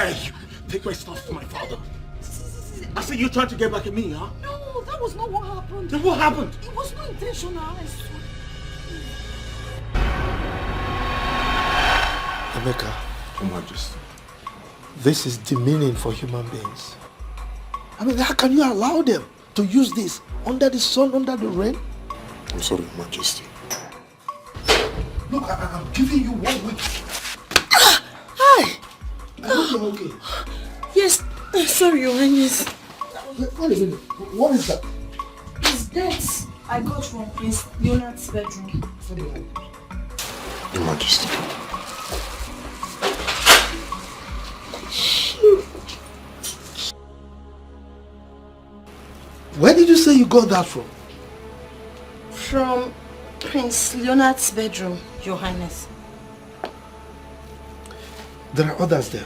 dare you take my stuff from my father? I said you're trying to get back at me, huh? No, that was not what happened. Then what happened? It was not intentional, I swear. Emeka, Your Majesty. this is demeaning for human beings. I mean, how can you allow them to use this under the sun, under the rain? I'm sorry, Your Majesty. Look, I'm giving you 1 week. Hi! I hope you're okay. Yes, sorry, Your Highness. Wait a minute. What is that? It's death I got from Prince Leonard's bedroom. Your Majesty. Where did you say you got that from? From Prince Leonard's bedroom, Your Highness. There are others there.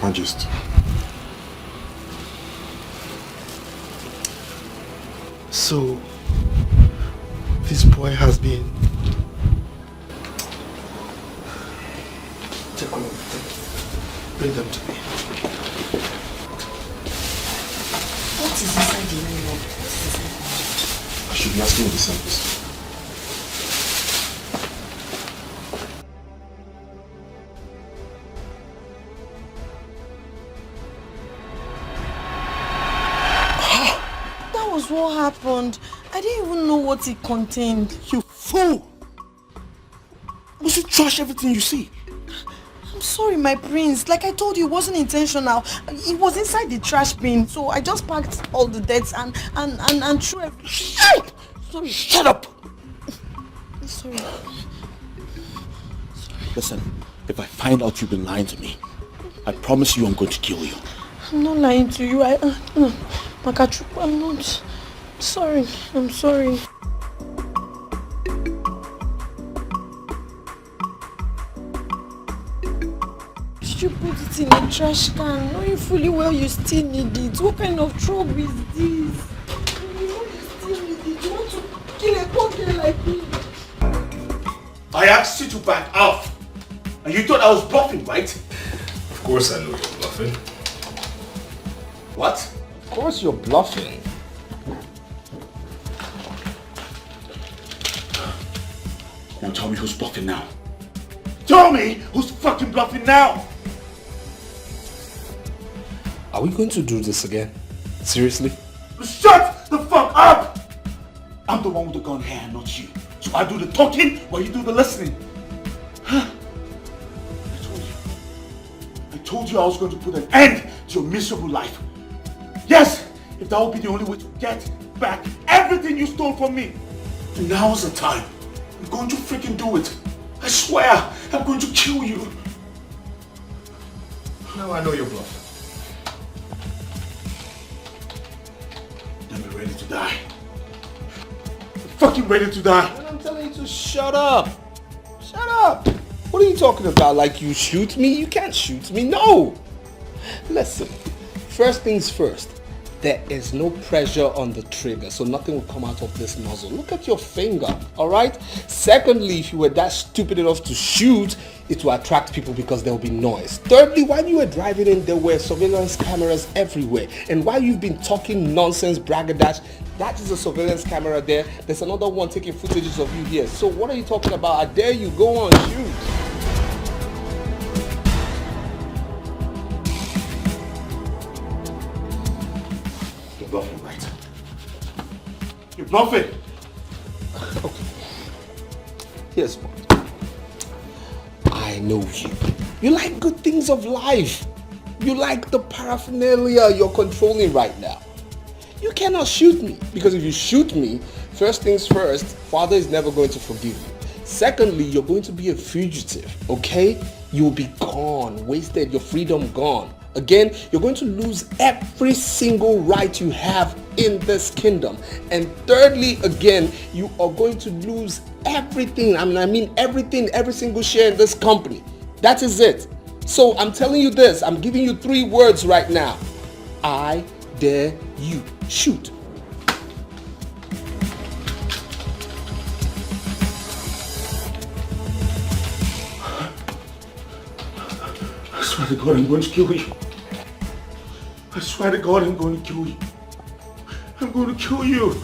Majesty. So, this boy has been... Take one of them. Bring them to me. What is inside the nylon? What is inside? I should be asking the service. What happened? I didn't even know what it contained. You fool! Must you trash everything you see? I'm sorry, my prince. Like I told you, it wasn't intentional. It was inside the trash bin, so I just packed all the deaths and threw it. Shut! Sorry. Shut up! Sorry. Listen, if I find out you've been lying to me, I promise you I'm going to kill you. I'm not lying to you. Makachukwu, I'm not. Sorry. I'm sorry. Did you put it in a trash can? Knowing fully well you still need it. What kind of trouble is this? You know you still need it. You want to kill a poor girl like me? I asked you to back off. And you thought I was bluffing, right? Of course I know you're bluffing. What? Of course you're bluffing. Now tell me who's bluffing now. Tell me who's fucking bluffing now! Are we going to do this again? Seriously? Shut the fuck up! I'm the one with the gun here, not you. So I do the talking while you do the listening. Huh? I told you I was going to put an end to your miserable life. Yes, if that would be the only way to get back everything you stole from me. Now's the time. I'm going to freaking do it. I swear, I'm going to kill you. Now I know you're bluffing. I'm ready to die. I'm fucking ready to die. And I'm telling you to shut up. Shut up. What are you talking about? Like you shoot me? You can't shoot me. No. Listen, first things first. There is no pressure on the trigger, so nothing will come out of this nozzle. Look at your finger, all right? Secondly, if you were that stupid enough to shoot, it will attract people because there will be noise. Thirdly, while you were driving in, there were surveillance cameras everywhere. And while you've been talking nonsense, bragadash, that is a surveillance camera there. There's another one taking footages of you here. So what are you talking about? I dare you, go on, shoot. You're bluffing, right? You're bluffing. Okay. Here's what. I know you. You like good things of life. You like the paraphernalia you're controlling right now. You cannot shoot me, because if you shoot me, first things first, Father is never going to forgive you. Secondly, you're going to be a fugitive, okay? You'll be gone, wasted, your freedom gone. Again, you're going to lose every single right you have in this kingdom. And thirdly, again, you are going to lose everything. I mean everything, every single share in this company. That is it. So I'm telling you this. I'm giving you 3 words right now. I dare you. Shoot. I swear to God, I'm going to kill you. I swear to God, I'm going to kill you. I'm going to kill you.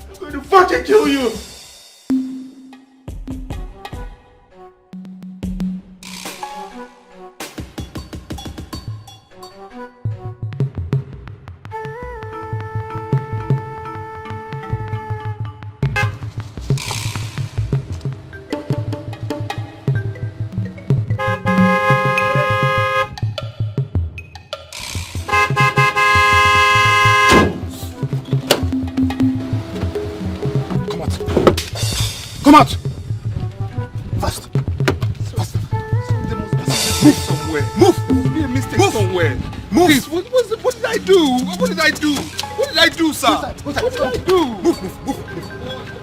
I'm going to fucking kill you. Come out! Fast! Fast! There must be a mistake somewhere. Move! There must be a mistake somewhere. Move! Please, what did I do? What did I do? What did I do, sir? What did I do? Move! What did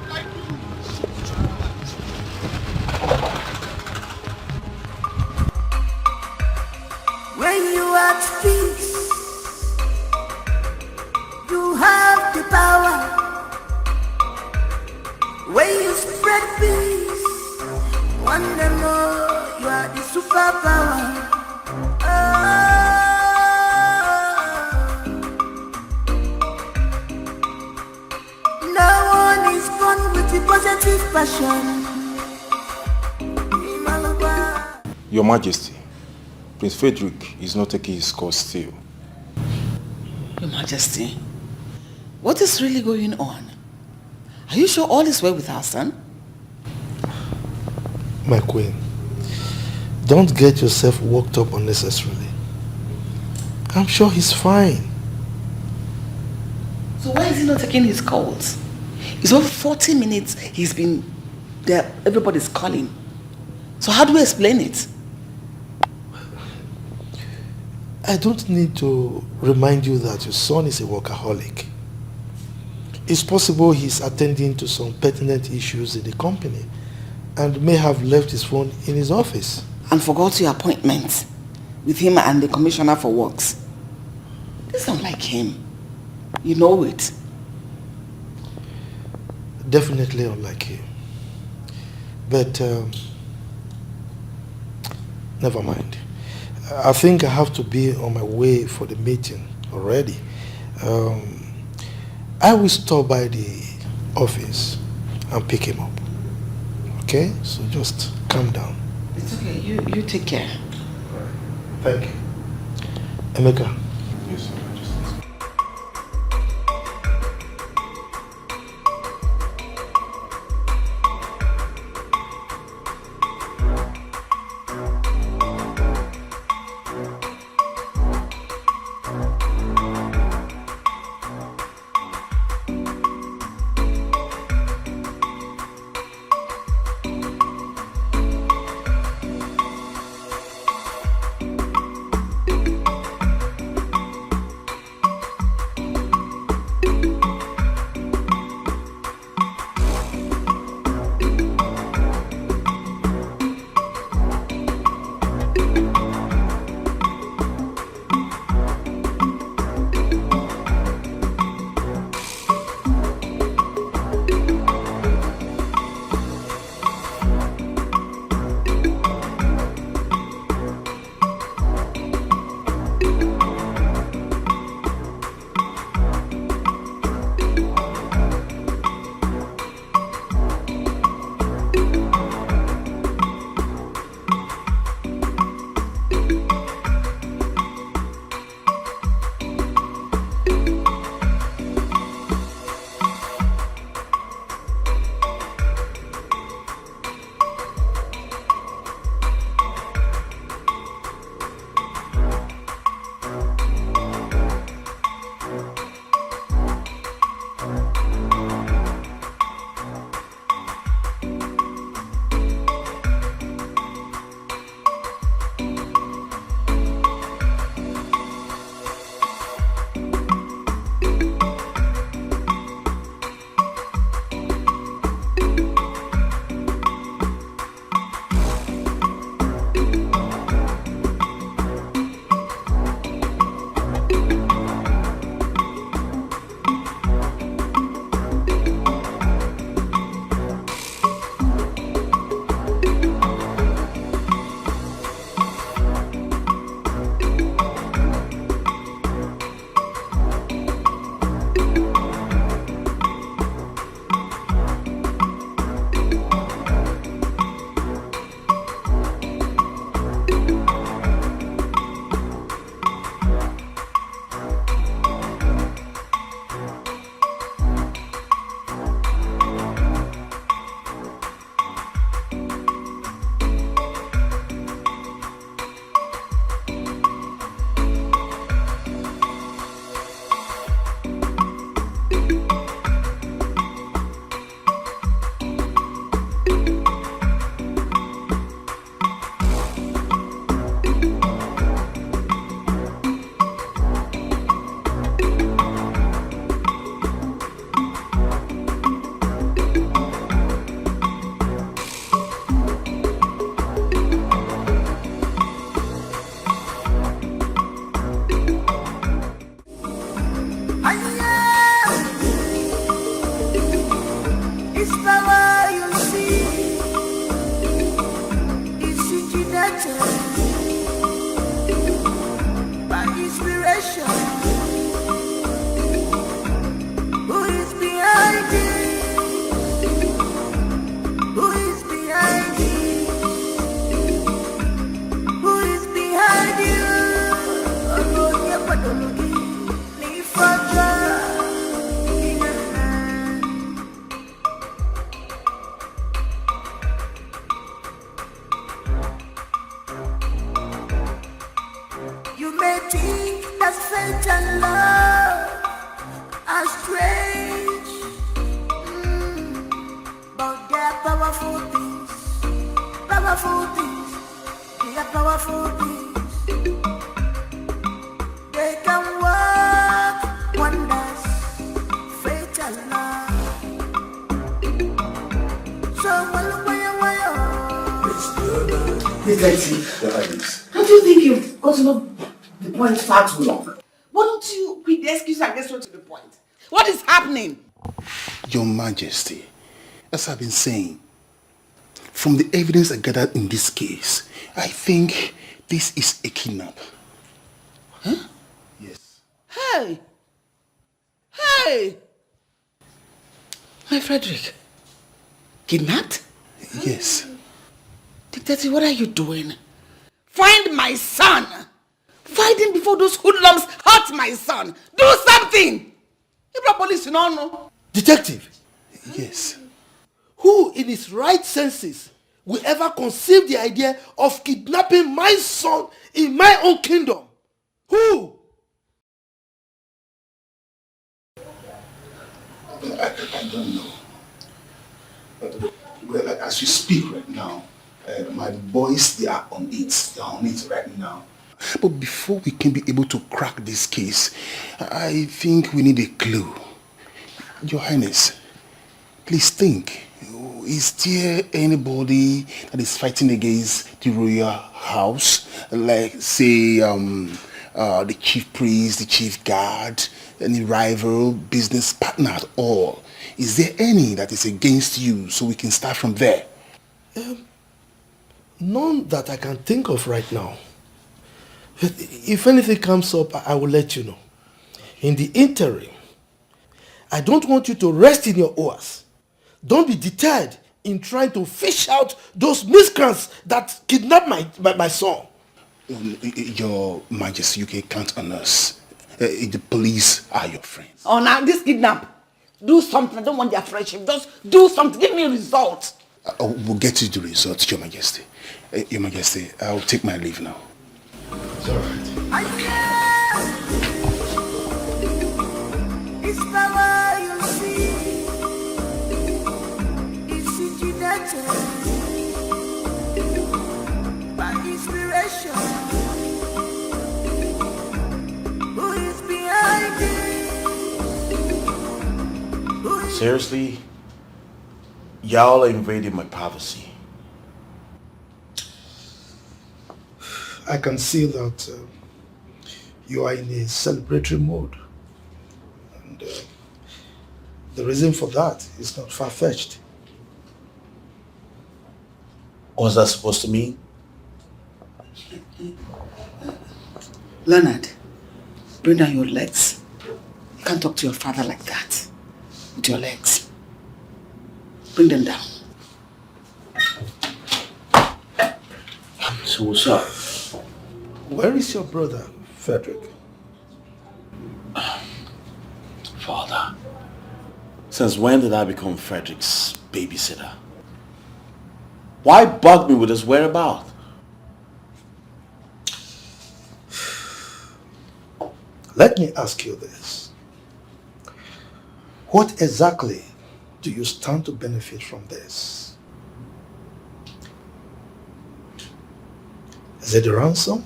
I do? When you are at peace, you have the power. When you spread peace, one day more, you are the superpower. No one is born with the positive passion. Your Majesty, Prince Frederick is not taking his course still. Your Majesty, what is really going on? Are you sure all is well with our son? My queen, don't get yourself worked up unnecessarily. I'm sure he's fine. So why is he not taking his calls? It's over 40 minutes he's been there, everybody's calling. So how do we explain it? I don't need to remind you that your son is a workaholic. It's possible he's attending to some pertinent issues in the company and may have left his phone in his office. And forgot your appointment with him and the Commissioner for Works. This sounds like him. You know it. Definitely unlike him. But never mind. I think I have to be on my way for the meeting already. I will stop by the office and pick him up. Okay? So just calm down. It's okay. You take care. Thank you. Emeka. Yes, Your Majesty. strange, but they're powerful things. Powerful things. They are powerful things. They can work wonders. Fatal love. So Detective, how do you think you've gotten up the point far too long? Why don't you quit the excuse and get straight to the point? What is happening? Your Majesty, as I've been saying, from the evidence I gathered in this case, I think this is a kidnap. Huh? Yes. Hey! Hey! My Frederick, kidnapped? Yes. Detective, what are you doing? Find my son! Find him before those hoodlums hurt my son! Do something! You brought police, you don't know. Detective, Yes. who in his right senses will ever conceive the idea of kidnapping my son in my own kingdom? Who? I don't know. Well, as you speak right now, my boys, they are on it. They are on it right now. But before we can be able to crack this case, I think we need a clue. Your Highness, please think. Is there anybody that is fighting against the royal house? Like, say, the chief priest, the chief guard, any rival, business partner at all? Is there any that is against you so we can start from there? None that I can think of right now. If anything comes up, I will let you know. In the interim, I don't want you to rest in your oars. Don't be deterred in trying to fish out those miscreants that kidnapped my son. Your Majesty, you can count on us. The police are your friends. Oh, now this kidnap. Do something. I don't want their friendship. Just do something. Give me a result. We'll get you the results, Your Majesty. Your Majesty, I'll take my leave now. It's all right. It's power you see. It's intimidated by inspiration. Who is behind it? Seriously? Y'all are invading my privacy. I can see that you are in a celebratory mode. And the reason for that is not far-fetched. What's that supposed to mean? Leonard, bring down your legs. You can't talk to your father like that. With your legs. Bring them down. So what's up? Where is your brother, Frederick? Father, since when did I become Frederick's babysitter? Why bug me with his whereabouts? Let me ask you this. What exactly do you stand to benefit from this? Is it the ransom?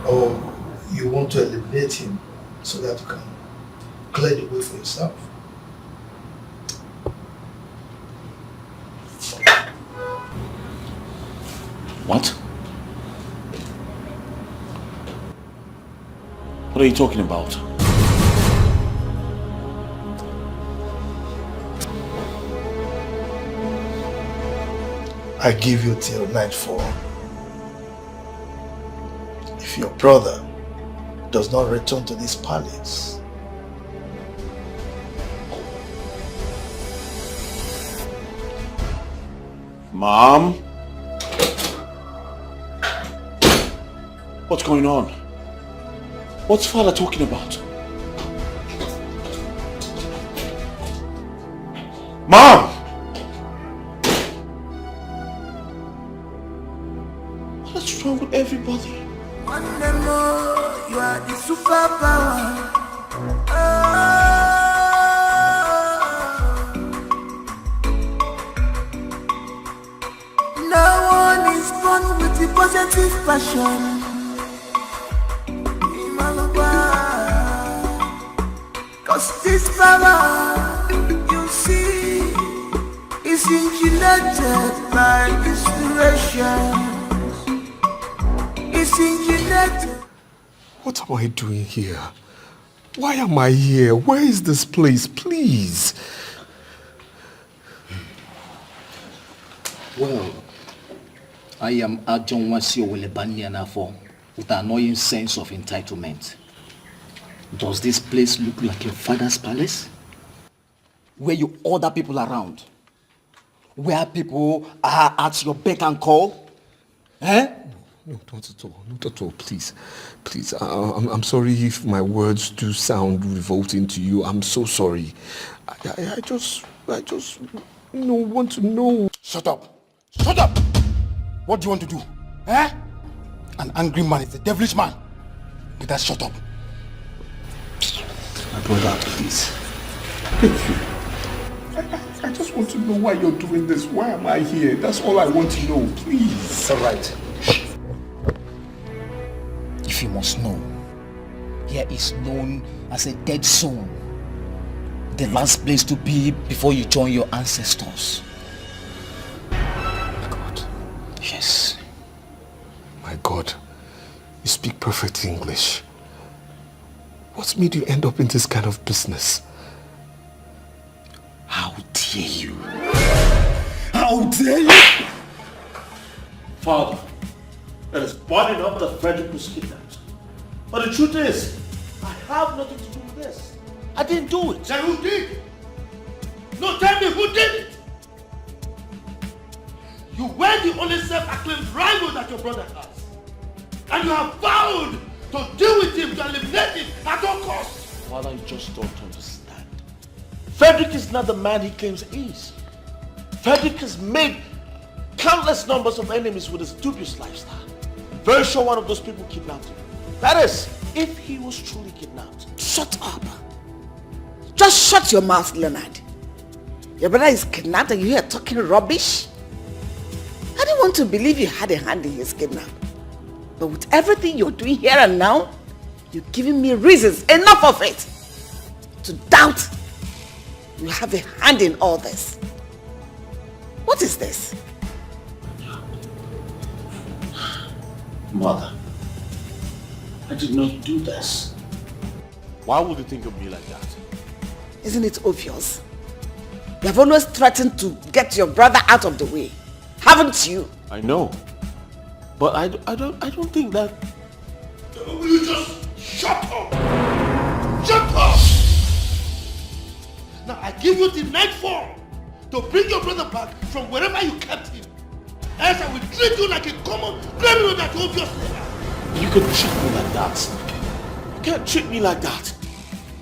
Or you want to eliminate him so that you can clear the way for yourself? What? What are you talking about? I give you till nightfall. If your brother does not return to this palace, Mom? What's going on? What's Father talking about? Mom! What's wrong with everybody? One day more, you are the superpower. Oh. positive passion. Cause this power, you see, is engineered by inspiration. It's engineered. What am I doing here? Why am I here? Where is this place? Please. Well, I am Ajon Wasio Wilebanianafo with an annoying sense of entitlement. Does this place look like your father's palace? Where you order people around? Where people are at your beck and call? Eh? No, not at all. Not at all. Please. Please. I'm sorry if my words do sound revolting to you. I'm so sorry. I just want to know. Shut up. Shut up! What do you want to do? Eh? An angry man is a devilish man. Better shut up. My brother, please. I just want to know why you're doing this. Why am I here? That's all I want to know. Please. All right. If you must know, here is known as a dead zone. The last place to be before you join your ancestors. My God. Yes. My God. You speak perfect English. What made you end up in this kind of business? How dare you? How dare you? Father, it is bad enough that Frederick was kidnapped. But the truth is, I have nothing to do with this. I didn't do it. Then who did? No, tell me who did it? You were the only self-acclaimed rival that your brother has. And you have vowed to deal with him, to eliminate him at all costs. Father, you just don't understand. Frederick is not the man he claims he is. Frederick has made countless numbers of enemies with his dubious lifestyle. Very sure one of those people kidnapped him. That is, if he was truly kidnapped. Shut up. Just shut your mouth, Leonard. Your brother is kidnapped and you here talking rubbish? I didn't want to believe you had a hand in his kidnap. But with everything you're doing here and now, you're giving me reasons, enough of it, to doubt you have a hand in all this. What is this? Mother, I did not do this. Why would you think of me like that? Isn't it obvious? You have always threatened to get your brother out of the way, haven't you? I know. But I don't think that... Will you just shut up? Shut up! Now I give you the nightfall to bring your brother back from wherever you kept him. Else I will treat you like a common criminal that you obviously are. You can treat me like that. You can't treat me like that.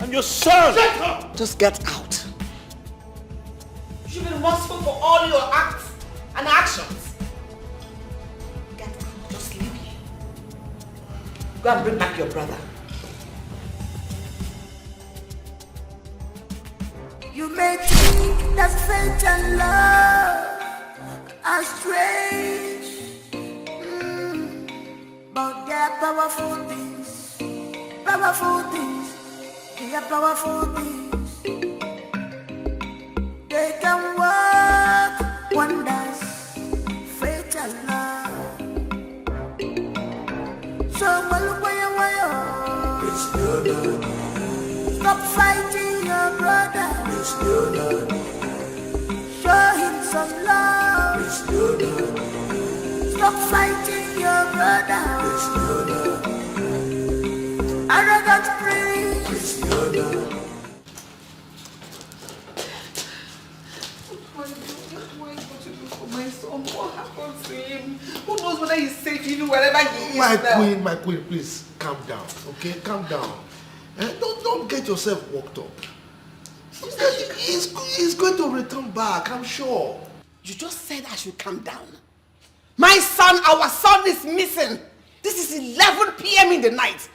I'm your son. Shut up! Just get out. You should be remorseful for all your acts and actions. Get out. Just leave here. Go and bring back your brother. You may think that fate and love are strange, but they're powerful things. Powerful things. They are powerful things. They can work wonders. Fate and love. So it's your stop fighting your brother. It's your show him some love. It's your stop fighting your brother. It's your arrogant prince. It's your My son, what happened to him? Who knows whether he's safe even wherever he is My queen, please calm down, okay? Calm down. Don't get yourself worked up. He's going to return back, I'm sure. You just said I should calm down. My son, our son is missing. This is 11 p.m. in the night.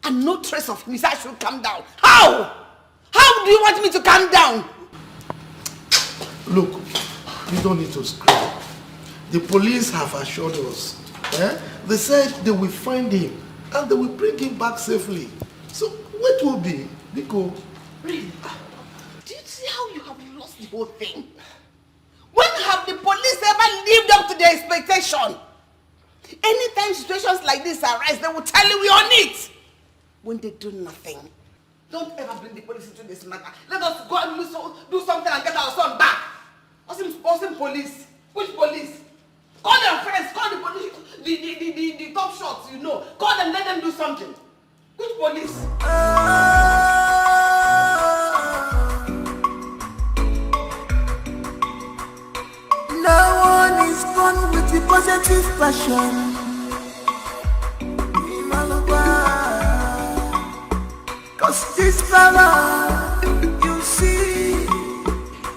And no trace of him. You said I should calm down. How? How do you want me to calm down? Look, you don't need to scream. The police have assured us They said they will find him and they will bring him back safely. So what will be, Nico? Really? Do you see how you have lost the whole thing? When have the police ever lived up to their expectation? Anytime situations like this arise, they will tell you we're on it. When they do nothing, don't ever bring the police into this matter. Let us go and do something and get our son back. Awesome police. Which police? Call their friends, call the police, the top shots, you know. Call them, let them do something. Which police? No one is born with the positive passion. Cause this power you see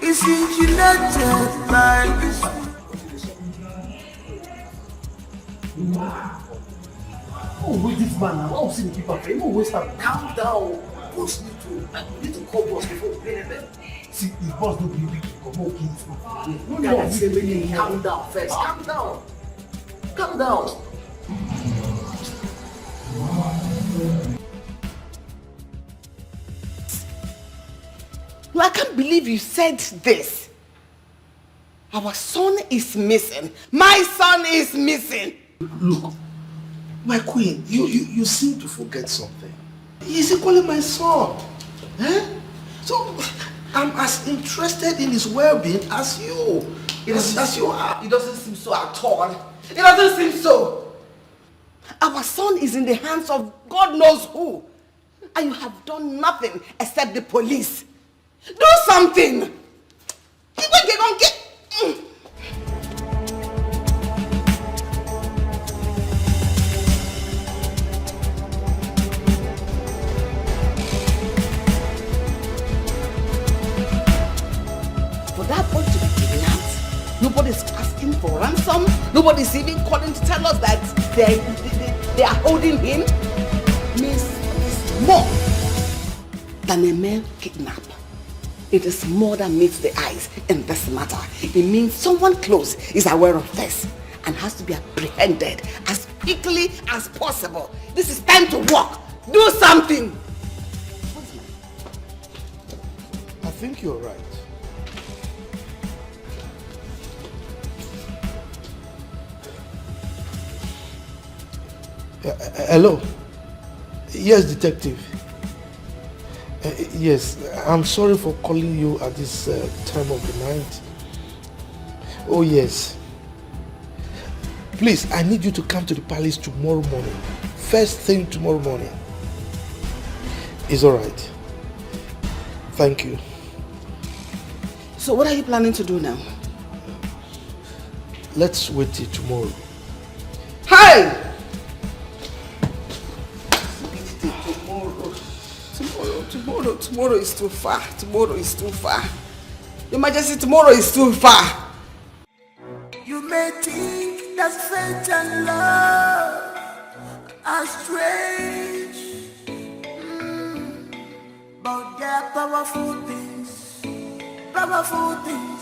is engineered by this. Oh, wait, this man now. I'll see the people. You won't waste time. Calm down. Boss need to call boss before we pay them. See, if boss don't be weak, come on, kids. No, calm down first. Calm down. Calm down. No, I can't believe you said this. Our son is missing. My son is missing. Look, my queen, you seem to forget something. He's equally my son. So, I'm as interested in his well-being as you. As you are. It doesn't seem so at all. It doesn't seem so. Our son is in the hands of God knows who. And you have done nothing except the police. Do something. For that boy to be kidnapped, nobody's asking for ransom. Nobody's even calling to tell us that they are holding him. Means it's more than a mere kidnap. It is more than meets the eyes in this matter. It means someone close is aware of this and has to be apprehended as quickly as possible. This is time to work. Do something. I think you're right. Hello? Yes, detective. Yes, I'm sorry for calling you at this time of the night. Oh yes. Please, I need you to come to the palace tomorrow morning. First thing tomorrow morning. It's alright. Thank you. So what are you planning to do now? Let's wait till tomorrow. Hey! Tomorrow is too far. Tomorrow is too far. Your Majesty, tomorrow is too far. You may think that fate and love are strange, but they're powerful things. Powerful things.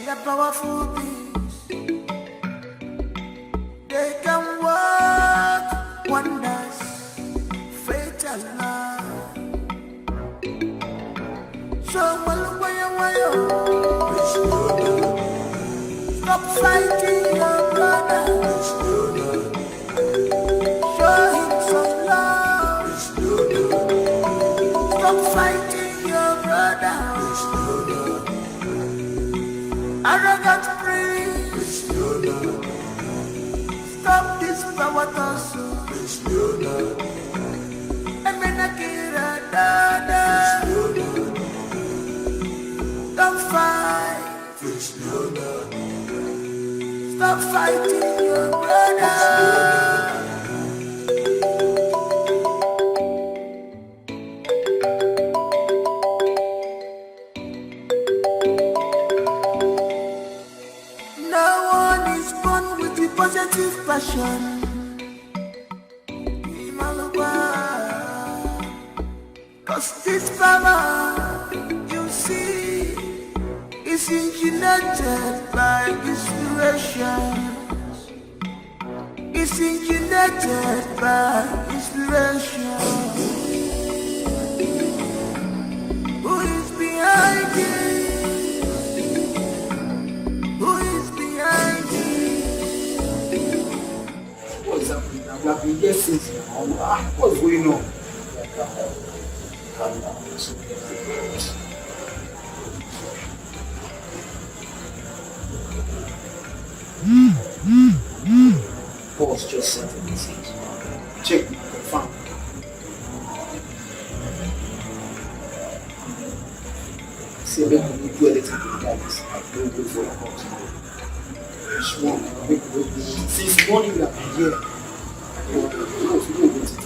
They're powerful things. They can work wonders. Fate and love. Stop fighting your brother. Show him some love. Stop fighting your brother. Arrogant prince. Stop this power tussle. Emenakira dada. Don't fight. Stop fighting your brother. No one is born with the positive passion. Cause this power you see is engineered by inspirations. is injected by inspiration. Who is behind it? Who is behind it? What's happening? I've been here since now. What's going on? Calm down. Boss just sent a message. Check, confirm. See, I don't need to do anything to guys. I don't go for your call tomorrow. Sure, since morning we have been here. We don't want to do.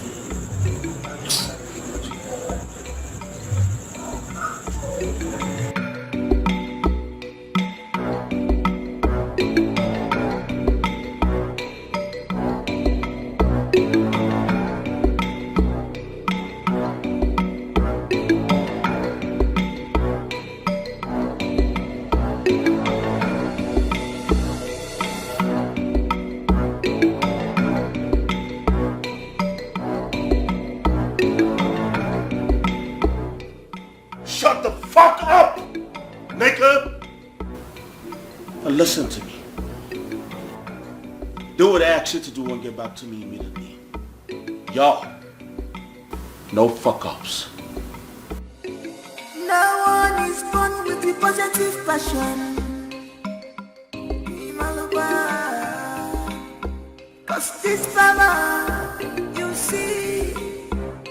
Shut the fuck up, nigga! Now listen to me. Do what I asked you to do and get back to me immediately. Yo, no fuck-ups. No one is born with the positive passion. Cause this power, you see,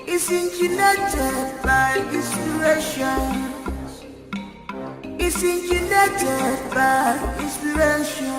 is engineered by inspiration. It's engineered by inspiration.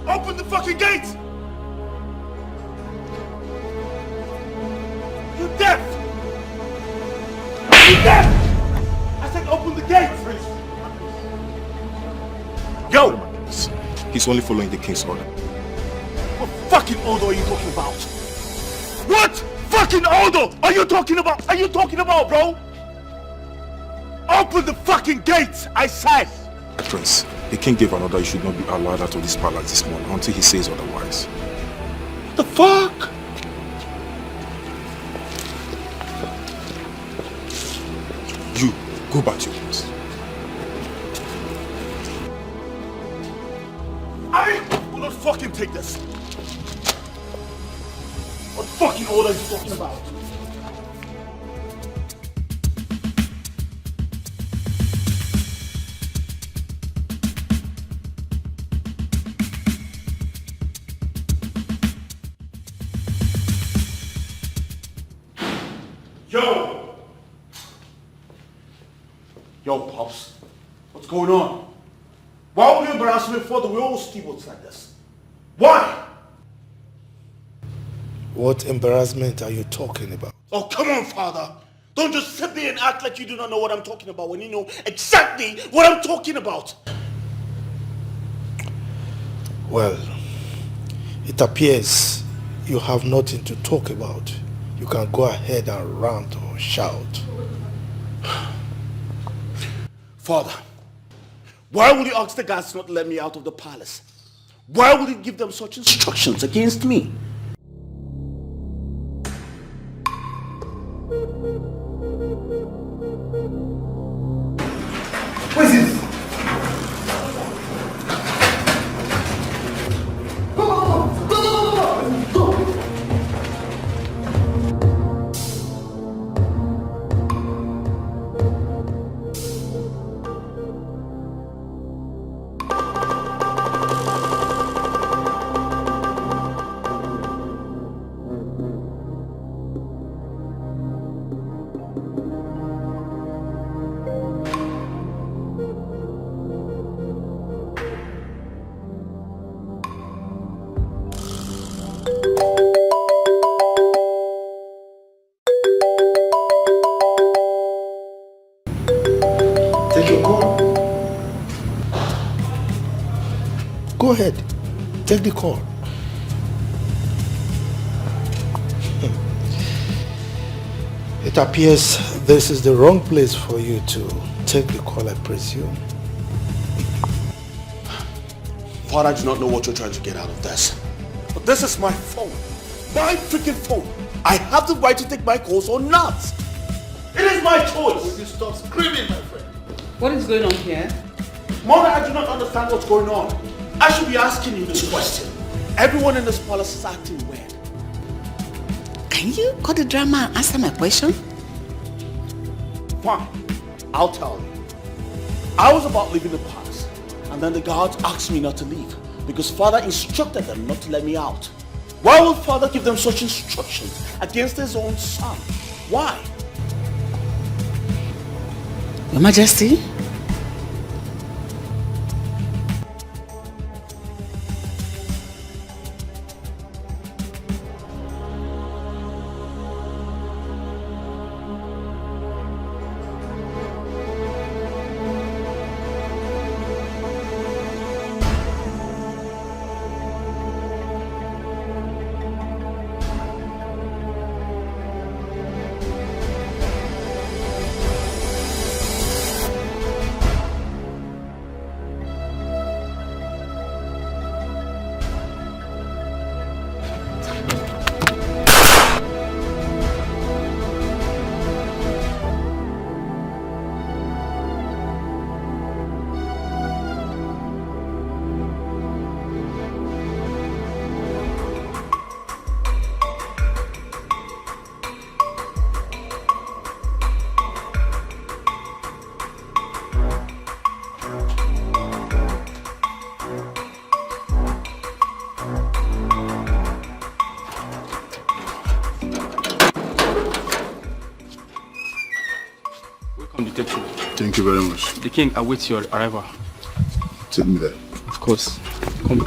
Open the fucking gate! You deaf! You deaf! I said open the gate! Go! He's only following the king's order. What fucking order are you talking about? What fucking order are you talking about? Bro? Open the fucking gate, I said! Prince, the king gave an order you should not be allowed out of this palace this morning until he says otherwise. What the fuck? You, go back to your place. I will not fucking take this. What fucking order are you talking about? Yo! What's going on? Why would you embarrass me before the way all steamboats like this? Why? What embarrassment are you talking about? Oh, come on, Father. Don't just sit there and act like you do not know what I'm talking about when you know exactly what I'm talking about. Well, it appears you have nothing to talk about. You can go ahead and rant or shout. Father, why would you ask the guards not to let me out of the palace? Why would you give them such instructions against me? What is this? Go ahead, take the call. It appears this is the wrong place for you to take the call, I presume. Father, I do not know what you're trying to get out of this. But this is my phone. My freaking phone. I have the right to take my calls or not. It is my choice. Will you stop screaming, my friend? What is going on here? Mother, I do not understand what's going on. I should be asking you this question. Everyone in this palace is acting weird. Can you cut the drama and answer my question? Fine. I'll tell you. I was about leaving the palace, and then the guards asked me not to leave because Father instructed them not to let me out. Why would Father give them such instructions against his own son? Why? Your Majesty? Thank you very much. The king awaits your arrival. Take me there. Of course. Come.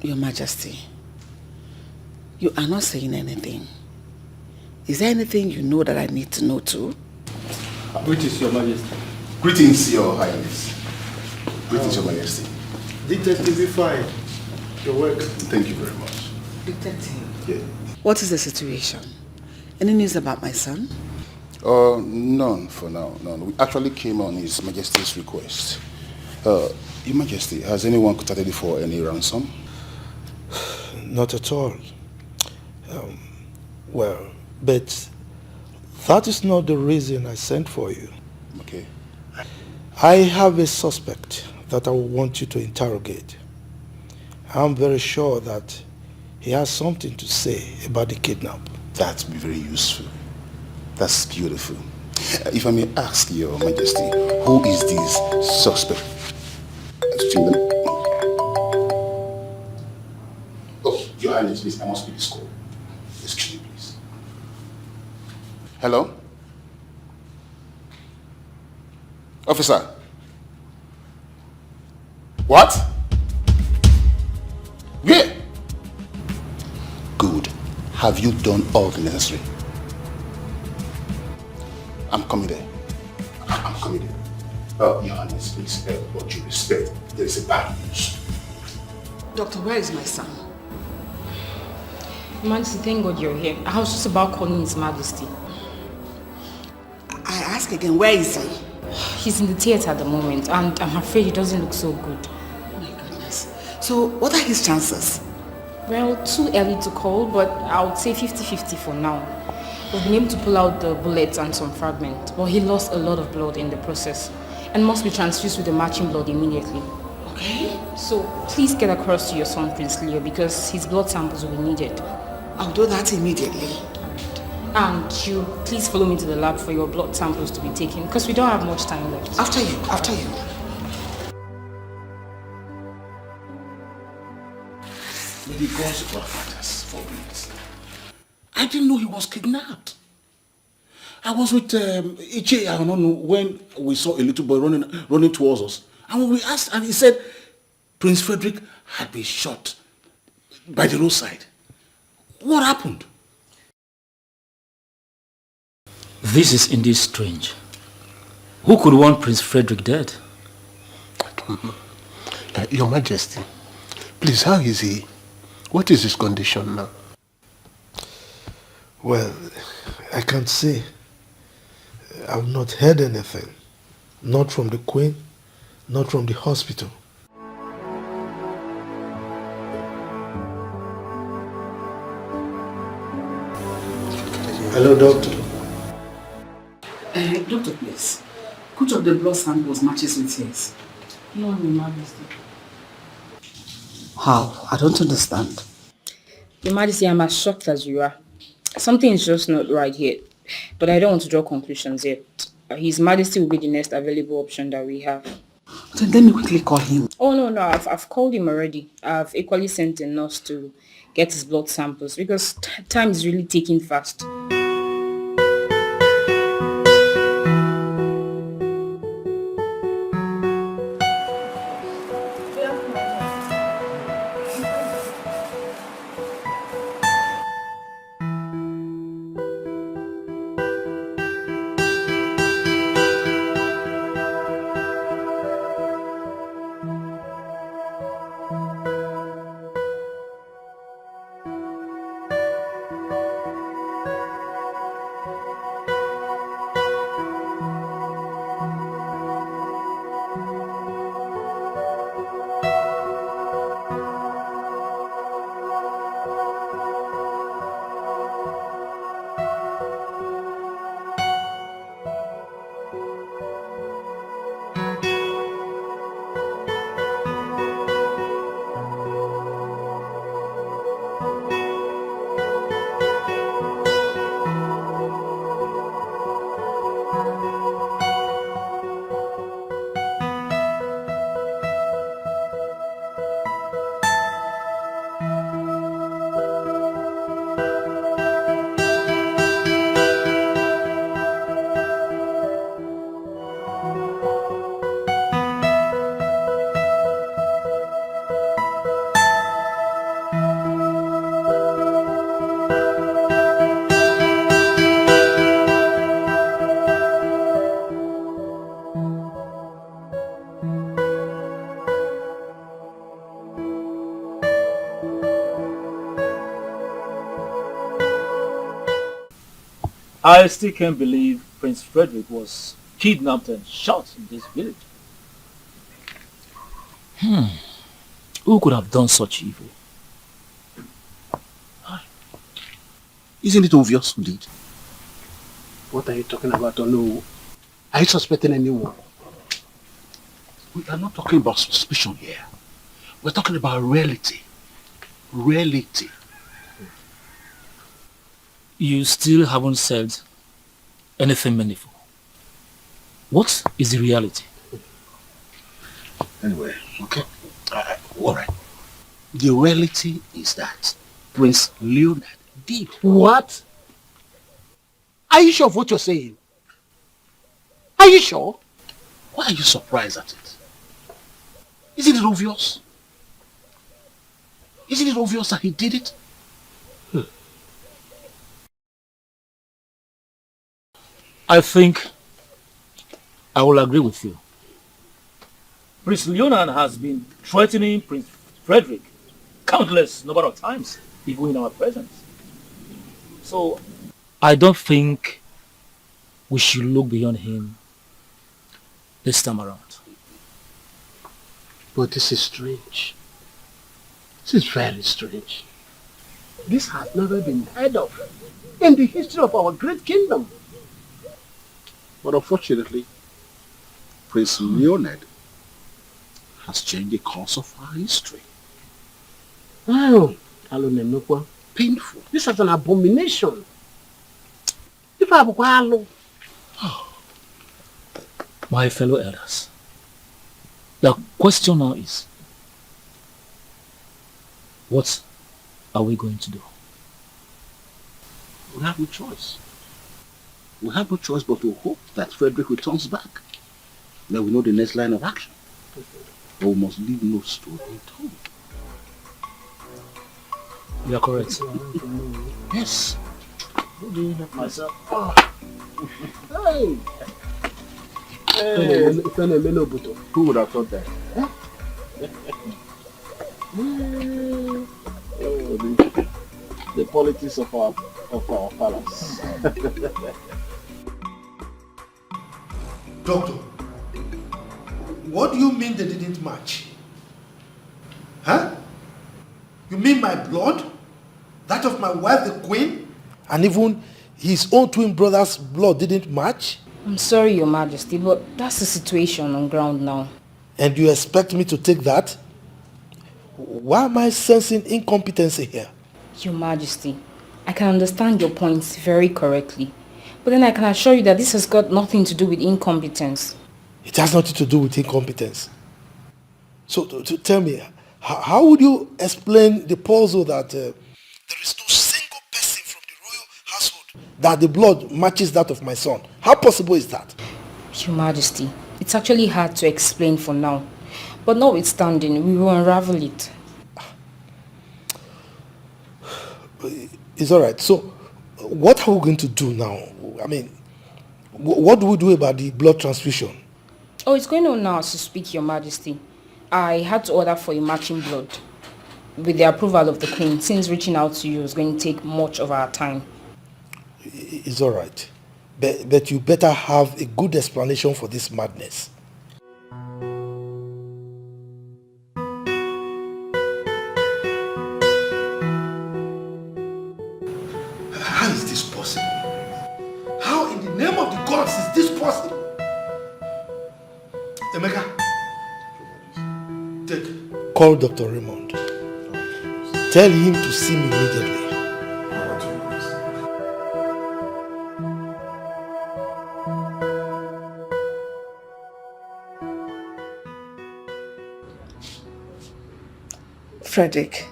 Your Majesty, you are not saying anything. Is there anything you know that I need to know too? Greetings, Your Majesty. Greetings, Your Highness. Greetings, Your Majesty. Detective fine. Your work. Thank you very much. Detective. Yeah. What is the situation? Any news about my son? None for now. None. We actually came on His Majesty's request. Your Majesty, has anyone contacted you for any ransom? Not at all. Well, but that is not the reason I sent for you. Okay. I have a suspect that I want you to interrogate. I'm very sure that he has something to say about the kidnap. That'd be very useful. That's beautiful. If I may ask, Your Majesty, who is this suspect? Oh, Your Highness, please, I must be this call. Excuse me, please. Hello? Officer? What? Where? Good. Have you done all the necessary? I'm coming there. I'm coming there. Your Highness, please, what you respect, there is a bad news. Doctor, where is my son? Your Majesty, thank God you're here. I was just about calling His Majesty. I ask again, where is he? He's in the theatre at the moment, and I'm afraid he doesn't look so good. Oh my goodness. So, what are his chances? Well, too early to call, but I would say 50-50 for now. We've been able to pull out the bullets and some fragments, but he lost a lot of blood in the process and must be transfused with the matching blood immediately. Okay. So please get across to your son, Prince Leo, because his blood samples will be needed. I'll do that immediately. And you, please follow me to the lab for your blood samples to be taken, because we don't have much time left. After you. May the gods of our fathers forbid. I didn't know he was kidnapped. I was with Iche, I don't know, when we saw a little boy running towards us. And when we asked, and he said Prince Frederick had been shot by the roadside. What happened? This is indeed strange. Who could want Prince Frederick dead? I don't know. Your Majesty, please, how is he? What is his condition now? Well, I can't say. I've not heard anything. Not from the Queen, not from the hospital. Hello, Doctor. Doctor, please. Which of the blood samples matches with his? No, Your Majesty. How? I don't understand. Your Majesty, I'm as shocked as you are. Something is just not right here. But I don't want to draw conclusions yet. His Majesty will be the next available option that we have. Then let me quickly call him. Oh, no, I've called him already. I've equally sent a nurse to get his blood samples because time is really ticking fast. I still can't believe Prince Frederick was kidnapped and shot in this village. Who could have done such evil? Isn't it obvious who did? What are you talking about, Ono? Are you suspecting anyone? We are not talking about suspicion here. We're talking about reality. Reality. You still haven't said anything meaningful. What is the reality? Anyway, okay. Alright. The reality is that Prince Leonard did. What? Are you sure of what you're saying? Are you sure? Why are you surprised at it? Isn't it obvious? Isn't it obvious that he did it? I think I will agree with you. Prince Leonard has been threatening Prince Frederick countless number of times, even in our presence. So I don't think we should look beyond him this time around. But this is strange. This is very strange. This has never been heard of in the history of our great kingdom. But unfortunately, Prince Leonard has changed the course of our history. Wow. Painful. This is an abomination. If I have My fellow elders, the question now is, what are we going to do? We have no choice. We have no choice but to hope that Frederick returns back. Then we know the next line of action. But we must leave no stone unturned. You are correct. Yes. Myself. Hey! Who would have thought that? The politics of our palace. Doctor, what do you mean they didn't match? Huh? You mean my blood? That of my wife, the queen? And even his own twin brother's blood didn't match? I'm sorry, Your Majesty, but that's the situation on ground now. And you expect me to take that? Why am I sensing incompetency here? Your Majesty, I can understand your points very correctly. But then I can assure you that this has got nothing to do with incompetence. It has nothing to do with incompetence. So tell me, how would you explain the puzzle that there is no single person from the royal household that the blood matches that of my son? How possible is that? Your Majesty, it's actually hard to explain for now. But notwithstanding, we will unravel it. It's all right. So what are we going to do now? I mean, what do we do about the blood transfusion? Oh, it's going on now as you speak, Your Majesty. I had to order for a matching blood with the approval of the Queen, since reaching out to you is going to take much of our time. It's all right. But you better have a good explanation for this madness. How is this possible? How in the name of the gods is this possible? Emeka, call Dr. Raymond. Tell him to see me immediately. Frederick,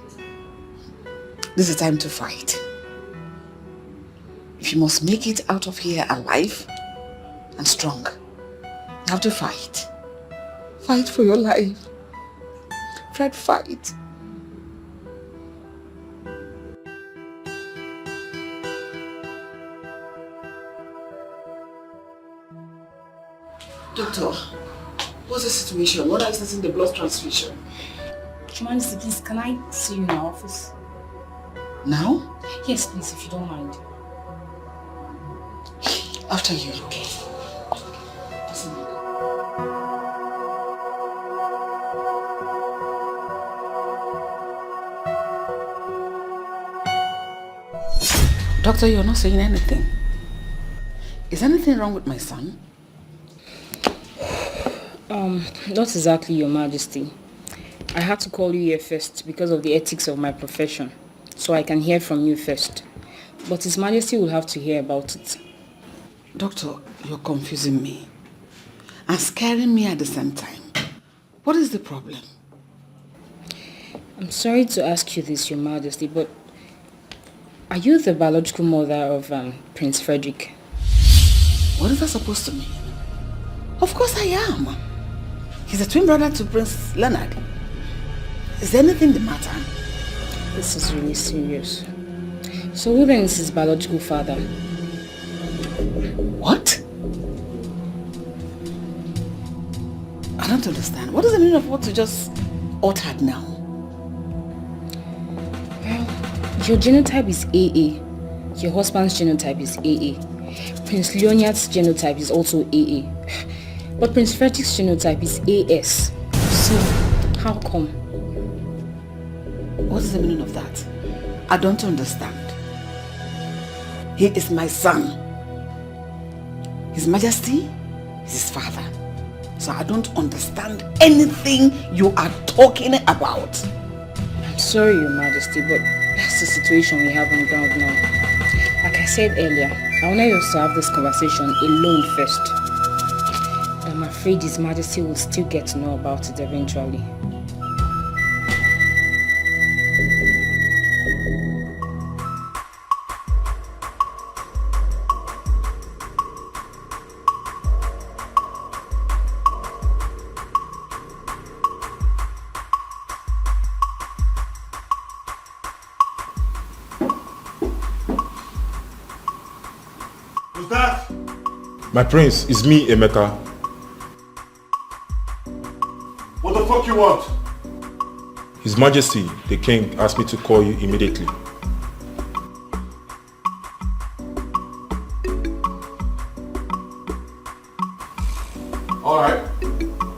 this is time to fight. If you must make it out of here alive and strong, you have to fight. Fight for your life. Fred, fight. Doctor, what's the situation? What are you starting the blood transfusion? Your Majesty, please, can I see you in my office? Now? Yes, please, if you don't mind. After you. Okay. Doctor, you're not saying anything. Is anything wrong with my son? Not exactly, Your Majesty. I had to call you here first because of the ethics of my profession, so I can hear from you first. But His Majesty will have to hear about it. Doctor, you're confusing me. and scaring me at the same time. What is the problem? I'm sorry to ask you this, Your Majesty, but are you the biological mother of Prince Frederick? What is that supposed to mean? Of course I am. He's a twin brother to Prince Leonard. Is there anything the matter? This is really serious. So who then is his biological father? What? I don't understand. What is the meaning of what you just uttered now? Well, your genotype is AA. Your husband's genotype is AA. Prince Leonard's genotype is also AA. But Prince Frederick's genotype is AS. So, how come? What is the meaning of that? I don't understand. He is my son. His Majesty is his father. So I don't understand anything you are talking about. I'm sorry, Your Majesty, but that's the situation we have on ground now. Like I said earlier, I wanted us to have this conversation alone first. But I'm afraid His Majesty will still get to know about it eventually. My prince, it's me, Emeka. What the fuck you want? His Majesty, the king, asked me to call you immediately. Alright.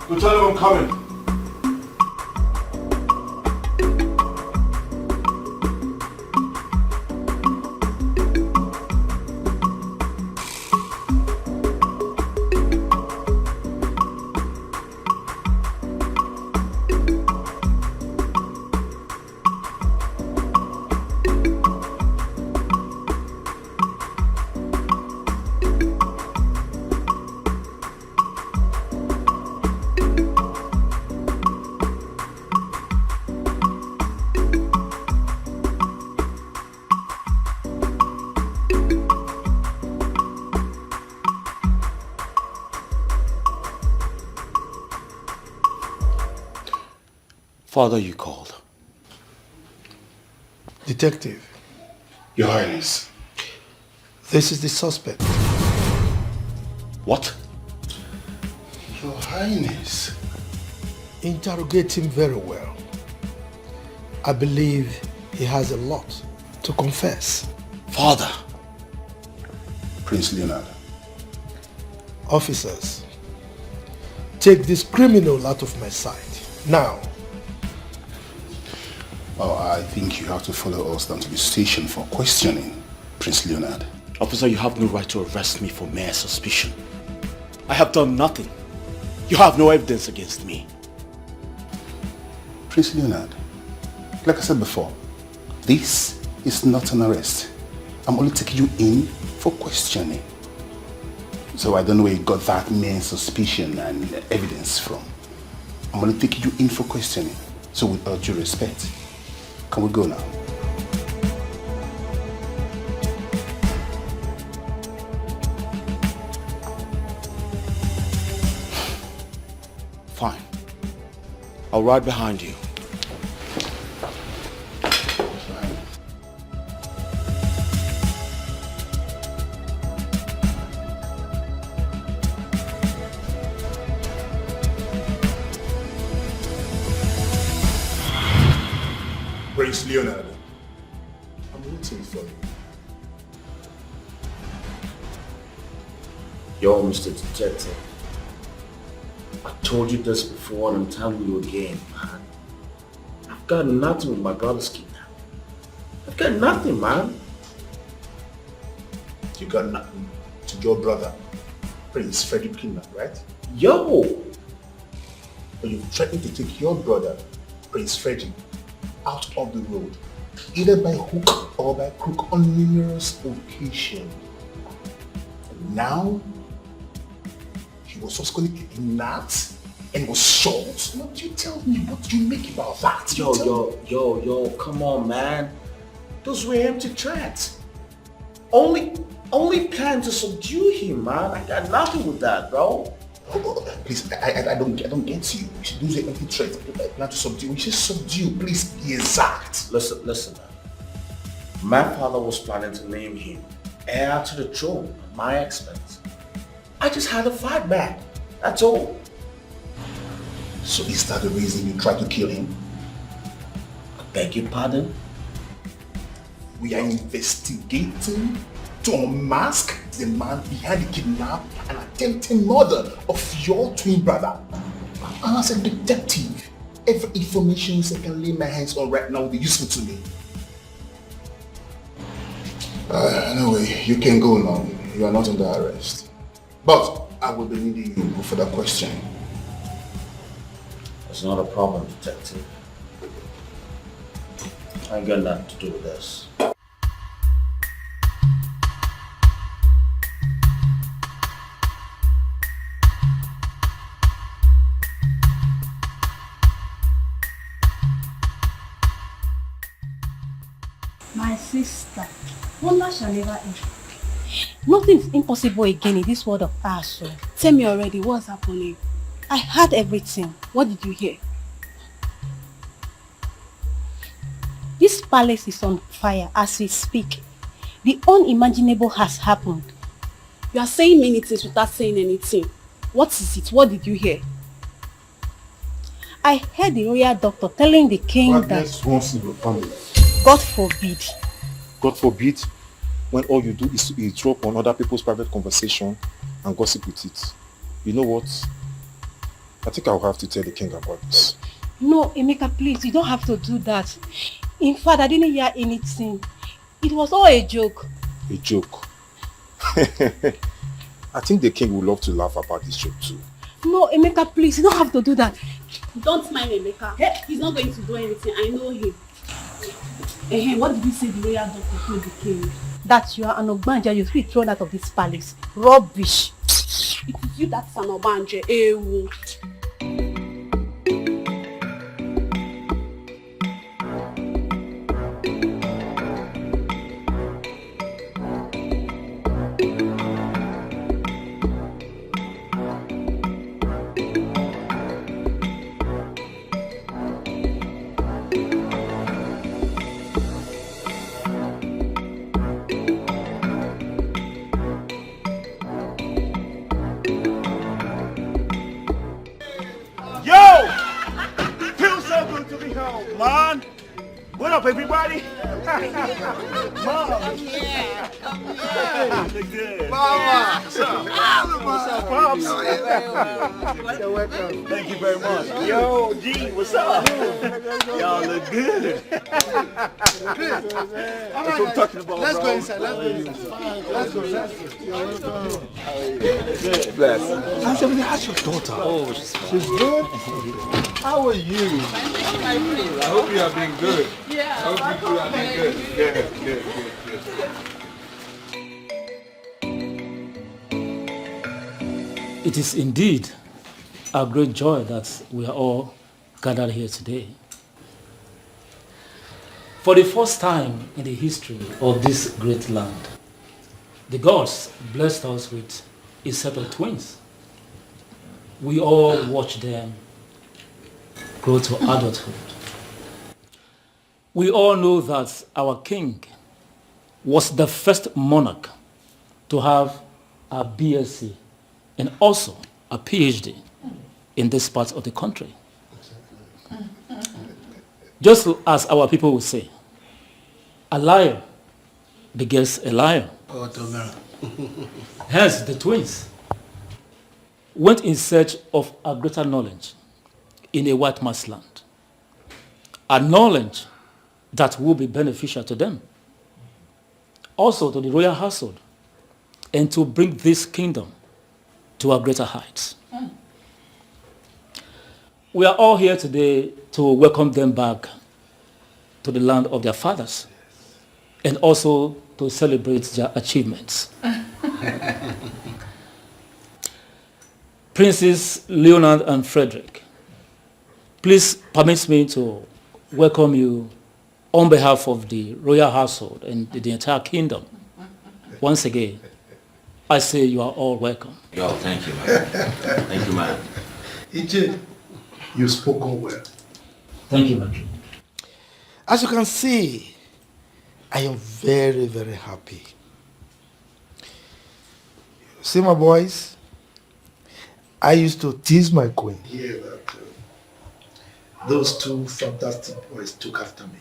Go tell him I'm coming. Father, you called. Detective. Your Highness. This is the suspect. What? Your Highness. Interrogate him very well. I believe he has a lot to confess. Father. Prince Leonard. Officers, take this criminal out of my sight. Now. Well, I think you have to follow us down to the station for questioning, Prince Leonard. Officer, you have no right to arrest me for mere suspicion. I have done nothing. You have no evidence against me. Prince Leonard, like I said before, this is not an arrest. I'm only taking you in for questioning. So I don't know where you got that mere suspicion and evidence from. I'm only taking you in for questioning. So with all due respect, can we go now? Fine. I'll ride behind you. Prince Leonard, I'm waiting for you. Yo, Mr. Detective. I told you this before and I'm telling you again, man. I've got nothing with my brother's kidnapping. I've got nothing, man. You got nothing to your brother, Prince Frederick kidnap, right? Yo! But you've threatened to take your brother, Prince Frederick, out of the road, either by hook or by crook on numerous occasions. And now, he was subsequently kidnapped and was shot. What you tell me? What do you make about that? Yo, come on, man. Those were empty threats. Only plan to subdue him, man. I got nothing with that, bro. Please, I don't get you. You should use empty threats. Plan to subdue. You should subdue. Please be exact. Listen, man. My father was planning to name him heir to the throne at my expense. I just had to fight back. That's all. So is that the reason you tried to kill him? I beg your pardon? We are investigating to unmask the man behind the kidnap and attempted murder of your twin brother. And as a detective, every information I can lay my hands on right now will be useful to me. Anyway, you can go now. You are not under arrest. But I will be needing you for that question. It's not a problem, detective. I ain't got nothing to do with this. My sister, wonder shall never end. Nothing is impossible again in this world of ours. So. Tell me already, what's happening? I heard everything. What did you hear? This palace is on fire as we speak. The unimaginable has happened. You are saying many things without saying anything. What is it? What did you hear? I heard the royal doctor telling the king that... Once in your family. God forbid. God forbid, when all you do is to eavesdrop on other people's private conversation and gossip with it. You know what? I think I'll have to tell the king about this. No, Emeka, please, you don't have to do that. In fact, I didn't hear anything. It was all a joke. A joke? I think the king would love to laugh about this joke too. No, Emeka, please, you don't have to do that. Don't mind Emeka. He's not going to do anything. I know him. What did you say the royal doctor told the king? That you are an Ogbanja, you should be thrown out of this palace. Rubbish. It is you that's an Ogbanja. Everybody? Mom! Yeah. Look good. Mama! What's up? What's up, Pops? You're welcome. Thank you very much. Yo, G, what's up? Y'all look good. That's what I'm talking about, Let's bro. go inside. Let's go. Good. Bless. How's your daughter? Oh, she's good. How are you? I hope you have been good. Yeah. I hope you have been good. Good. It is indeed a great joy that we are all gathered here today. For the first time in the history of this great land, the gods blessed us with a set of twins. We all watched them grow to adulthood. We all know that our king was the first monarch to have a BSc and also a PhD in this part of the country. Just as our people would say, a liar begets a liar. Hence, the twins went in search of a greater knowledge in a white man's land, a knowledge that will be beneficial to them, also to the royal household, and to bring this kingdom to a greater heights. We are all here today to welcome them back to the land of their fathers, and also to celebrate their achievements. Princes Leonard and Frederick, please permit me to welcome you on behalf of the royal household and the entire kingdom. Once again, I say you are all welcome. Yo, thank you, man. Thank you, man. EJ, you spoke all well. Thank you, man. As you can see, I am very, very happy. See my boys? I used to tease my queen here that those two fantastic boys took after me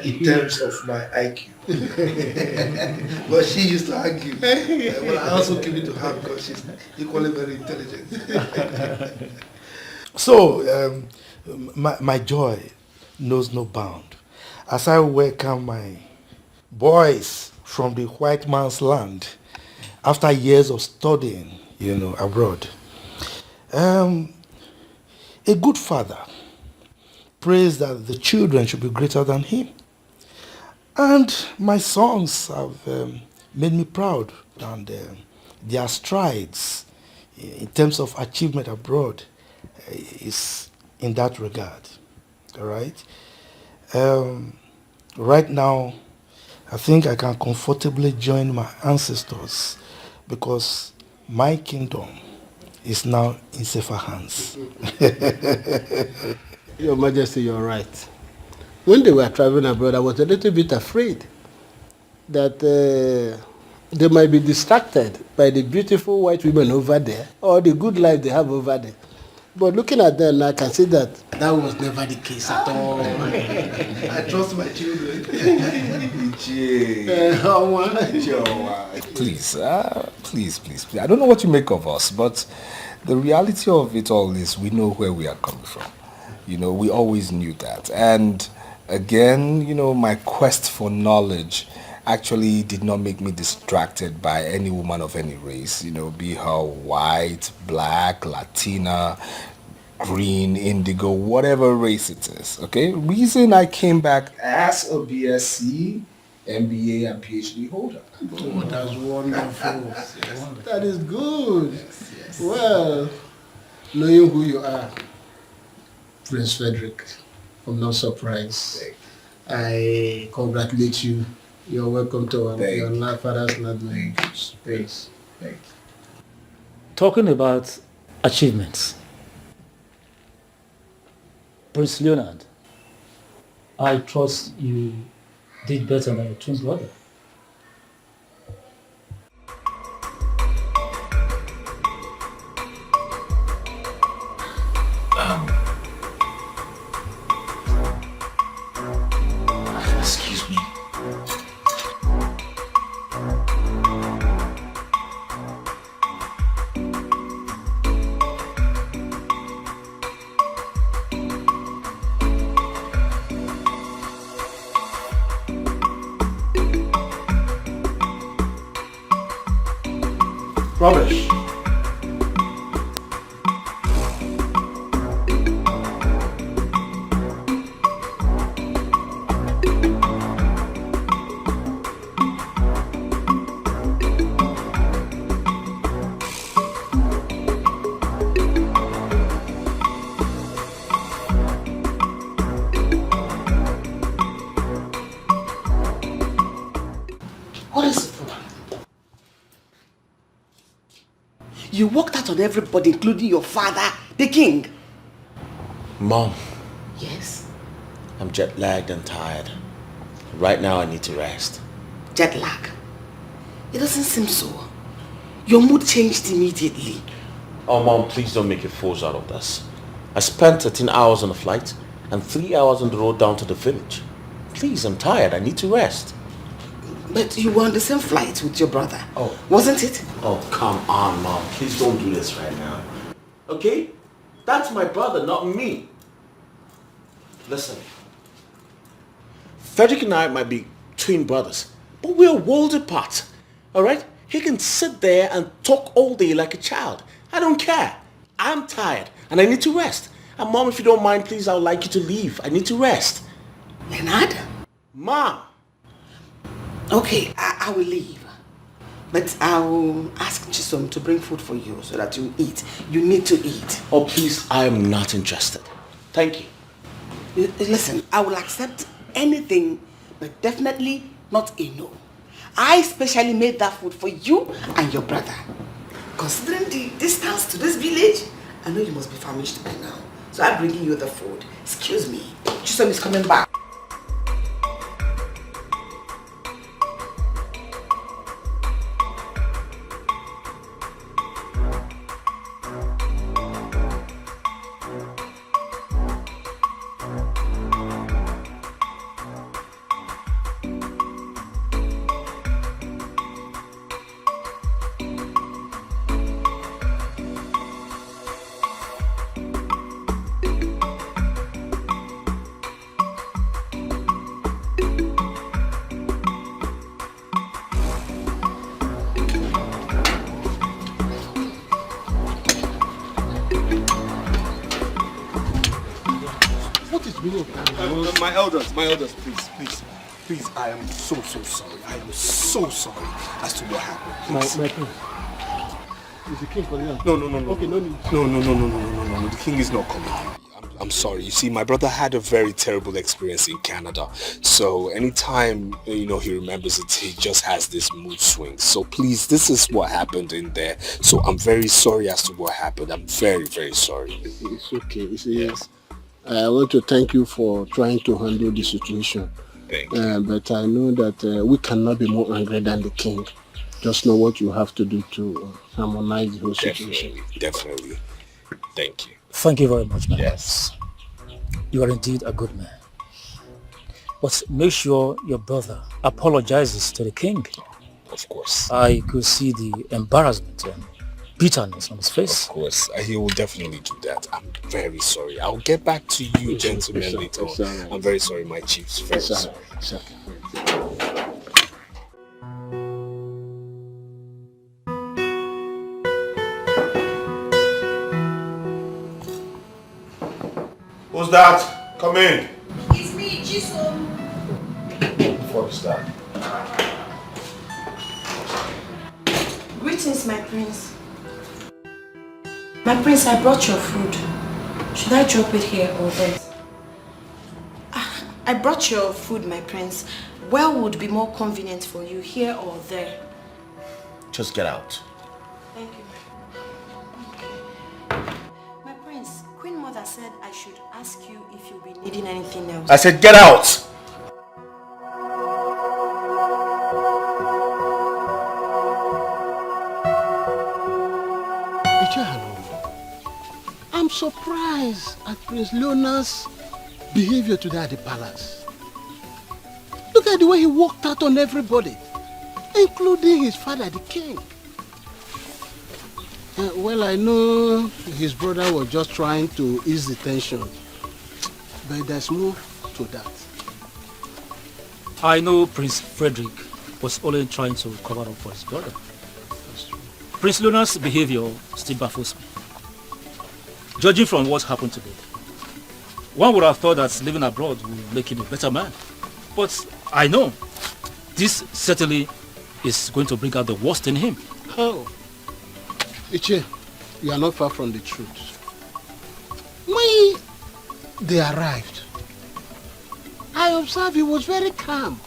in terms of my IQ. But she used to argue. But I also give it to her because she's equally very intelligent. So, my joy knows no bound as I welcome my boys from the white man's land after years of studying, abroad. A good father prays that the children should be greater than him. And my sons have made me proud, and their strides in terms of achievement abroad is in that regard. All right? Right now, I think I can comfortably join my ancestors because my kingdom is now in safer hands. Your Majesty, you're right. When they were traveling abroad, I was a little bit afraid that they might be distracted by the beautiful white women over there or the good life they have over there. But looking at them, I can see that that was never the case at all. I trust my children. Please, please. I don't know what you make of us, but the reality of it all is we know where we are coming from. We always knew that. And again, my quest for knowledge actually did not make me distracted by any woman of any race, be her white, black, Latina, green, indigo, whatever race it is, okay? Reason I came back as a BSc, MBA, and PhD holder. Oh, that's wonderful. That is good. Yes. Well, knowing who you are, Prince Frederick, I'm not surprised. I congratulate you. You're welcome to your father's land. Thanks. Talking about achievements, Prince Leonard, I trust you did better than your twin brother. Excuse me. Rubbish. What is it? You walked out on everybody, including your father, the king. Mom, Yes? I'm jet lagged and tired. Right now I need to rest. Jet lag. It doesn't seem so. Your mood changed immediately. Oh, Mom, please don't make a fool out of this. I spent 13 hours on a flight and 3 hours on the road down to the village. Please, I'm tired. I need to rest. But you were on the same flight with your brother. Oh. Wasn't it? Oh, come on, Mom. Please don't do this right now. Okay? That's my brother, not me. Listen. Frederick and I might be twin brothers, but we're worlds apart. Alright? He can sit there and talk all day like a child. I don't care. I'm tired and I need to rest. And Mom, if you don't mind, please, I would like you to leave. I need to rest. Leonard? Mom! Okay, I will leave. But I'll ask Chisom to bring food for you so that you eat. You need to eat. Oh, please, I am not interested. Thank you. Listen, I will accept anything, but definitely not a no. I specially made that food for you and your brother. Considering the distance to this village, I know you must be famished by now. So I'm bringing you the food. Excuse me. Chisom is coming back. My elders, please, I am so sorry. I am so sorry as to what happened. My friend, is the king calling out? No. Okay, no need. No, the king is not coming. I'm sorry. You see, my brother had a very terrible experience in Canada. So anytime, he remembers it, he just has this mood swing. So please, this is what happened in there. So I'm very sorry as to what happened. I'm very, very sorry. It's okay. Yes. I want to thank you for trying to handle the situation. Thank you. But I know that we cannot be more angry than the king. Just know what you have to do to harmonize the whole situation. Definitely. Thank you. Thank you very much, man. Yes. You are indeed a good man. But make sure your brother apologizes to the king. Of course. I could see the embarrassment and bitterness on his face. Of course. He will definitely do that. I'm very sorry. I'll get back to you, gentlemen, later on. Right. I'm very sorry, my chiefs. Very sorry. Who's that? Come in. It's me, Chisom. What is that? Greetings, my prince. My prince, I brought your food. Should I drop it here or there? I brought your food, my prince. Where would be more convenient for you, here or there? Just get out. Thank you. Okay. My prince, Queen Mother said I should ask you if you'll be needing anything else. I said get out! I'm surprised at Prince Leonard's behavior today at the palace. Look at the way he walked out on everybody, including his father, the king. Well, I know his brother was just trying to ease the tension, but there's more to that. I know Prince Frederick was only trying to cover up for his brother. That's true. Prince Leonard's behavior still baffles me. Judging from what happened today, one would have thought that living abroad would make him a better man. But I know this certainly is going to bring out the worst in him. How? Iche, you are not far from the truth. When they arrived, I observed he was very calm.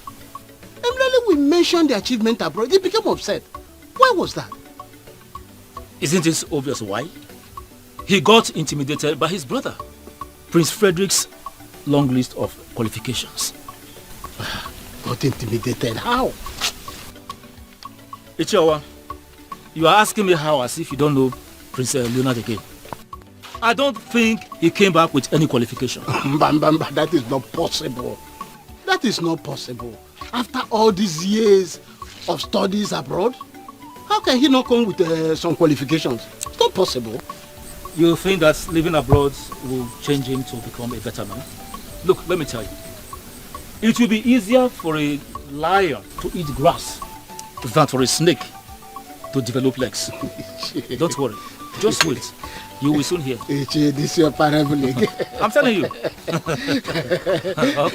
Immediately we mentioned the achievement abroad, he became upset. Why was that? Isn't it obvious why? He got intimidated by his brother, Prince Frederick's long list of qualifications. Got intimidated? How? Ichiawa, you are asking me how as if you don't know Prince Leonard again. I don't think he came back with any qualification. That is not possible. That is not possible. After all these years of studies abroad, how can he not come with some qualifications? It's not possible. You think that living abroad will change him to become a better man? Look, let me tell you. It will be easier for a lion to eat grass than for a snake to develop legs. Don't worry. Just wait. You will soon hear. This is your parabolic. I'm telling you.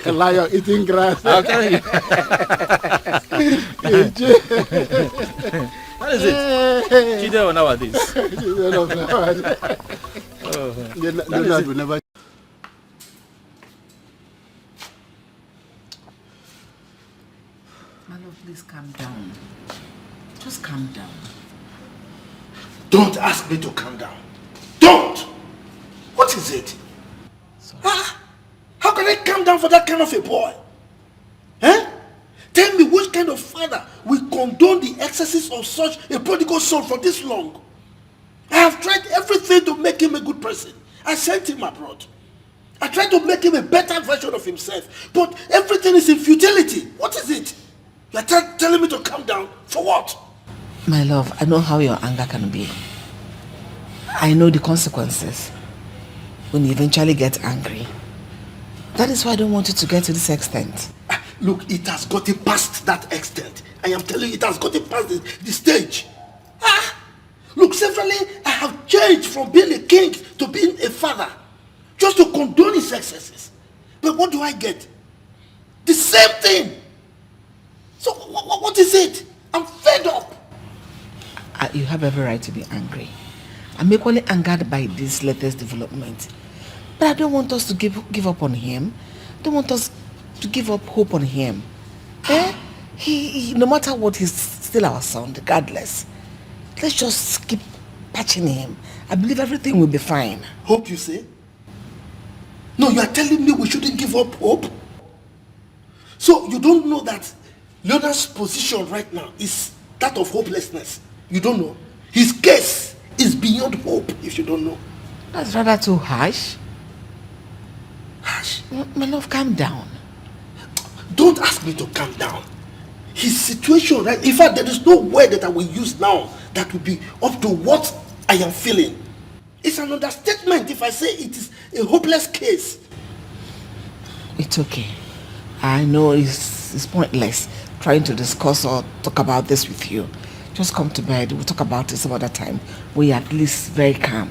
A lion eating grass. I'm telling you. That is it. Chidera nowadays. Leonard will never. My love, please calm down. Just calm down. Don't ask me to calm down. Don't! What is it? Sorry. How can I calm down for that kind of a boy? Eh? Tell me which kind of father will condone the excesses of such a prodigal son for this long? I have tried everything to make him a good person. I sent him abroad. I tried to make him a better version of himself. But everything is in futility. What is it? You are telling me to calm down? For what? My love, I know how your anger can be. I know the consequences when you eventually get angry. That is why I don't want you to get to this extent. Look, it has gotten past that extent. I am telling you, it has gotten past the stage. Look, severally, I have changed from being a king to being a father. Just to condone his excesses. But what do I get? The same thing. So what is it? I'm fed up. You have every right to be angry. I'm equally angered by this latest development. But I don't want us to give up on him. I don't want us to give up hope on him. He no matter what, he's still our son, regardless. Let's just keep patching him. I believe everything will be fine. Hope, you say? No, you are telling me we shouldn't give up hope? So you don't know that Leonard's position right now is that of hopelessness? You don't know? His case is beyond hope, if you don't know. That's rather too harsh. Harsh? My love, calm down. Don't ask me to calm down. His situation, right? In fact, there is no word that I will use now that will be up to what I am feeling. It's an understatement if I say it is a hopeless case. It's okay. I know it's pointless trying to discuss or talk about this with you. Just come to bed. We'll talk about it some other time. We're at least very calm.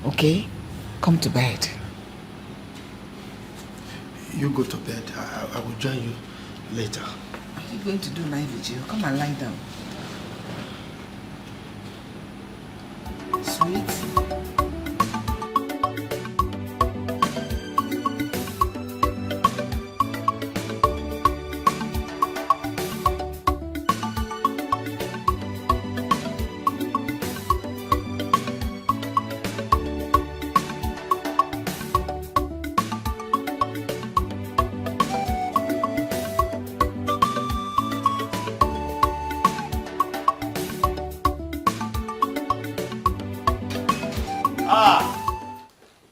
Okay? Come to bed. You go to bed. I will join you later. Are you going to do night vigil? Come and lie down. Sweet.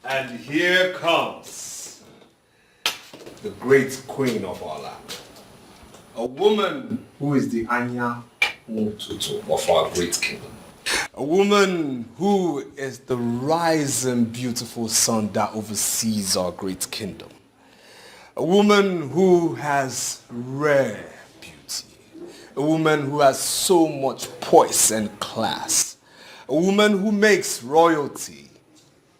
And here comes the great queen of our land. A woman who is the Anya Mututu of our great kingdom. A woman who is the rising beautiful sun that oversees our great kingdom. A woman who has rare beauty. A woman who has so much poise and class. A woman who makes royalty.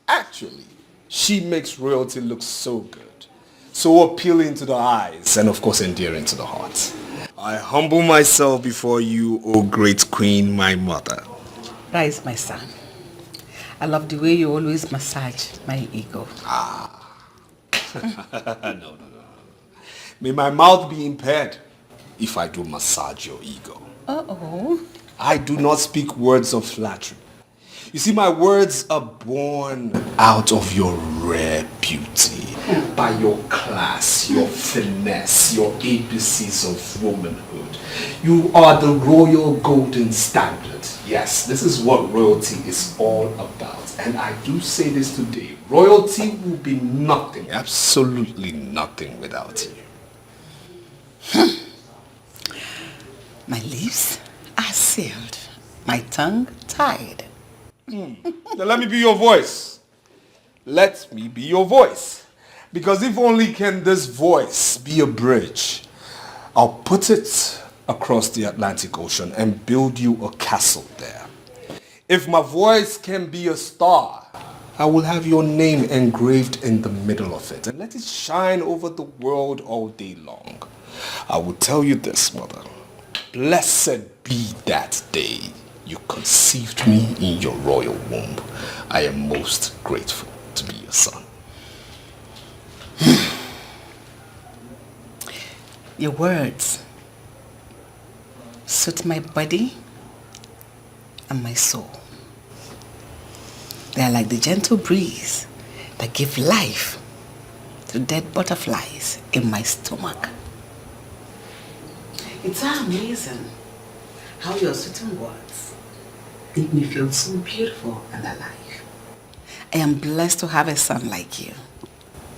Actually, she makes royalty look so good, so appealing to the eyes, and of course endearing to the heart. I humble myself before you, O great queen, my mother. That is my son. I love the way you always massage my ego. No. May my mouth be impaired if I do massage your ego. Uh-oh. I do not speak words of flattery. You see, my words are born out of your rare beauty, by your class, your finesse, your ABCs of womanhood. You are the royal golden standard. Yes, this is what royalty is all about. And I do say this today, royalty will be nothing, absolutely nothing without you. My lips are sealed, my tongue tied. Now let me be your voice. Let me be your voice. Because if only can this voice be a bridge, I'll put it across the Atlantic Ocean and build you a castle there. If my voice can be a star, I will have your name engraved in the middle of it and let it shine over the world all day long. I will tell you this, mother. Blessed be that day you conceived me in your royal womb, I am most grateful to be your son. Your words suit my body and my soul. They are like the gentle breeze that give life to dead butterflies in my stomach. It's amazing how your certain words make me feel so beautiful and alive. I am blessed to have a son like you.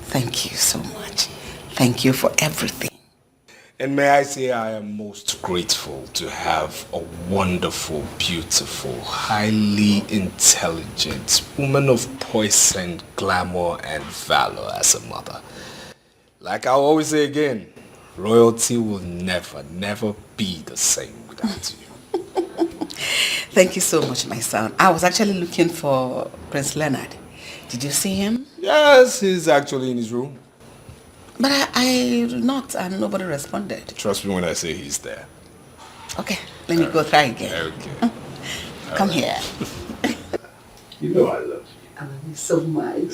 Thank you so much. Thank you for everything. And may I say I am most grateful to have a wonderful, beautiful, highly intelligent woman of poise and glamour and valor as a mother. Like I always say again, royalty will never, never be the same without you. Thank you so much, my son. I was actually looking for Prince Leonard. Did you see him? Yes, he's actually in his room. But I knocked and nobody responded. Trust me when I say he's there. Okay, let me go try again. Okay. Come here. You know I love you. I love you so much.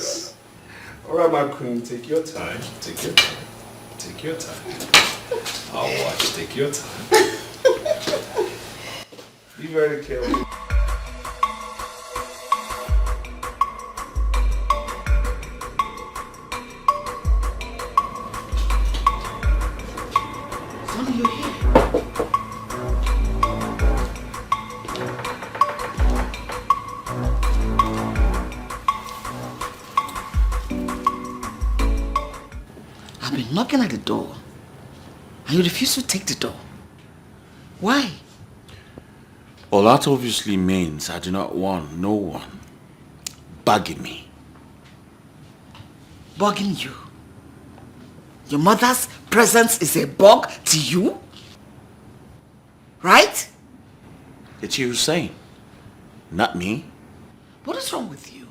All right, my queen, take your time. Take your time. Take your time. I'll watch. Take your time. Be very careful. Knocking at the door and you refuse to take the door. Why? Well, that obviously means I do not want no one bugging me. Bugging you? Your mother's presence is a bug to you? Right? It's you saying, not me. What is wrong with you?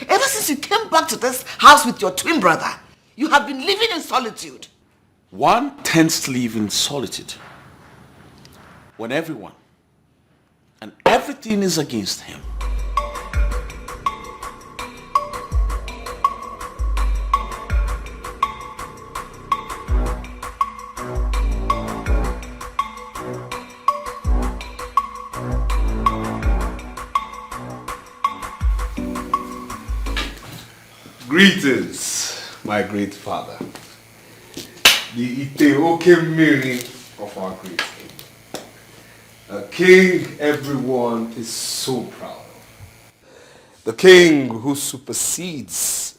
Ever since you came back to this house with your twin brother, you have been living in solitude. One tends to live in solitude when everyone and everything is against him. Greetings, my great father. The Iteokemiri of our great king. A king everyone is so proud of. The king who supersedes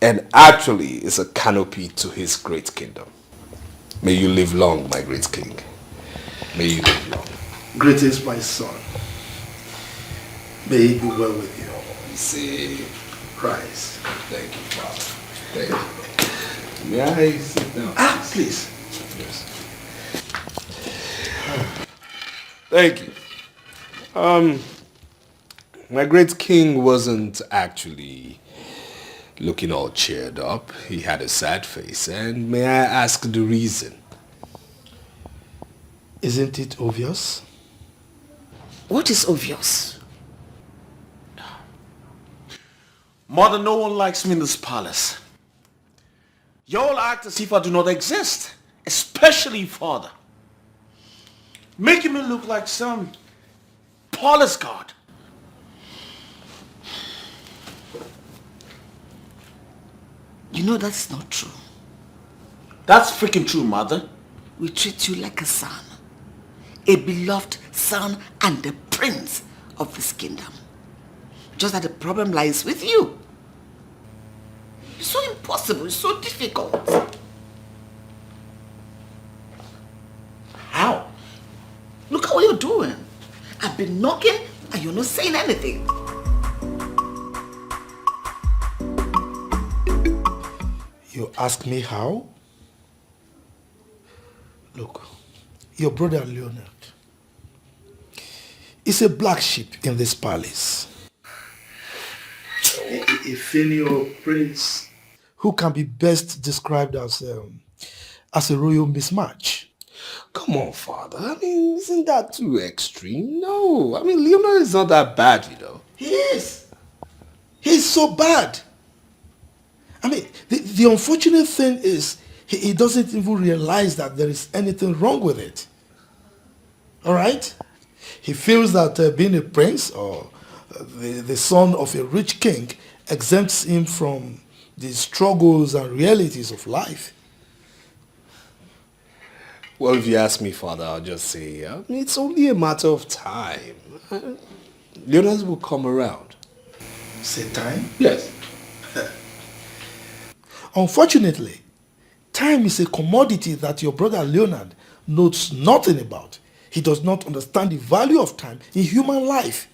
and actually is a canopy to his great kingdom. May you live long, my great king. May you live long. Greetings, my son. May it be well with you. You see, Christ. Thank you, Father. Thank you. May I sit down? Please. Yes. Thank you. My great king wasn't actually looking all cheered up. He had a sad face. And may I ask the reason? Isn't it obvious? What is obvious? Mother, no one likes me in this palace. You all act as if I do not exist, especially father. Making me look like some palace guard. You know that's not true. That's freaking true, mother. We treat you like a son. A beloved son and the prince of this kingdom. Just that the problem lies with you. It's so impossible, it's so difficult. How? Look at what you're doing. I've been knocking and you're not saying anything. You ask me how? Look, your brother Leonard is a black sheep in this palace. A filial prince who can be best described as a royal mismatch. Come on, Father. I mean, isn't that too extreme? No. I mean, Leonard is not that bad, you know. He is. He's so bad. I mean, the unfortunate thing is he doesn't even realize that there is anything wrong with it. All right? He feels that being a prince or the son of a rich king exempts him from the struggles and realities of life. Well, if you ask me, Father, I'll just say, it's only a matter of time. Leonard will come around. Say time? Yes. Unfortunately, time is a commodity that your brother Leonard knows nothing about. He does not understand the value of time in human life.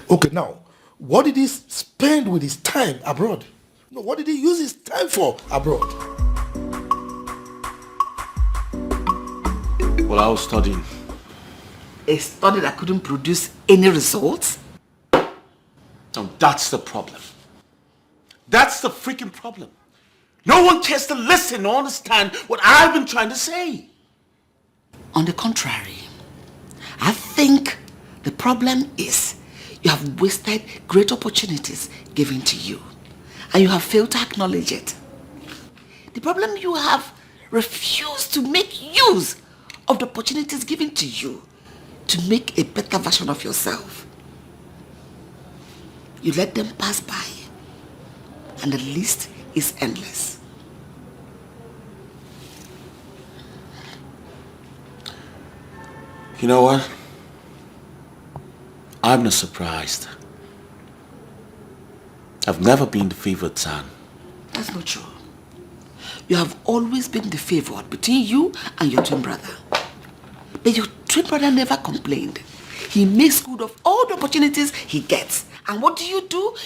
Okay, now, what did he spend with his time abroad? No, what did he use his time for abroad? Well, I was studying. A study that couldn't produce any results? Now that's the problem. That's the freaking problem. No one cares to listen or understand what I've been trying to say. On the contrary, I think the problem is you have wasted great opportunities given to you and you have failed to acknowledge it. The problem, you have refused to make use of the opportunities given to you to make a better version of yourself. You let them pass by and the list is endless. You know what? I'm not surprised. I've never been the favored son. That's not true. You have always been the favored between you and your twin brother. But your twin brother never complained. He makes good of all the opportunities he gets. And what do?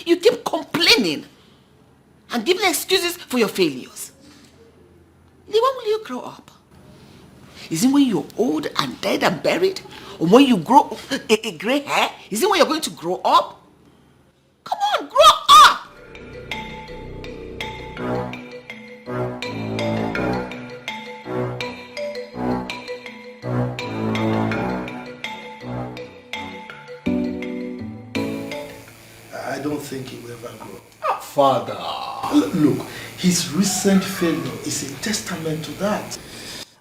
You keep complaining and giving excuses for your failures. Then when will you grow up? Is it when you're old and dead and buried? Or when you grow a gray hair? Is it when you're going to grow up? Come on, grow up! I don't think he will ever grow. Father. Look, his recent failure is a testament to that.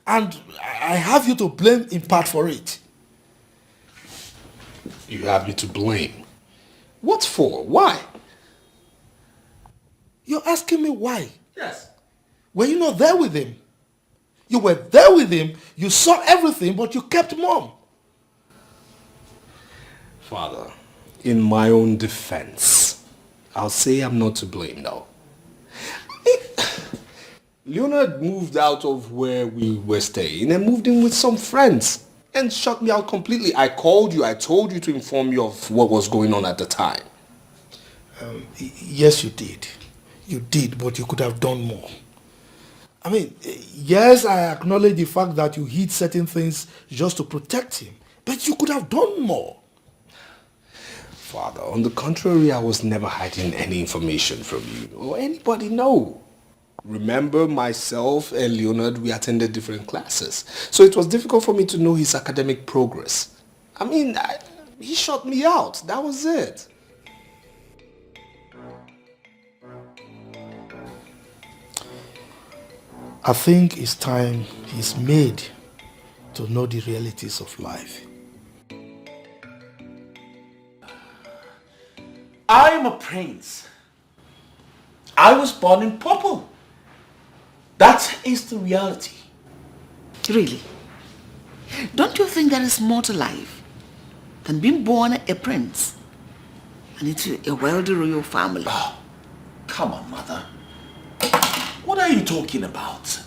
And I have you to blame in part for it. You have me to blame? What for? Why? You're asking me why? Yes. Were you not there with him? You were there with him, you saw everything, but you kept mum. Father, in my own defense, I'll say I'm not to blame now. Leonard moved out of where we were staying and moved in with some friends and shut me out completely. I called you, I told you to inform you of what was going on at the time. Yes, you did. You did, but you could have done more. I mean, yes, I acknowledge the fact that you hid certain things just to protect him, but you could have done more. Father, on the contrary, I was never hiding any information from you or anybody, no. Remember, myself and Leonard, we attended different classes, so it was difficult for me to know his academic progress. I mean, he shut me out, that was it. I think it's time he's made to know the realities of life. I am a prince. I was born in purple. That is the reality. Really? Don't you think there is more to life than being born a prince and into a wealthy royal family? Oh, come on, mother. What are you talking about?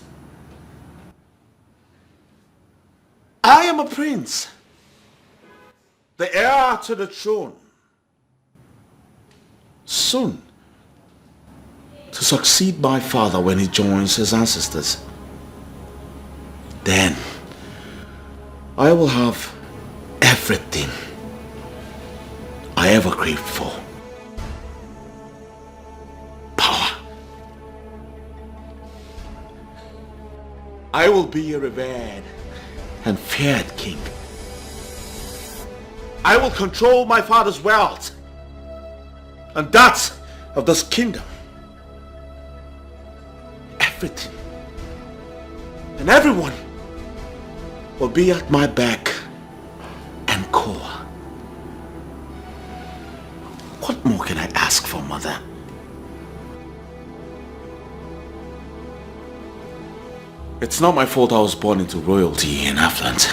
I am a prince. The heir to the throne. Soon, to succeed my father when he joins his ancestors. Then, I will have everything I ever craved for. Power. I will be a revered and feared king. I will control my father's wealth and that of this kingdom. Everything and everyone will be at my beck and call. What more can I ask for, mother? It's not my fault I was born into royalty and affluence.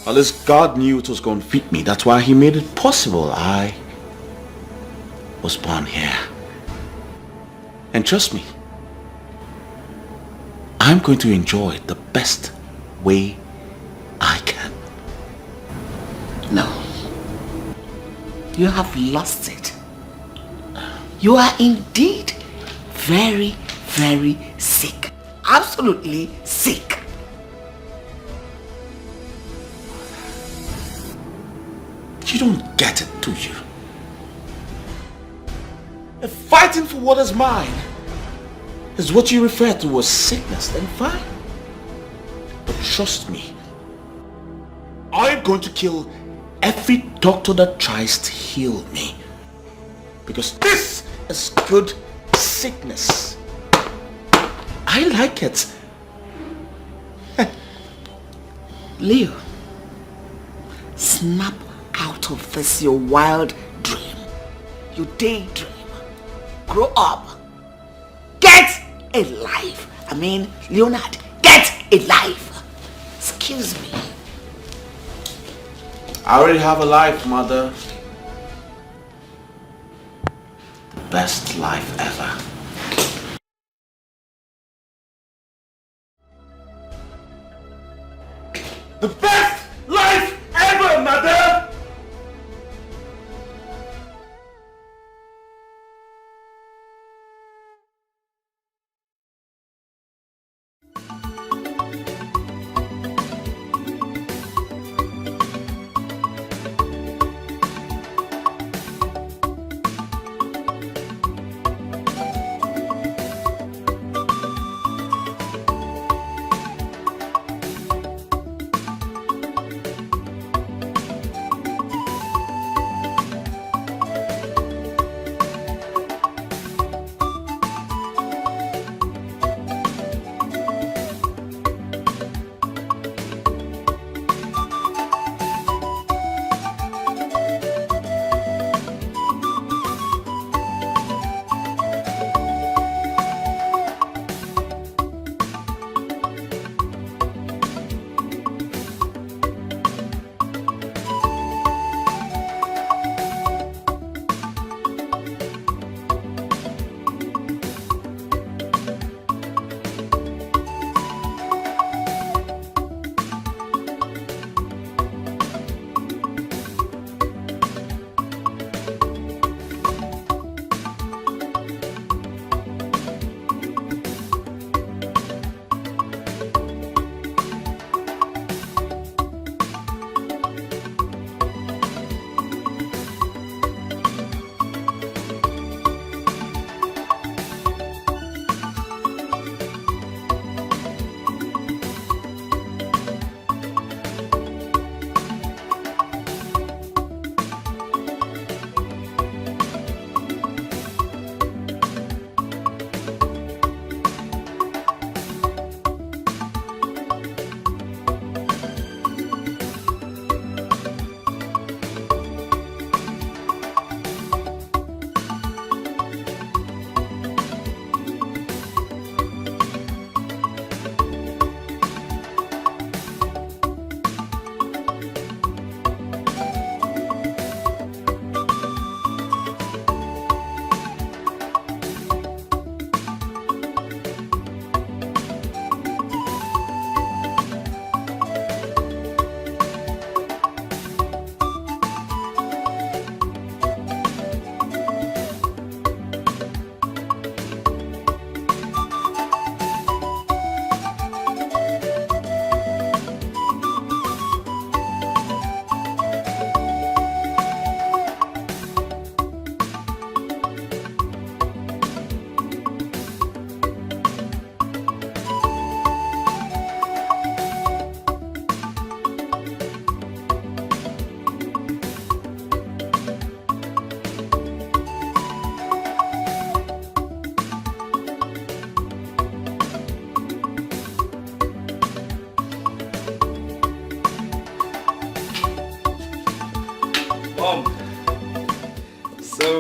At least God knew it was going to fit me. That's why he made it possible. I was born here. And trust me, I'm going to enjoy it the best way I can. No. You have lost it. You are indeed very, very sick. Absolutely sick. You don't get it, do you? If fighting for what is mine is what you refer to as sickness, then fine. But trust me, I'm going to kill every doctor that tries to heal me. Because this is good sickness. I like it. Leo, snap out of this your wild dream. Your daydream. Grow up. Get a life. I mean, Leonard, get a life. Excuse me. I already have a life, mother. The best life ever. The best life ever, mother!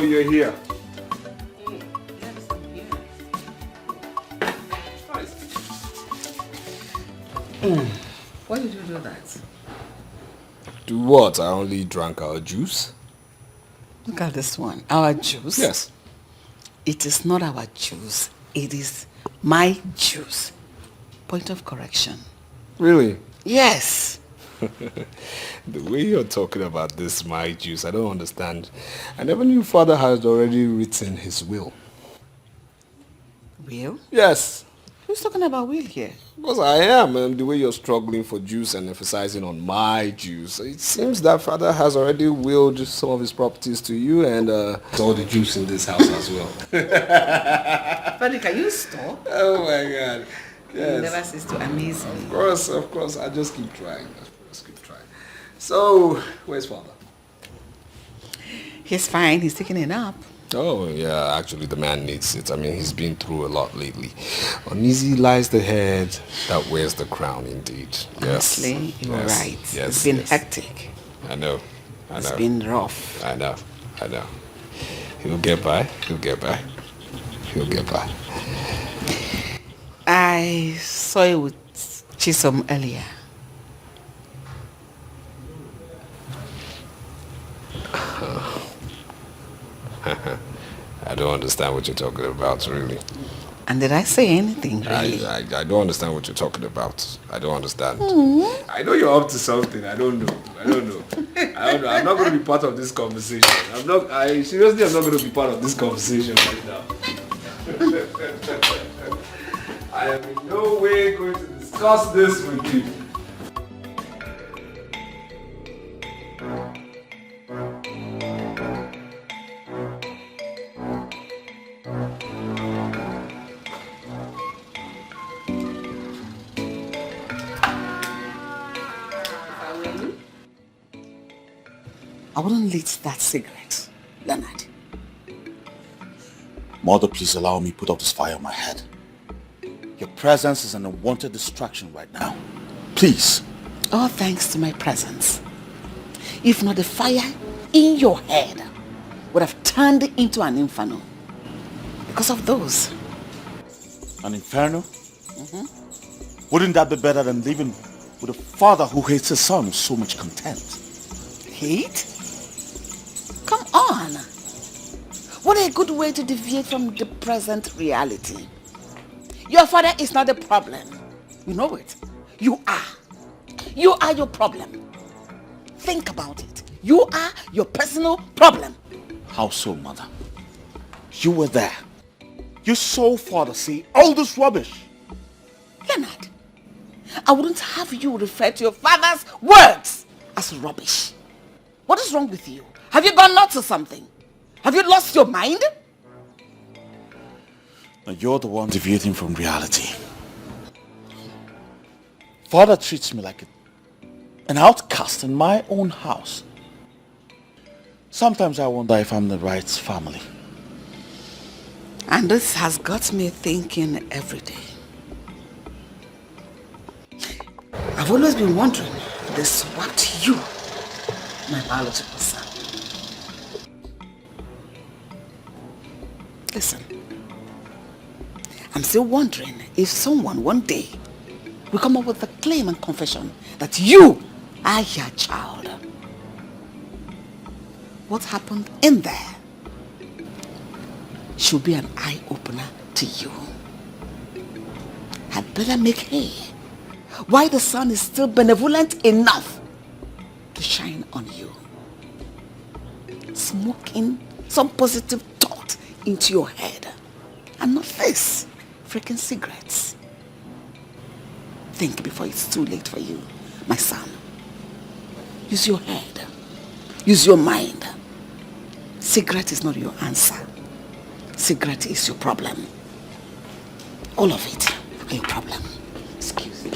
you're here. Why did you do that? Do what? I only drank our juice. Look at this one. Our juice? Yes. It is not our juice. It is my juice. Point of correction. Really? Yes. The way you're talking about this, my juice, I don't understand. I never knew father had already written his will. Will? Yes. Who's talking about will here? Because I am, and the way you're struggling for juice and emphasizing on my juice, it seems that father has already willed some of his properties to you and all the juice in this house as well. Frederick, can you stop? Oh my God. Yes. You never cease to amaze me. Of course, I just keep trying. So, where's father? He's fine, he's taking a nap. Oh, yeah, actually the man needs it. I mean, he's been through a lot lately. Uneasy lies the head that wears the crown, indeed. Yes. Honestly, you're right. Yes, it's been hectic. I know. It's been rough. I know. He'll get by. I saw you with Chisom earlier. I don't understand what you're talking about, really. And did I say anything, really? I don't understand what you're talking about. I don't understand. Mm-hmm. I know you're up to something. I don't know. I'm not going to be part of this conversation. I'm not going to be part of this conversation right now. I am in no way going to discuss this with you. I wouldn't lit that cigarette, Leonard. Mother, please allow me to put out this fire on my head. Your presence is an unwanted distraction right now. Please. All thanks to my presence. If not, the fire in your head would have turned into an inferno. Because of those. An inferno? Mm-hmm. Wouldn't that be better than living with a father who hates his son with so much contempt? Hate? Come on. What a good way to deviate from the present reality. Your father is not the problem. You know it. You are. You are your problem. Think about it. You are your personal problem. How so, mother? You were there. You saw father say all this rubbish. Leonard, I wouldn't have you refer to your father's words as rubbish. What is wrong with you? Have you gone nuts or something? Have you lost your mind? Now you're the one deviating from reality. Father treats me like an outcast in my own house. Sometimes I wonder if I'm the right family. And this has got me thinking every day. I've always been wondering if they swapped you, my biological son. Listen, I'm still wondering if someone one day will come up with a claim and confession that you are your child. What happened in there should be an eye-opener to you. Had better make hay while the sun is still benevolent enough to shine on you. Smoking some positive thought into your head and not this freaking cigarettes. Think before it's too late for you, my son. Use your head. Use your mind. Cigarette is not your answer. Cigarette is your problem. All of it are your problem. Excuse me.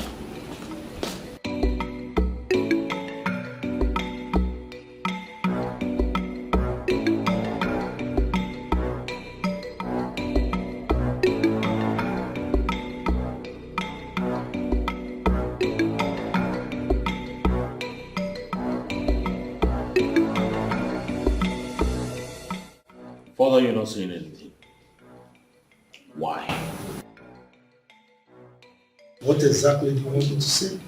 Father, you're not saying anything. Why? What exactly do you want me to say?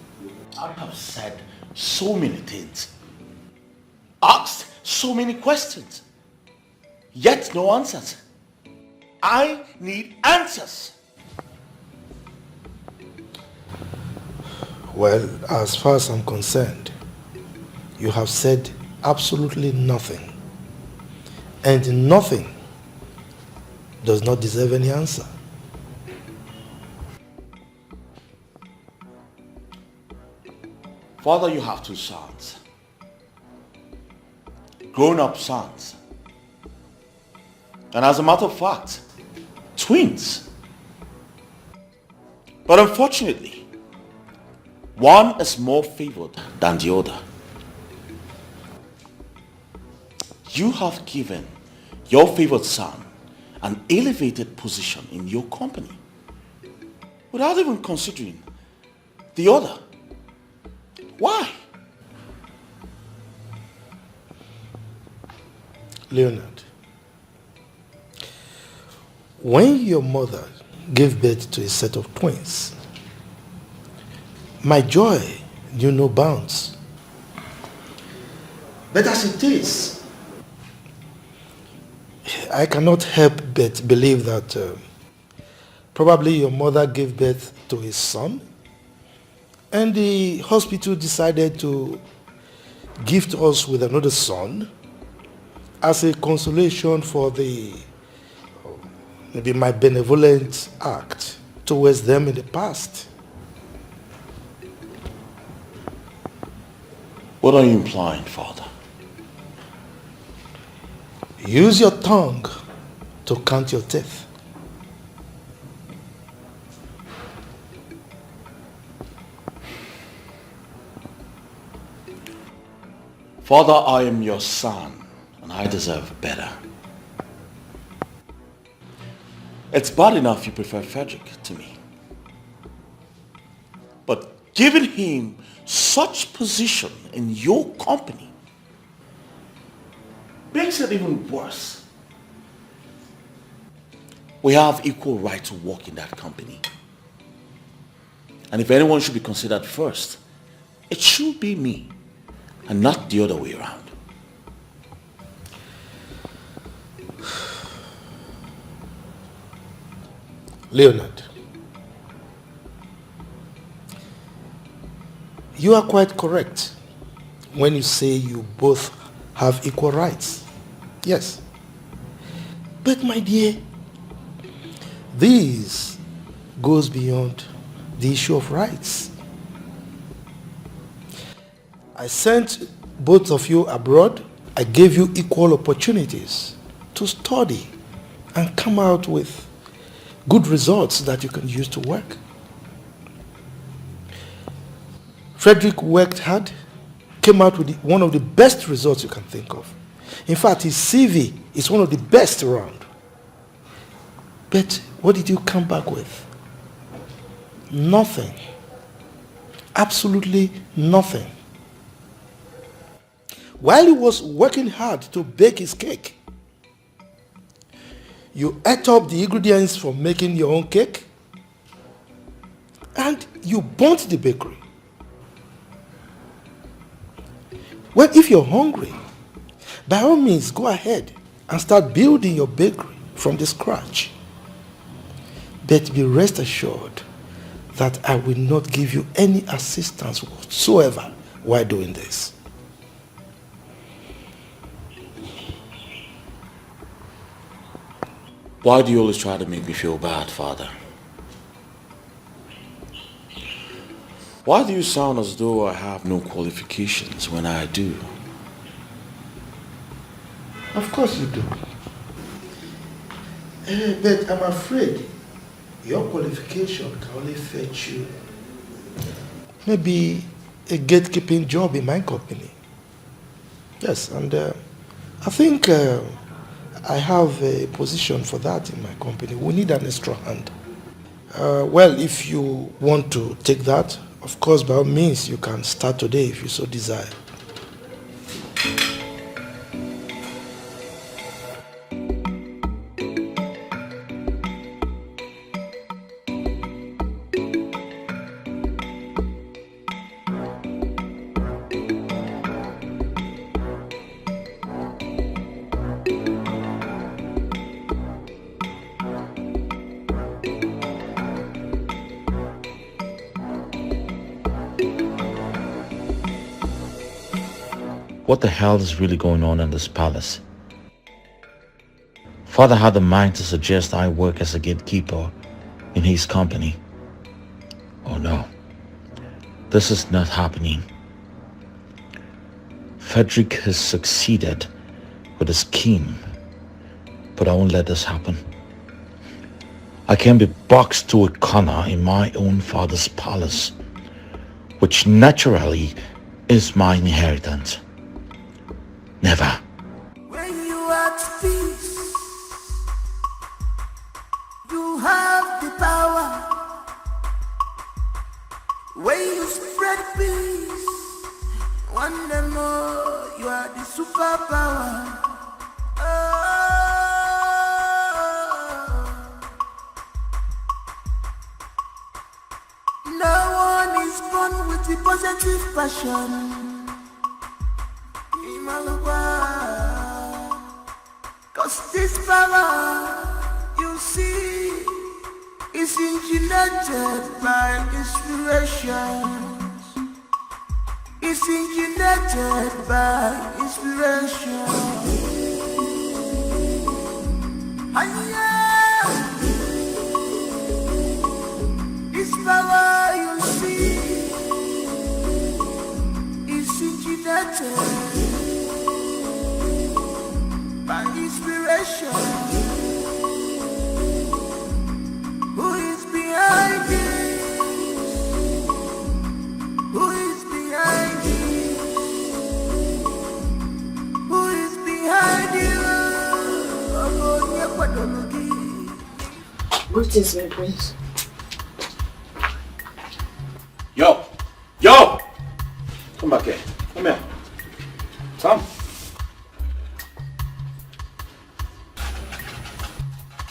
I have said so many things. Asked so many questions. Yet no answers. I need answers. Well, as far as I'm concerned, you have said absolutely nothing. And nothing does not deserve any answer. Father, you have two sons. Grown-up sons. And as a matter of fact, twins. But unfortunately, one is more favored than the other. You have given your favored son an elevated position in your company without even considering the other. Why? Leonard, when your mother gave birth to a set of twins, my joy knew no bounds. But as it is, I cannot help but believe that probably your mother gave birth to a son, and the hospital decided to gift us with another son as a consolation for maybe my benevolent act towards them in the past. What are you implying, Father? Use your tongue to count your teeth. Father, I am your son, and I deserve better. It's bad enough you prefer Frederick to me. But giving him such position in your company makes it even worse. We have equal right to work in that company. And if anyone should be considered first, it should be me, and not the other way around. Leonard, you are quite correct when you say you both have equal rights. Yes. But my dear, this goes beyond the issue of rights. I sent both of you abroad. I gave you equal opportunities to study and come out with good results that you can use to work. Frederick worked hard, came out with one of the best results you can think of. In fact, his CV is one of the best around. But what did you come back with? Nothing. Absolutely nothing. While he was working hard to bake his cake, you ate up the ingredients for making your own cake, and you burnt the bakery. Well, if you're hungry, by all means, go ahead and start building your bakery from the scratch. But be rest assured that I will not give you any assistance whatsoever while doing this. Why do you always try to make me feel bad, Father? Why do you sound as though I have no qualifications when I do? Of course you do. But I'm afraid your qualification can only fetch you maybe a gatekeeping job in my company. Yes, and I think I have a position for that in my company. We need an extra hand. Well, if you want to take that, of course, by all means, you can start today if you so desire. What the hell is really going on in this palace? Father had the mind to suggest I work as a gatekeeper in his company. Oh no, this is not happening. Frederick has succeeded with a scheme, but I won't let this happen. I can't be boxed to a corner in my own father's palace, which naturally is my inheritance. Never. When you are at peace, you have the power. When you spread peace, one day more, you are the superpower. No one is born with the positive passion. Cause this power, you see, is engineered by inspirations. It's engineered by inspiration. This power you see is engineered by inspiration. Who is behind it? Who is behind it? Who is behind you? What is my prince? Yo! Come back here. Come here. Come.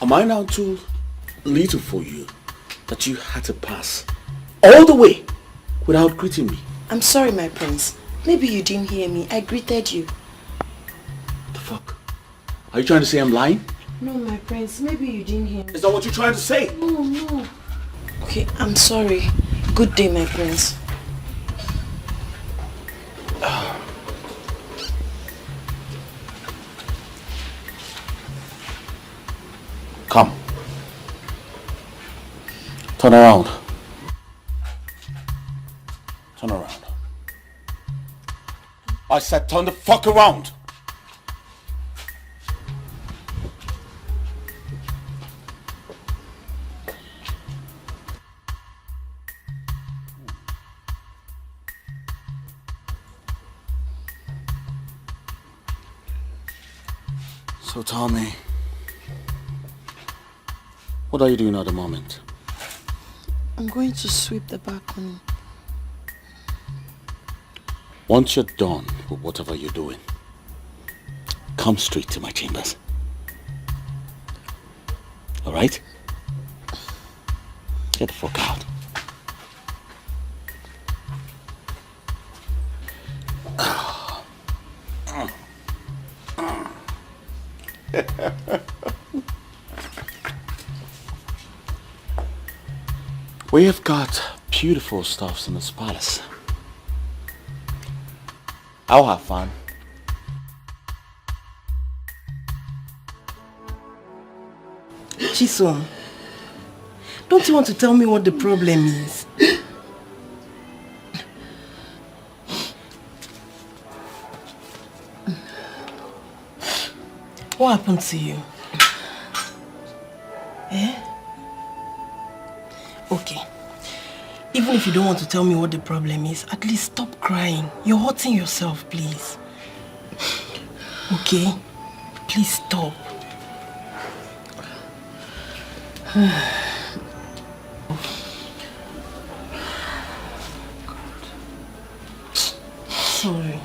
Am I now too little for you that you had to pass all the way without greeting me? I'm sorry, my prince. Maybe you didn't hear me. I greeted you. The fuck? Are you trying to say I'm lying? No, my prince. Maybe you didn't hear me. Is that what you're trying to say? No. Okay, I'm sorry. Good day, my prince. Come. Turn around. Turn around. I said turn the fuck around. So tell me, what are you doing at the moment? I'm going to sweep the balcony. Once you're done with whatever you're doing, come straight to my chambers. Alright? Get the fuck out. We have got beautiful stuffs in this palace. I'll have fun. Chisom, don't you want to tell me what the problem is? What happened to you? Okay. Even if you don't want to tell me what the problem is, at least stop crying. You're hurting yourself, please. Okay? Please stop. Sorry.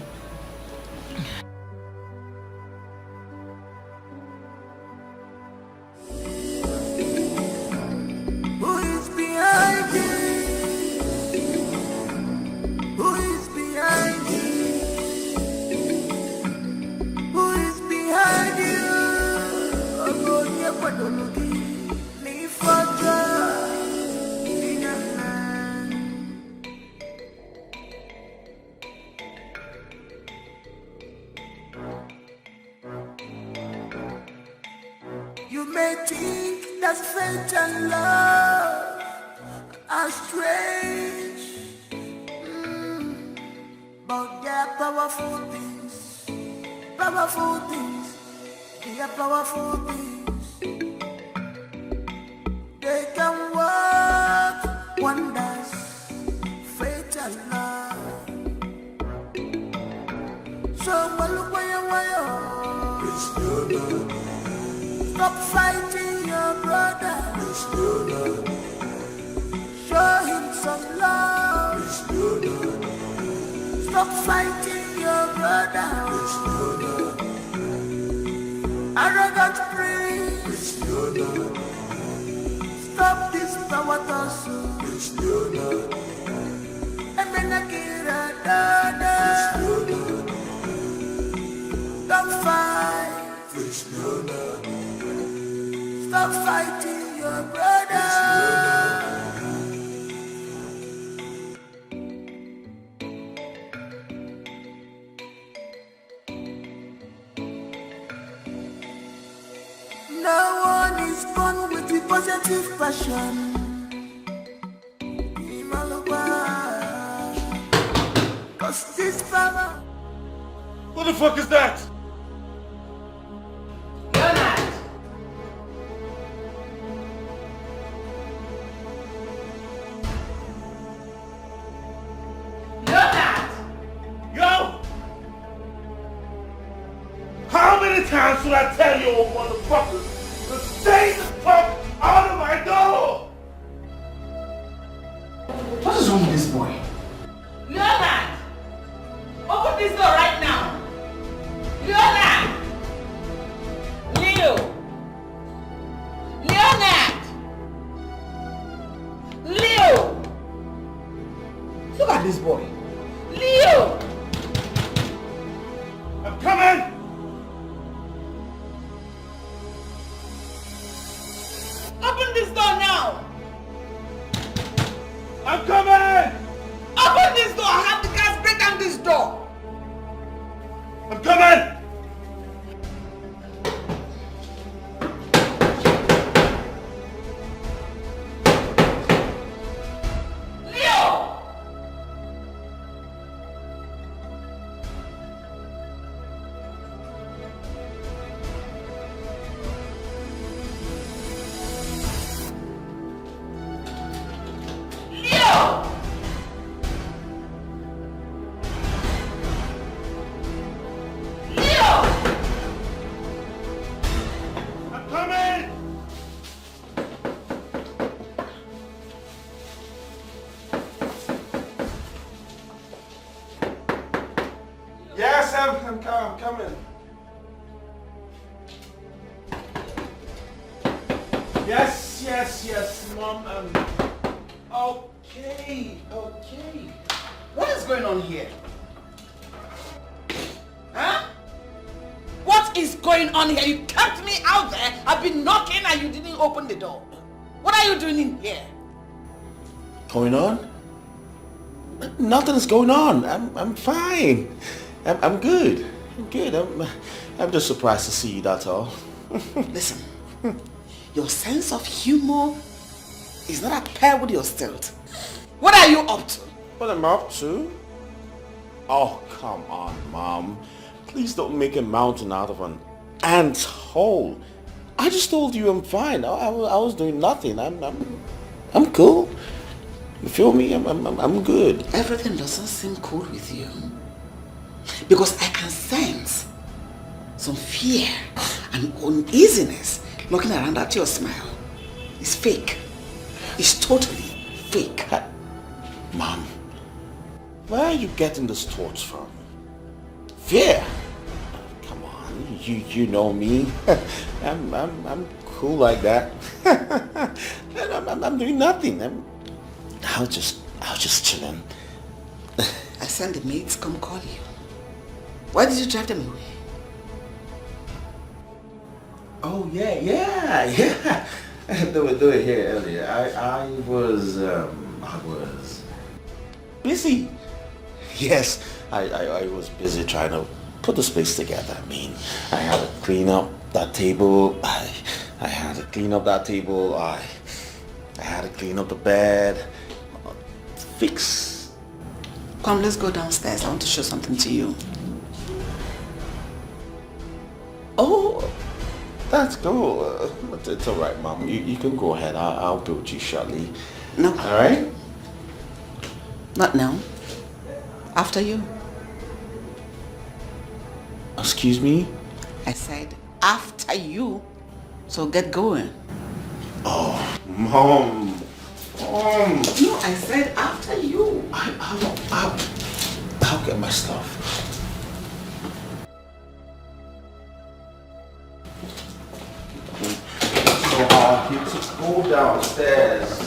are strange, but they're powerful things. Powerful things. They are powerful things. They can work wonders. Fatal love. So look where you are. Stop fighting your brother. Show him some love. Stop fighting your brother. Arrogant priest. Stop this power tussle. Don't fight. Stop fighting your brother. No one is born with the positive passion. Cause this power. What the fuck is that? Leonard! Leonard! Yo! How many times should I tell you old motherfuckers to stay the fuck out of my door? What is wrong with this boy? Leonard! Open this door right now! Leonard! Leo! Leonard! Leo! Look at this boy! Leo! I'm coming! Open this door now! I'm coming! Open this door! I have the guys break down this door! I'm coming! Leo! Leo! I'm coming! Yes, I'm coming. Yes, Mom. Okay. What is going on here? Huh? What is going on here? You kept me out there. I've been knocking and you didn't open the door. What are you doing in here? Going on? Nothing's going on. I'm fine. I'm good. I'm just surprised to see you, that's all. Listen, your sense of humor is not at par with your stealth. What are you up to? What am I up to? Oh, come on, Mom. Please don't make a mountain out of an ant hole. I just told you I'm fine. I was doing nothing. I'm cool. You feel me? I'm good. Everything doesn't seem cool with you. Because I can sense some fear and uneasiness looking around at your smile. It's fake. It's totally fake. Mom, where are you getting these thoughts from? Fear? Come on, you know me. I'm cool like that. I'm doing nothing. I was just chilling. I sent the maids come call you. Why did you drive them away? Oh yeah. They were here earlier. I was busy. Yes, I was busy trying to put the space together. I mean, I had to clean up that table. I had to clean up that table. I had to clean up the bed. fix. Come, let's go downstairs. I want to show something to you. Oh, that's cool. It's all right, Mom. You can go ahead. I'll build you shortly. No. All right? Not now. After you. Excuse me? I said after you. So get going. Oh, Mom. Mom. No, I said after you. I'll get my stuff. So I need to go downstairs.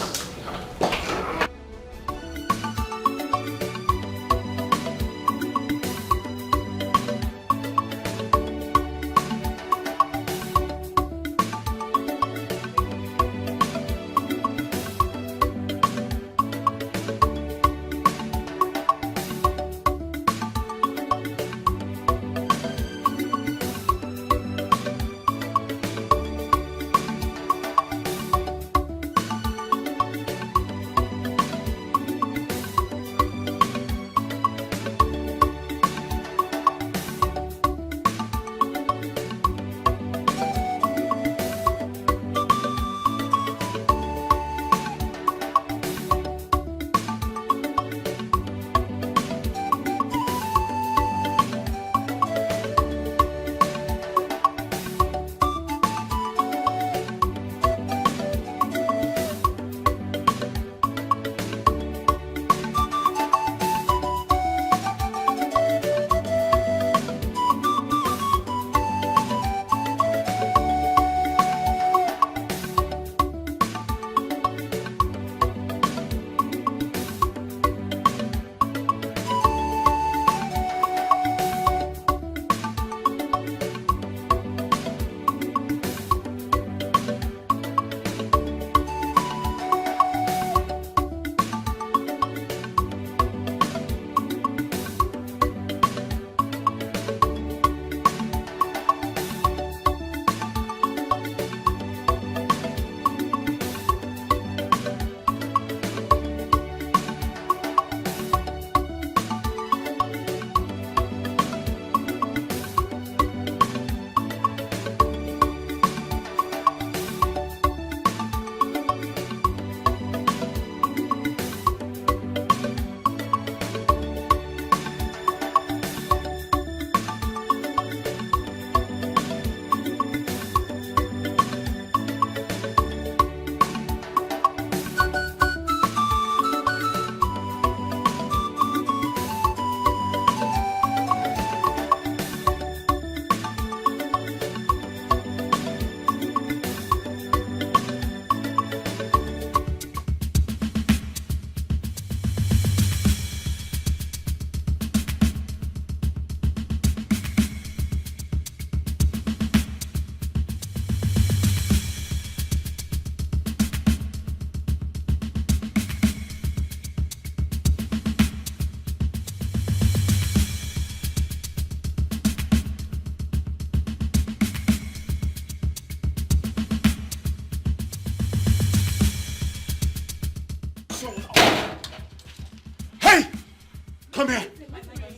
Come here!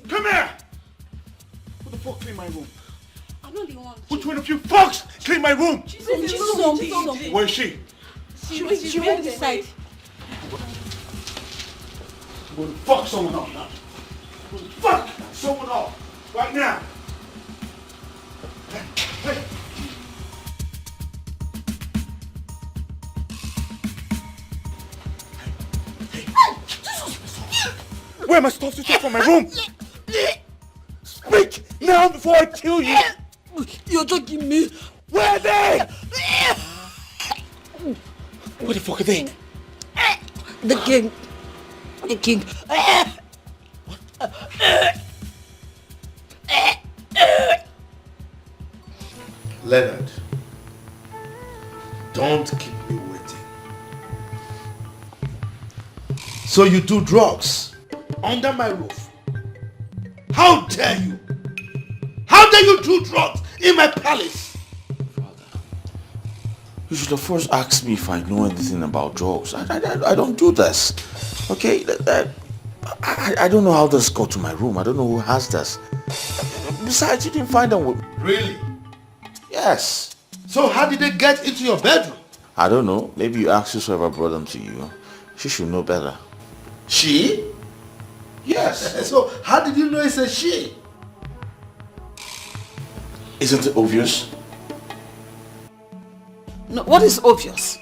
Come here! Who the fuck cleaned my room? I'm not the one. Which one of you fucks cleaned my room? Some. Where is she? She went inside. I'm going to fuck someone up now. I'm going to fuck someone up right now. Hey. Where are my stuff to take from my room? Speak now before I kill you! You're talking me. Where are they? Where the fuck are they? The king. The king. Leonard, don't keep me waiting. So you do drugs under my roof? How dare you? How dare you do drugs in my palace? You should have first asked me if I know anything about drugs. I don't do this. Okay, I don't know how this got to my room. I don't know who has this. Besides, you didn't find them with... Really? Yes. So how did they get into your bedroom? I don't know. Maybe you asked whoever brought them to you. She should know better. She? Yes. So how did you know it's a she? Isn't it obvious? No, what is obvious?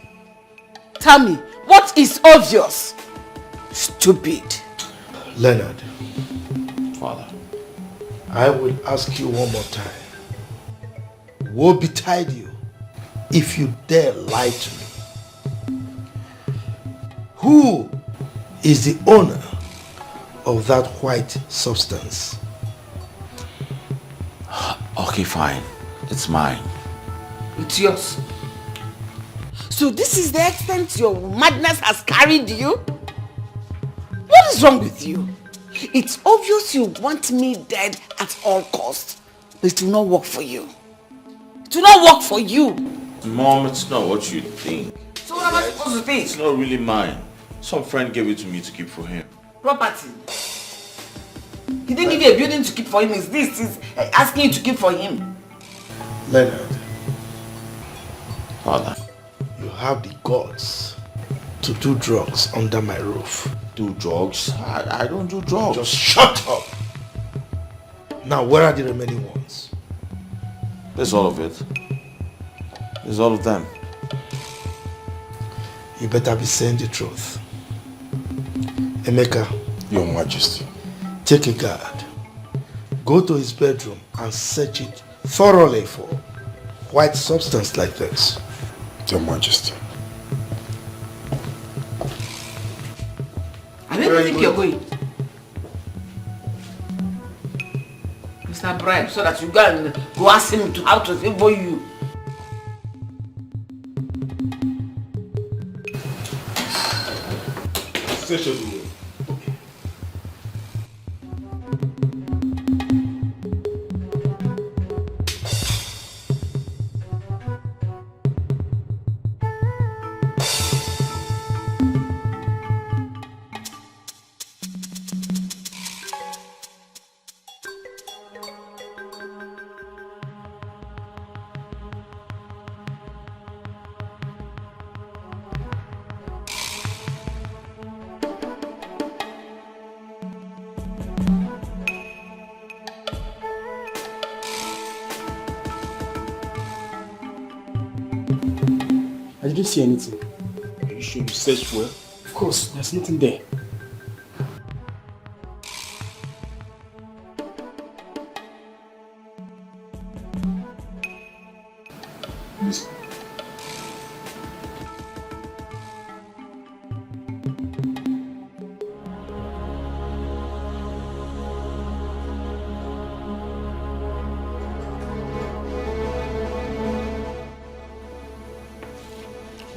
Tell me, what is obvious? Stupid. Leonard. Father. I will ask you one more time. Woe betide you if you dare lie to me. Who is the owner of that white substance? Okay, fine. It's mine. It's yours. So this is the extent your madness has carried you? What is wrong with you? It's obvious you want me dead at all costs. But it will not work for you. It will not work for you. Mom, it's not what you think. So what am I supposed to think? It's not really mine. Some friend gave it to me to keep for him. Property. He didn't give you a building to keep for him. Is this he's asking you to keep for him? Leonard. Father. You have the guts to do drugs under my roof. Do drugs? I don't do drugs. Just shut up. Now, where are the remaining ones? There's all of it. There's all of them. You better be saying the truth. Emeka. Your Majesty. Take a guard. Go to his bedroom and search it thoroughly for white substance like this. Your Majesty. Where do you think you're going? Mr. Bribe, so that you go ask him to how to favor you. Session. I didn't see anything. Are you sure you searched well? Of course, there's nothing there.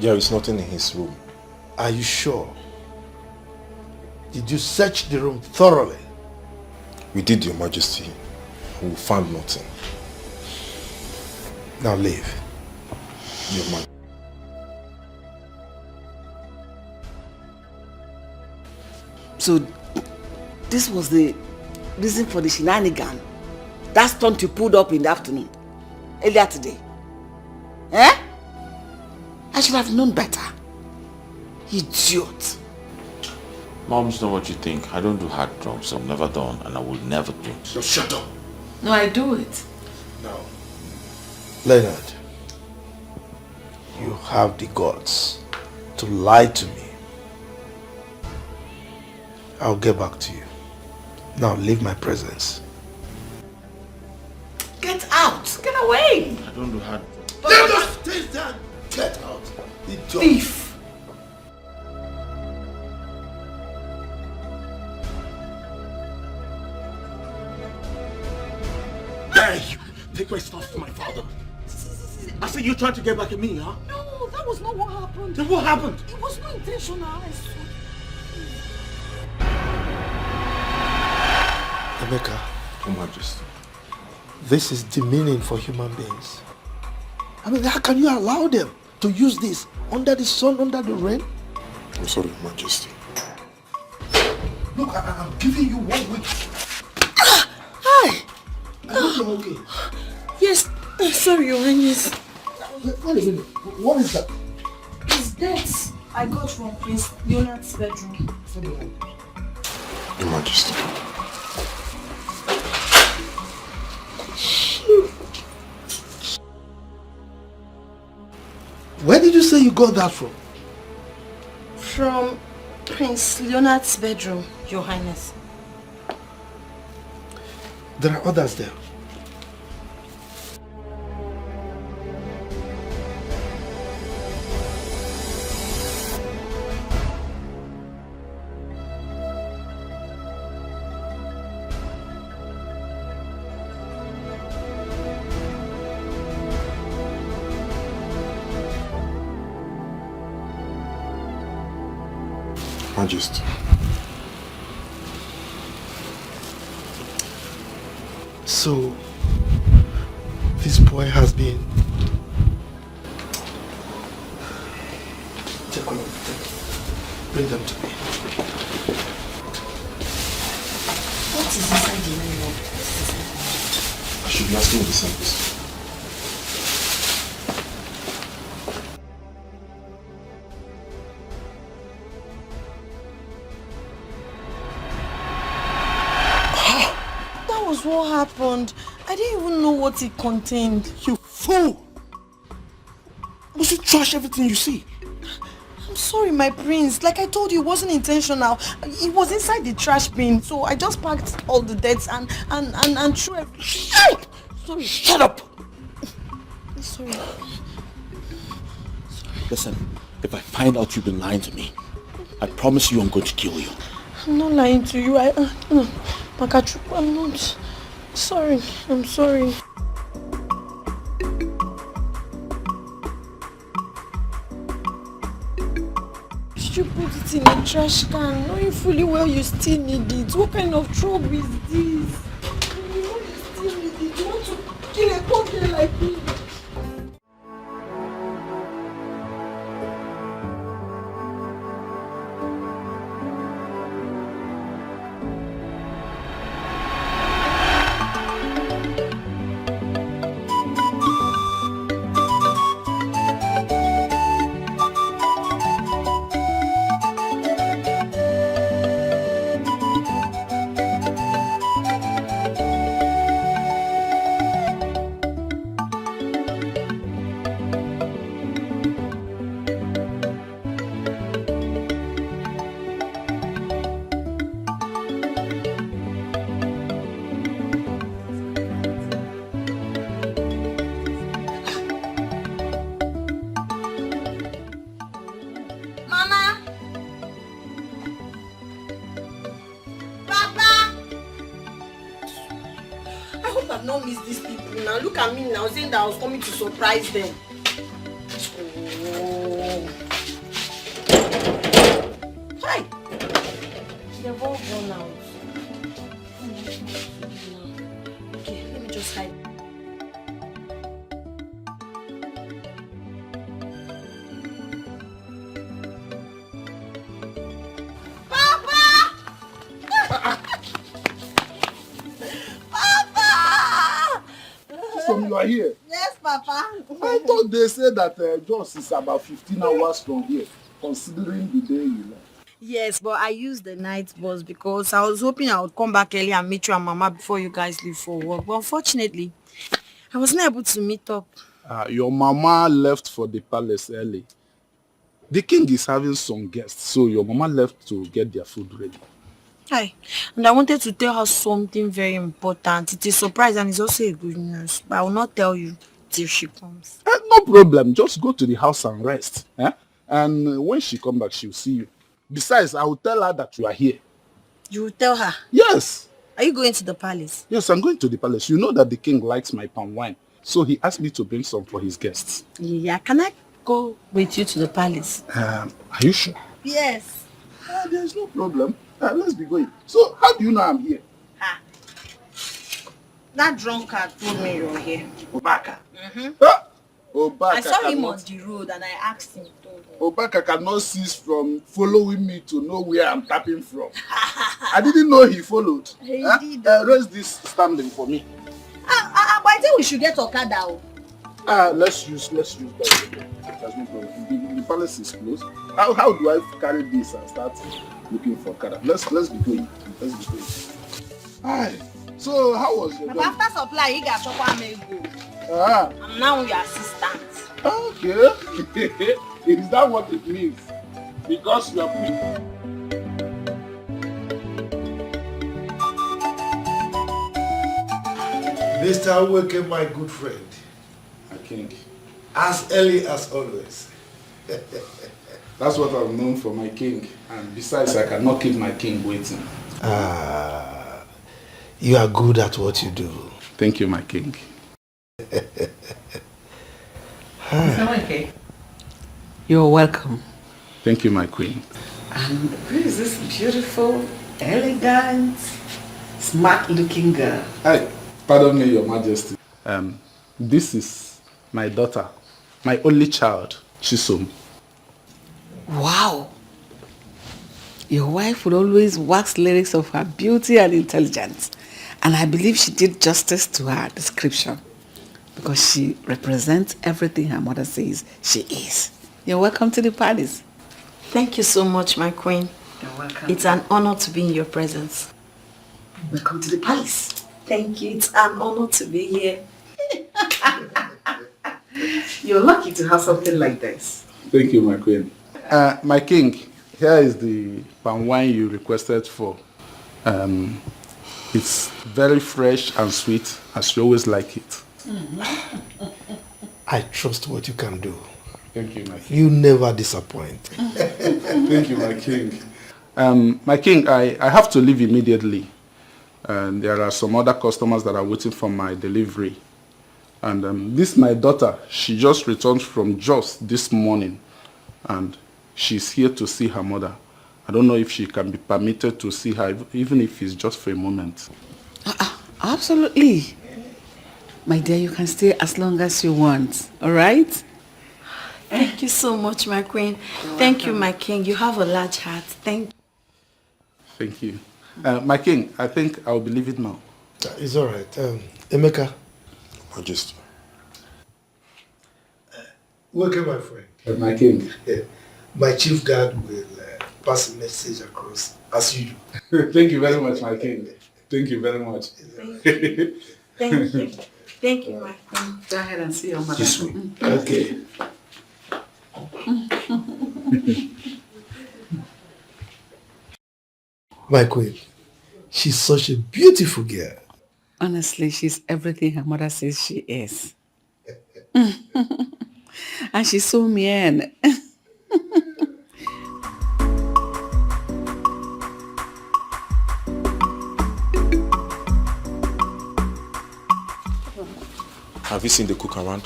There is nothing in his room. Are you sure? Did you search the room thoroughly? We did, Your Majesty. We found nothing. Now leave. Your Majesty. So, this was the reason for the shenanigan. That stunt you pulled up in the afternoon, earlier today. Eh? I should have known better. Idiot. Mom, it's not what you think. I don't do hard drugs. I've never done and I will never do. So shut up. No, I do it. No. Leonard, you have the guts to lie to me. I'll get back to you. Now leave my presence. Get out! Get away! I don't do hard drugs. Let us stay down! Get out! Idiot. Thief! Hey, you take my stuff to my father. I said you tried to get back at me, huh? No, that was not what happened. Then what happened? It was not intentional, I swear. Emeka, Your Majesty. this is demeaning for human beings. I mean, how can you allow them to use this under the sun, under the rain? I'm sorry, Your Majesty. Look, I'm giving you 1 week. Hi! I hope you're okay. Yes, sorry, Your Highness. Wait a minute. What is that? It's death I got from Prince Leonard's bedroom. Your Majesty. Where did you say you got that from? From Prince Leonard's bedroom, Your Highness. There are others there. Majesty. So, this boy has been... Take one of them. Bring them to me. What is inside the nylon? I should be asking the same question. What happened? I didn't even know what it contained. You fool! Must you trash everything you see? I'm sorry, my prince. Like I told you, it wasn't intentional. It was inside the trash bin, so I just packed all the debts and threw it. Sorry. Shut up! Sorry. Listen, if I find out you've been lying to me, I promise you I'm going to kill you. I'm not lying to you. Makachu, I'm not. Sorry. I'm sorry. You put it in a trash can, knowing fully well you still need it. What kind of trouble is this? You know you still need it. You want to kill a poor girl like me? Saying that I was coming to surprise them. Oh. Hi! They've all gone out. Okay, let me just hide. You are here. Yes, Papa. I thought they said that Jos is about 15 hours from here, considering the day you left. Yes, but I used the night bus because I was hoping I would come back early and meet you and Mama before you guys leave for work. But unfortunately, I wasn't able to meet up. Your Mama left for the palace early. The king is having some guests, so your Mama left to get their food ready. Hi, and I wanted to tell her something very important. It's a surprise and it's also a good news, but I will not tell you till she comes. No problem, just go to the house and rest. And when she comes back, she'll see you. Besides, I will tell her that you are here. You will tell her? Yes. Are you going to the palace? Yes, I'm going to the palace. You know that the king likes my palm wine, so he asked me to bring some for his guests. Yeah, can I go with you to the palace? Are you sure? Yes. There's no problem. Let's be going. So, how do you know I'm here? That drunkard told me you were here. Obaka. Obaka I saw him on the road and I asked him. Obaka cannot cease from following me to know where I'm tapping from. I didn't know he followed. He did. Raise this standing for me. But I think we should get Okada. Let's use that. There's no problem. The palace is closed. How do I carry this and start looking for Okada? Let's be going. Aye. So how was your day? After supply, he got chopper mango. I'm now your assistant. Okay. Is that what it means? Because you are Mr. Wake, my good friend. My king. As early as always. That's what I'm known for, my king. And besides, I cannot keep my king waiting. You are good at what you do. Thank you, my king. Okay. You're welcome. Thank you, my queen. And who is this beautiful, elegant, smart-looking girl? Hi, pardon me, your majesty. This is my daughter, my only child, Chisom. Wow. Your wife would always wax lyrics of her beauty and intelligence. And I believe she did justice to her description because she represents everything her mother says she is. You're welcome to the palace. Thank you so much, my queen. You're welcome. It's an honor to be in your presence. Welcome to the palace. Thank you. It's an honor to be here. You're lucky to have something like this. Thank you, my queen. My king, here is the palm wine you requested for. It's very fresh and sweet, as you always like it. I trust what you can do. Thank you, my king. You never disappoint. Thank you, my king. My king, I have to leave immediately. And there are some other customers that are waiting for my delivery. And this my daughter. She just returned from Jos this morning. And she's here to see her mother. I don't know if she can be permitted to see her, even if it's just for a moment. Absolutely. My dear, you can stay as long as you want, all right? Thank you so much, my queen. Thank you, my king. You have a large heart. Thank you. My king, I think I'll be leaving now. It's all right. Emeka. Majesty. Welcome, my friend. My king. My chief guard will pass a message across as usual. Thank you very much, my king. Thank you very much. Thank you. Thank you, my queen. Go ahead and see your mother. This way. Okay. My queen, she's such a beautiful girl. Honestly, she's everything her mother says she is. And she's so mean. Have you seen the cook around?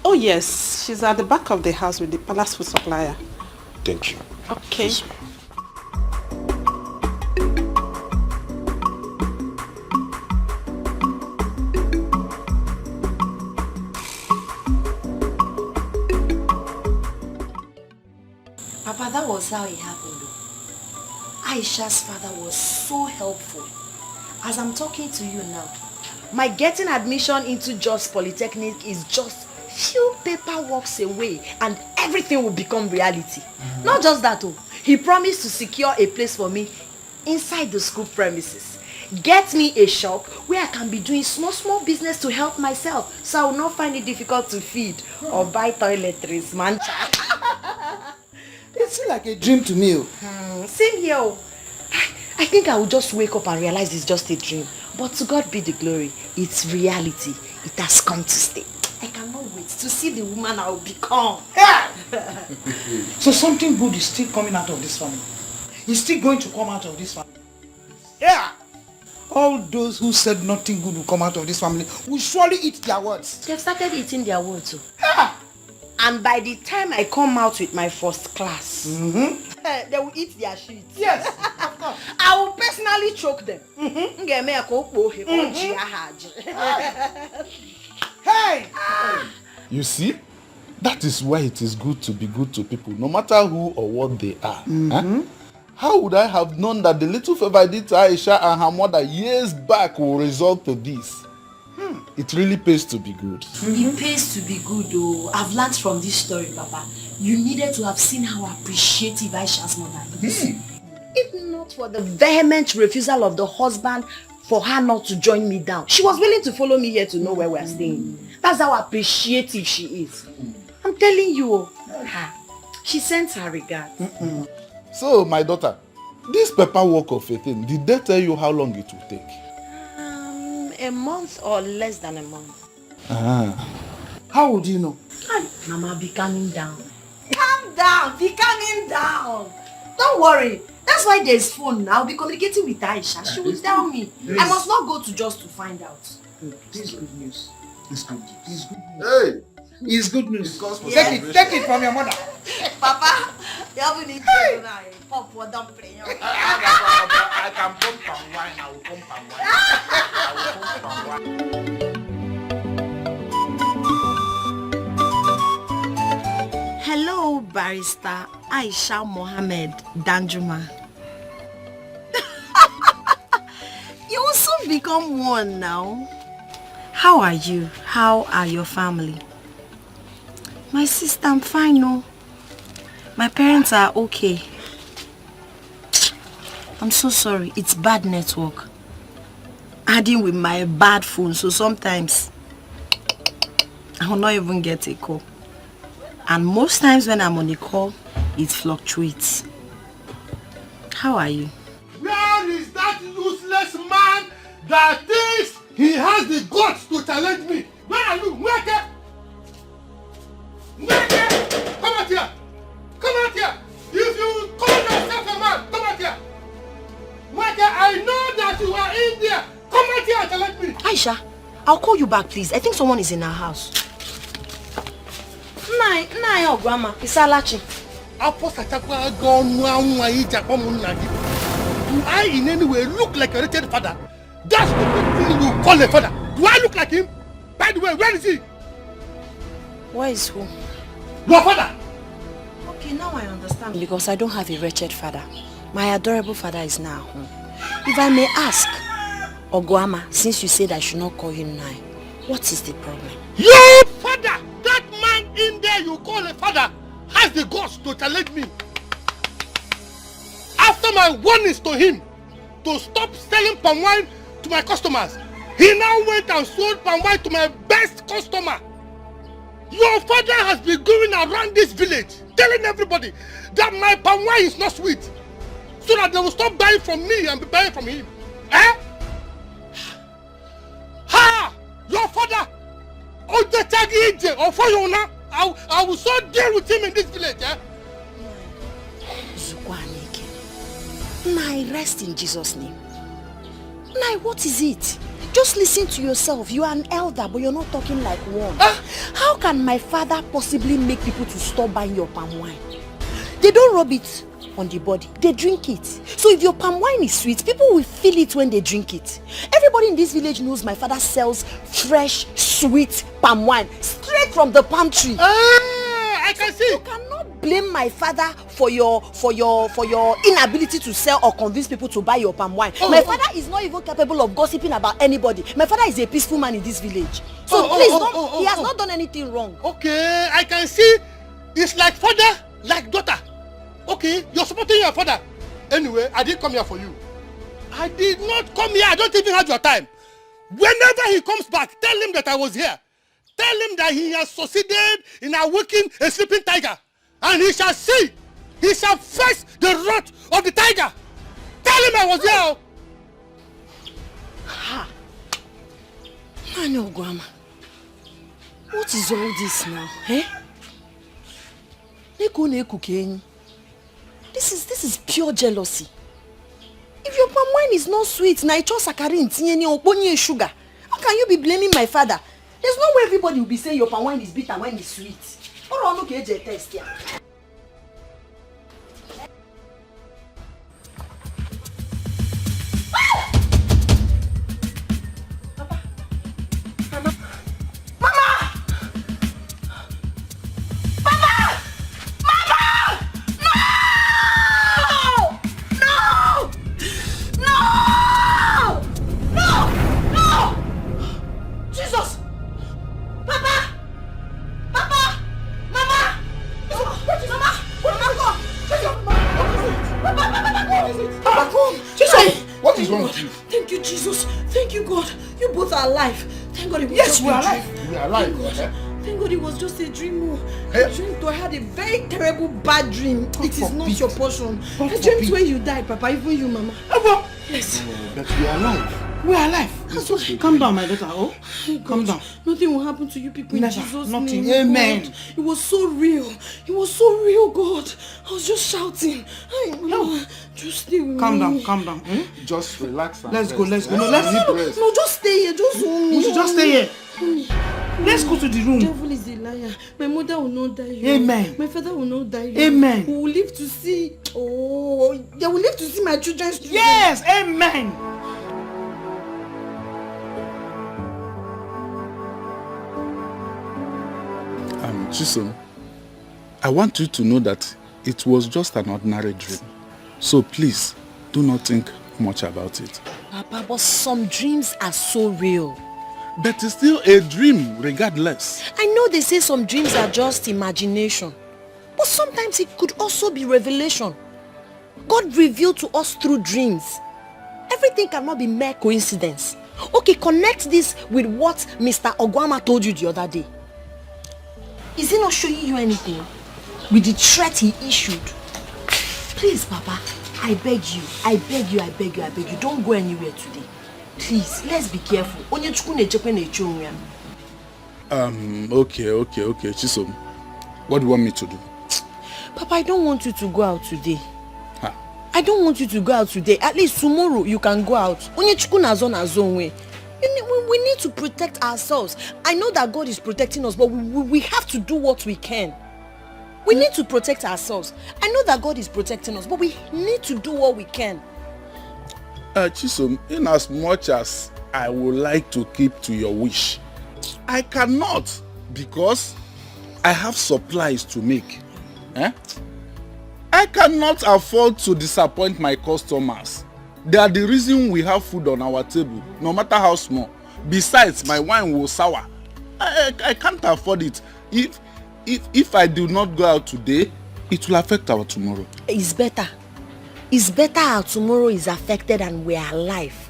Oh yes, she's at the back of the house with the palace food supplier. Thank you. Okay. This way. Papa, that was how it happened. Aisha's father was so helpful. As I'm talking to you now, my getting admission into Jos Polytechnic is just few paperwork away and everything will become reality. Not just that, he promised to secure a place for me inside the school premises. Get me a shop where I can be doing small business to help myself, so I will not find it difficult to feed or buy toiletries, man. It's like a dream to me. Same here. I think I will just wake up and realize it's just a dream. But to God be the glory. It's reality. It has come to stay. I cannot wait to see the woman I will become. So something good is still coming out of this family. It's still going to come out of this family. Yeah. All those who said nothing good will come out of this family will surely eat their words. They've started eating their words. And by the time I come out with my first class, they will eat their shit. Yes, I will personally choke them. Hey! You see? That is why it is good to be good to people, no matter who or what they are. How would I have known that the little favor I did to Aisha and her mother years back will result to this? It really pays to be good. It pays to be good though. I've learned from this story, Papa. You needed to have seen how appreciative Aisha's mother is. If not for the vehement refusal of the husband for her not to join me down, she was willing to follow me here to know where we are staying. That's how appreciative she is. I'm telling you. She sends her regards. So, my daughter, this paperwork of a thing, did they tell you how long it will take? A month or less than a month. How would you know? Mama, be calming down. Calm down, be calming down. Don't worry. That's why there's phone now. I'll be communicating with Aisha. She will tell me. I must not go to just to find out. This is good news. It's good news. It's good news. Hey! It's good news. Yes. Take it from your mother. Papa, you have need to pop for dumpling. I can pump and wine. I will pump and wine. Hello, Barrister Aisha Mohammed Danjuma. You will soon become one now. How are you? How are your family? My sister, I'm fine, no. My parents are okay. I'm so sorry. It's bad network. Adding with my bad phone, so sometimes I will not even get a call. And most times when I'm on a call, it fluctuates. How are you? Where is that useless man that thinks he has the guts to challenge me? Where are you? Mweke! Mweke! Come out here! Come out here! If you call yourself a man, come out here! Mweke, I know that you are in there! Come out here and challenge me! Aisha, I'll call you back, please. I think someone is in our house. Nah, your grandma. It's Alachi. Do I in any way look like a wretched father? That's the thing you call a father. Do I look like him? By the way, where is he? Where is who? Your father! Okay, now I understand. Because I don't have a wretched father. My adorable father is now home. If I may ask, Oguama, since you said I should not call him now, what is the problem? Your father! That man in there you call a father has the guts to challenge me. After my warnings to him to stop selling palm wine to my customers, he now went and sold palm wine to my best customer. Your father has been going around this village telling everybody that my palm wine is not sweet, so that they will stop buying from me and be buying from him. Eh? Ha! Your father! I will so deal with him in this village, eh? Nai, rest in Jesus' name. Nai, what is it? Just listen to yourself. You are an elder, but you're not talking like one. How can my father possibly make people to stop buying your palm wine? They don't rub it on the body. They drink it. So if your palm wine is sweet, people will feel it when they drink it. Everybody in this village knows my father sells fresh, sweet palm wine straight from the palm tree. I can see. You cannot blame my father for your inability to sell or convince people to buy your palm wine. My father is not even capable of gossiping about anybody. My father is a peaceful man in this village. So please, he has not done anything wrong. Okay, I can see. It's like father, like daughter. Okay, you're supporting your father. Anyway, I didn't come here for you. I did not come here. I don't even have your time. Whenever he comes back, tell him that I was here. Tell him that he has succeeded in awakening a sleeping tiger. And he shall see. He shall face the wrath of the tiger. Tell him I was here. Ha! I know, Grandma. What is all this now, eh? This is pure jealousy. If your palm wine is not sweet, na icho sakarin tinyeni oponye sugar. How can you be blaming my father? There's no way everybody will be saying your palm wine is bitter, wine is sweet. Or on okay, test here. What is wrong with you? Thank you, Jesus. Thank you, God. You both are alive. Thank God it was Yes, just we are a alive. dream. We are alive. Thank God it was just a dream. I dreamed I had a very terrible bad dream. It is not your portion. I dreamt when you died, Papa. Even you, Mama. Yes. But we are alive. We are alive. Calm down, my daughter. Oh, calm down. Nothing will happen to you people in Never. Jesus' Nothing. name. Amen. God. It was so real. It was so real, God. I was just shouting. Just stay with Calm me. down, calm down. Just relax and Let's go, rest. let's go. No, No, just stay here. Just hold me. We should just stay here. Let's go to the room. The devil is a liar. My mother will not die. Amen. My father will not die. Amen. We will live to see. Oh, they will live to see my children's children. Yes, amen. Chisom, I want you to know that it was just an ordinary dream. So please, do not think much about it. Papa, but some dreams are so real. But it's still a dream, regardless. I know they say some dreams are just imagination. But sometimes it could also be revelation. God revealed to us through dreams. Everything cannot be mere coincidence. Okay, connect this with what Mr. Ogwama told you the other day. Is he not showing you anything? With the threat he issued? Please, Papa, I beg you, I beg you, I beg you, I beg you, don't go anywhere today. Please, let's be careful. Okay, Chisom. What do you want me to do? Papa, I don't want you to go out today. I don't want you to go out today. At least tomorrow you can go out. We need to protect ourselves. I know that God is protecting us, but we have to do what we can. We need to protect ourselves. I know that God is protecting us, but we need to do what we can. Chisom, in as much as I would like to keep to your wish, I cannot, because I have supplies to make. I cannot afford to disappoint my customers. They are the reason we have food on our table, no matter how small. Besides, my wine will sour. I can't afford it. If I do not go out today, it will affect our tomorrow. It's better. It's better our tomorrow is affected and we are alive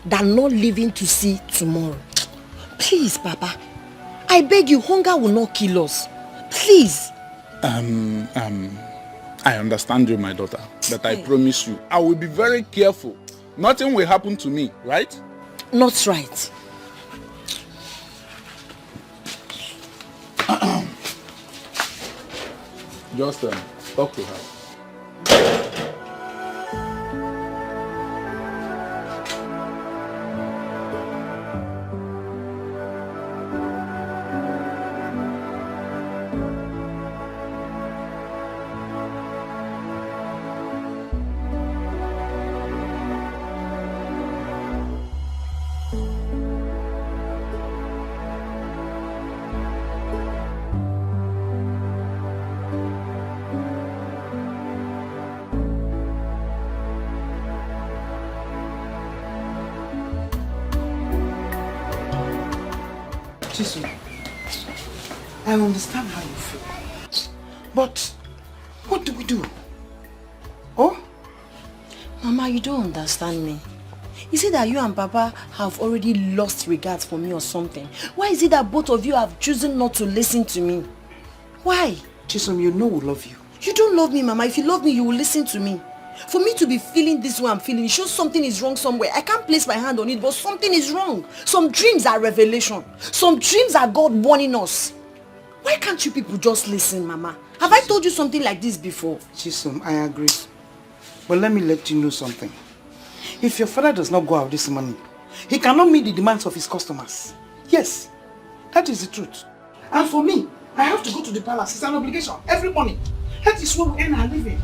than not living to see tomorrow. Please, Papa. I beg you, hunger will not kill us. Please. I understand you, my daughter, but I promise you, I will be very careful. Nothing will happen to me, right? Not right. Just talk to her. I understand how you feel. But what do we do? Oh? Mama, you don't understand me. Is it that you and Papa have already lost regard for me or something? Why is it that both of you have chosen not to listen to me? Why? Chisom, you know we love you. You don't love me, Mama. If you love me, you will listen to me. For me to be feeling this way I'm feeling, it shows something is wrong somewhere. I can't place my hand on it, but something is wrong. Some dreams are revelation. Some dreams are God warning us. Why can't you people just listen, Mama? Have I told you something like this before? Chisom, I agree. But let me let you know something. If your father does not go out this morning, he cannot meet the demands of his customers. Yes, that is the truth. And for me, I have to go to the palace. It's an obligation every morning. That is where we earn our living.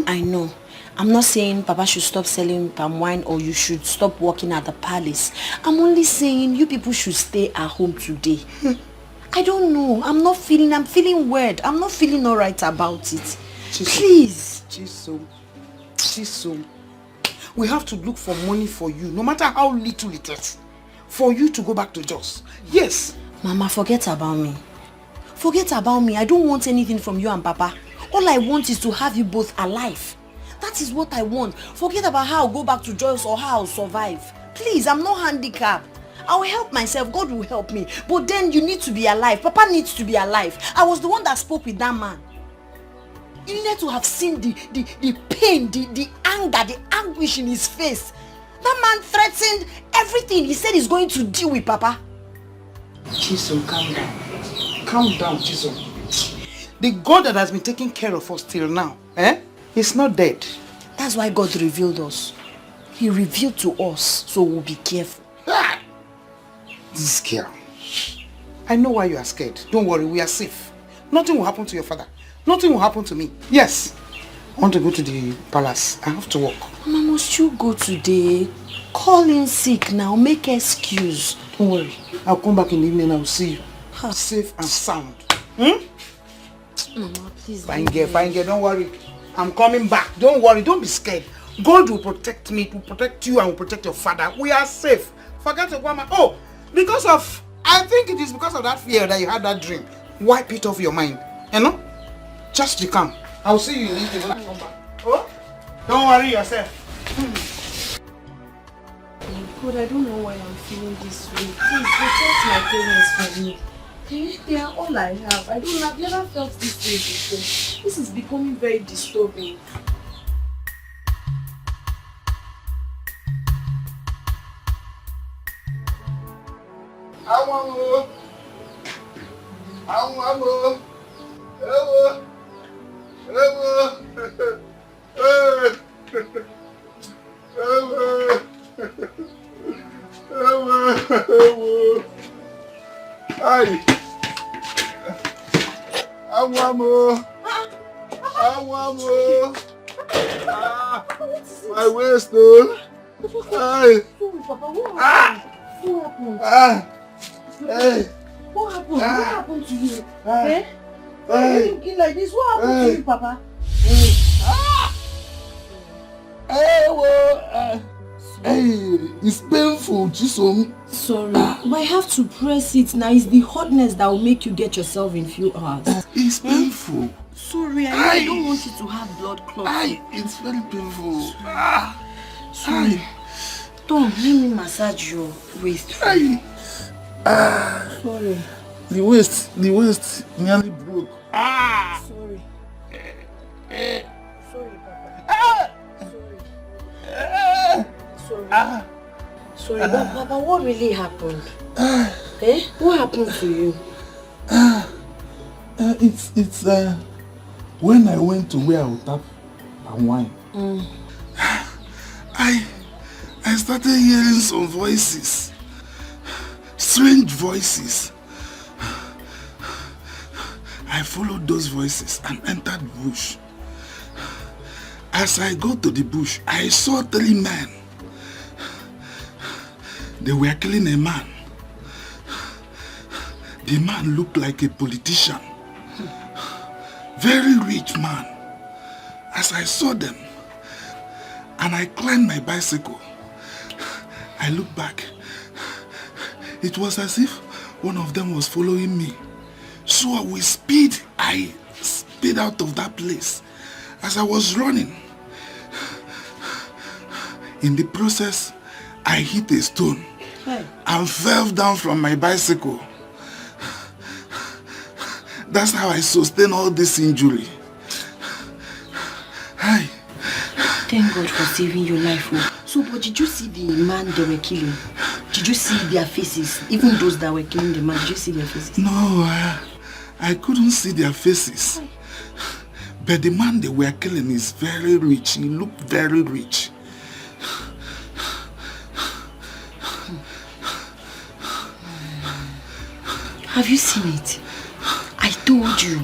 I know. I'm not saying Papa should stop selling palm wine or you should stop working at the palace. I'm only saying you people should stay at home today. I don't know. I'm feeling weird. I'm not feeling alright about it. Please. Chisom. We have to look for money for you, no matter how little it is, for you to go back to Jos. Yes. Mama, forget about me. Forget about me. I don't want anything from you and Papa. All I want is to have you both alive. That is what I want. Forget about how I'll go back to Joyce or how I'll survive. Please, I'm not handicapped. I'll help myself. God will help me. But then you need to be alive. Papa needs to be alive. I was the one that spoke with that man. You needed to have seen the pain, the anger, the anguish in his face. That man threatened everything. He said he's going to deal with Papa. Chisom, calm down. Calm down, Chisom. The God that has been taking care of us till now, he's not dead. That's why God revealed us. He revealed to us, so we'll be careful. This girl. I know why you are scared. Don't worry, we are safe. Nothing will happen to your father. Nothing will happen to me. Yes. I want to go to the palace. I have to work. Mama, must you go today? Call in sick now. Make excuse. Don't worry. I'll come back in the evening and I'll see you. Safe and sound. Mama, please. Fine girl. Don't worry. I'm coming back. Don't worry. Don't be scared. God will protect me, will protect you, and will protect your father. We are safe. Forget your grandma. Oh, I think it is because of that fear that you had that dream. Wipe it off your mind. You know? Just be calm. I'll see you in the evening when I come back. Oh? Don't worry yourself. God, I don't know why I'm feeling this way. Please protect my parents from me. Okay? They are all I have. I've never felt this way before. This is becoming very disturbing. My waist, though. Papa, what happened? Hey. What happened? What happened to you? Why are you looking like this? What happened to you, Papa? It's painful, Chisom. Sorry, but I have to press it now. It's the hotness that will make you get yourself in few hours. It's painful. Sorry, I don't want you to have blood clots. It's very painful. Sorry. Tom, let me massage your waist. Sorry. The waist nearly broke. Sorry. Sorry, Papa. Sorry, but Papa, what really happened? What happened to you? It's when I went to where I would tap and wine. I started hearing some voices. Strange voices. I followed those voices and entered the bush. As I got to the bush, I saw 3 men. They were killing a man. The man looked like a politician. Very rich man. As I saw them, and I climbed my bicycle, I looked back. It was as if one of them was following me. So with speed, I sped out of that place. As I was running, in the process, I hit a stone and fell down from my bicycle. That's how I sustained all this injury. Hi. Thank God for saving your life. So, but did you see the man they were killing? Did you see their faces? Even those that were killing the man, did you see their faces? No, I couldn't see their faces. But the man they were killing is very rich. He looked very rich. Have you seen it? I told you.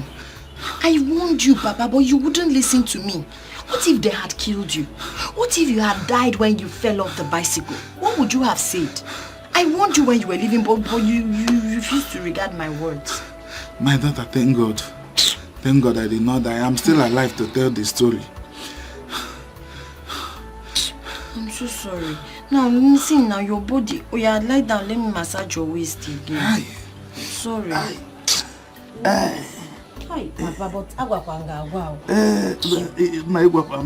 I warned you, Papa, but you wouldn't listen to me. What if they had killed you? What if you had died when you fell off the bicycle? What would you have said? I warned you when you were leaving, but you refused to regard my words. My daughter, thank God. Thank God I did not die. I'm still alive to tell the story. I'm so sorry. Now, listen now, your body. Oh yeah, lie down, let me massage your waist again. Aye. Sorry. Aye. Hi, Papa, but agwapanga, wow. My guapa,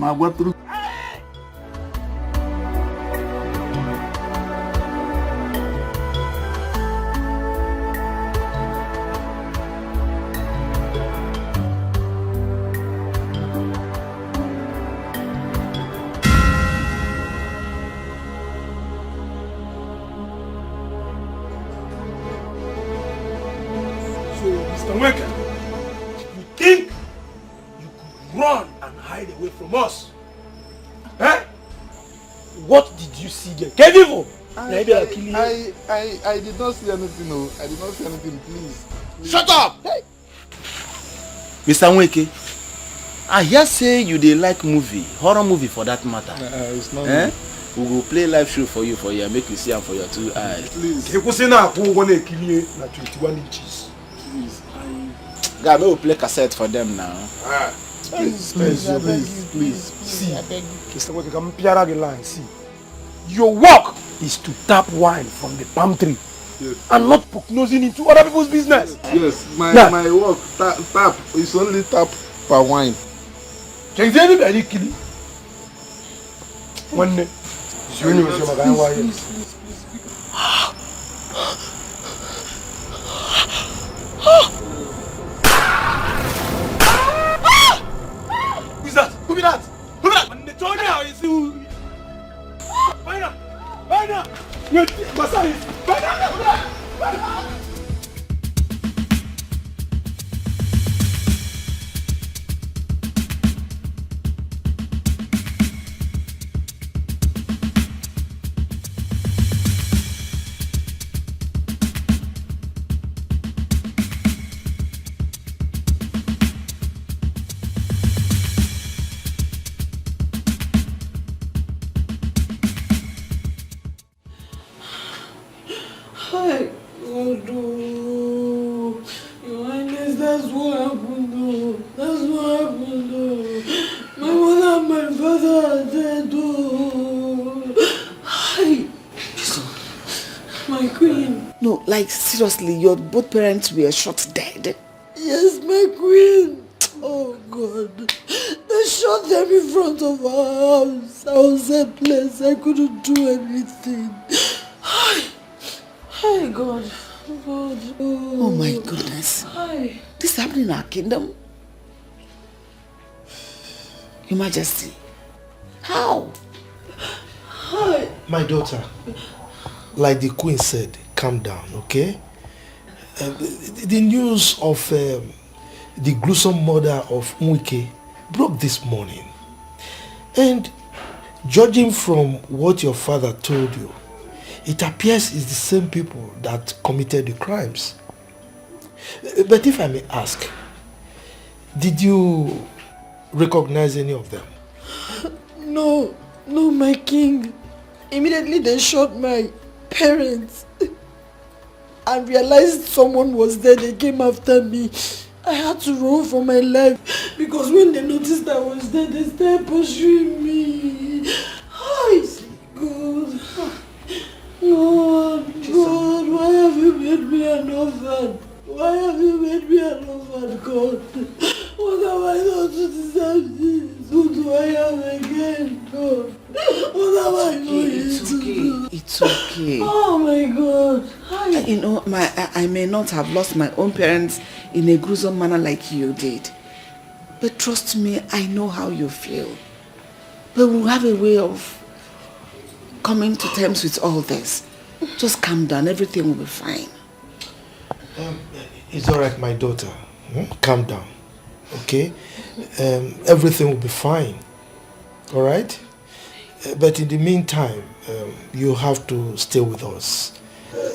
run and hide away from us. Eh? What did you see there? Kevivo! I did not see anything, no. I did not see anything, please. Shut up! Hey. Mr. Nweke, I hear say you dey like movie, horror movie for that matter. It's not me. We will play live show for you for here, make you see am for your 2 eyes. Please. You say na who wanna kill you na 21 inches. Please. Guy, we will play cassette for them now. Please. See, Mr. Nweke, come piara the line. See, your work is to tap wine from the palm tree. Yes. And not poke nosing into other people's business. Yes, my work, tap, is only tap for wine. Can you anybody kill you? One day, you know what's going on. Who's that? Who be that? Who be that? When they told me how you see who... Find out! Find out! Wait, Masai! Find out! Find out! Like, seriously, your both parents were shot dead. Yes, my queen. Oh, God. They shot them in front of our house. I was helpless. I couldn't do anything. Hi, God. God. Oh, my goodness. Hi. This happened in our kingdom? Your Majesty. How? Hi. My daughter, like the queen said, calm down, okay? The news of the gruesome murder of Nweke broke this morning. And judging from what your father told you, it appears it's the same people that committed the crimes. But if I may ask, did you recognize any of them? No, my king. Immediately they shot my parents. And realized someone was there, they came after me. I had to run for my life because when they noticed I was there, they started pursuing me. Hi, God. God, why have you made me an orphan? Why have you made me an orphan, God? What have I done to deserve this? Who do I have again, God? What have I done to do? It's okay. Oh my God. You know, I may not have lost my own parents in a gruesome manner like you did. But trust me, I know how you feel. But we'll have a way of coming to terms with all this. Just calm down, everything will be fine. It's all right, my daughter. Calm down, okay? Everything will be fine, all right? But in the meantime, you have to stay with us.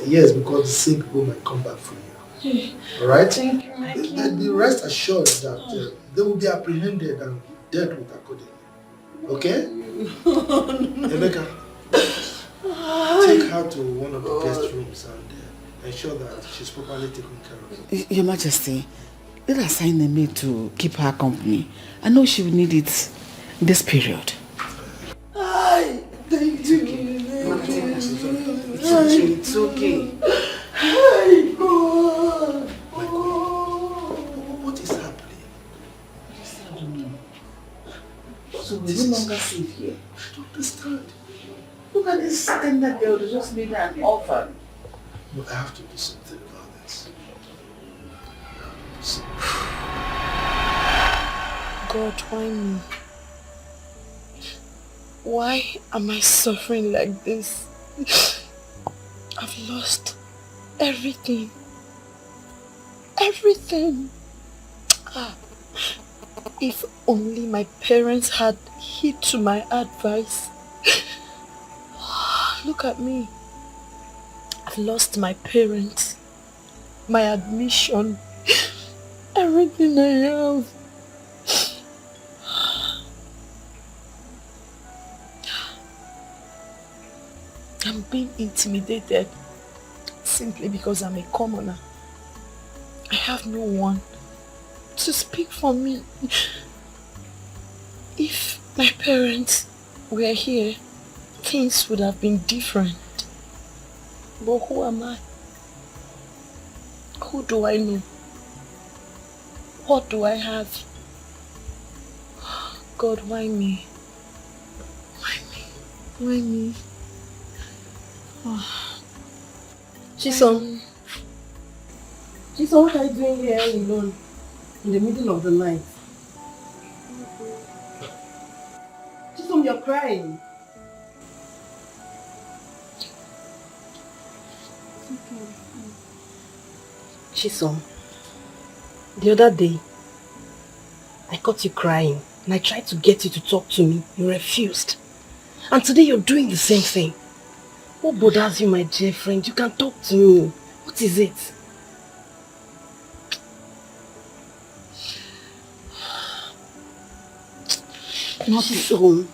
Yes, because the sick people might come back for you. All right? Thank you, my king. Be rest assured that they will be apprehended and dealt with accordingly. Okay? Emeka, take her to one of the guest rooms and ensure that she's properly taken care of. Your Majesty, let us assign a maid to keep her company. I know she will need it in this period. Thank you. It's okay. Hi, God. What is happening? So we no longer safe here. I don't understand. Look at this tender girl who just made her an orphan. No, I have to do something about this. God, why me? Why am I suffering like this? I've lost everything. Everything. If only my parents had heed to my advice. Look at me. I've lost my parents, my admission, everything I have. I'm being intimidated simply because I'm a commoner. I have no one to speak for me. If my parents were here, things would have been different. But who am I? Who do I know? What do I have? God, why me? Why me? Why me? Oh. Chisom, what are you doing here alone in the middle of the night? Chisom, you're crying. Chisom, the other day, I caught you crying and I tried to get you to talk to me. You refused. And today you're doing the same thing. What bothers you, my dear friend? You can talk to me. What is it? Not so.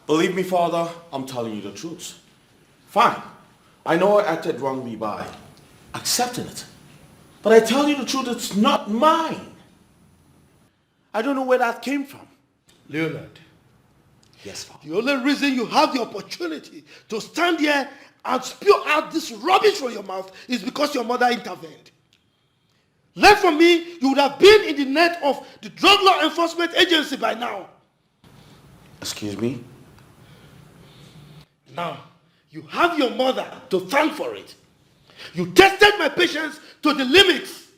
Believe me, Father, I'm telling you the truth. Fine. I know I acted wrongly by accepting it. But I tell you the truth, it's not mine. I don't know where that came from. Leonard. Yes, Father. The only reason you have the opportunity to stand here and spew out this rubbish from your mouth is because your mother intervened. Left from me, you would have been in the net of the Drug Law Enforcement Agency by now. Excuse me? Now, you have your mother to thank for it. You tested my patience to the limits.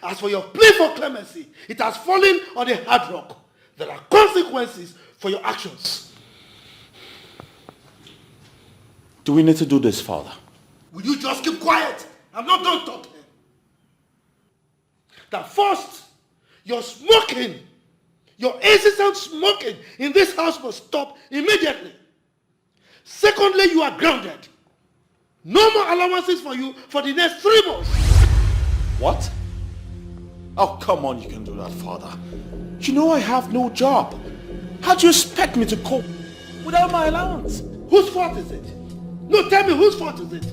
As for your plea for clemency, it has fallen on a hard rock. There are consequences for your actions. Do we need to do this, Father? Will you just keep quiet? I'm not done talking. That first, your smoking, your incessant smoking in this house must stop immediately. Secondly, you are grounded. No more allowances for you for the next 3 months. What? Oh, come on, you can do that, Father. You know I have no job. How do you expect me to cope without my allowance? Whose fault is it? No, tell me, whose fault is it?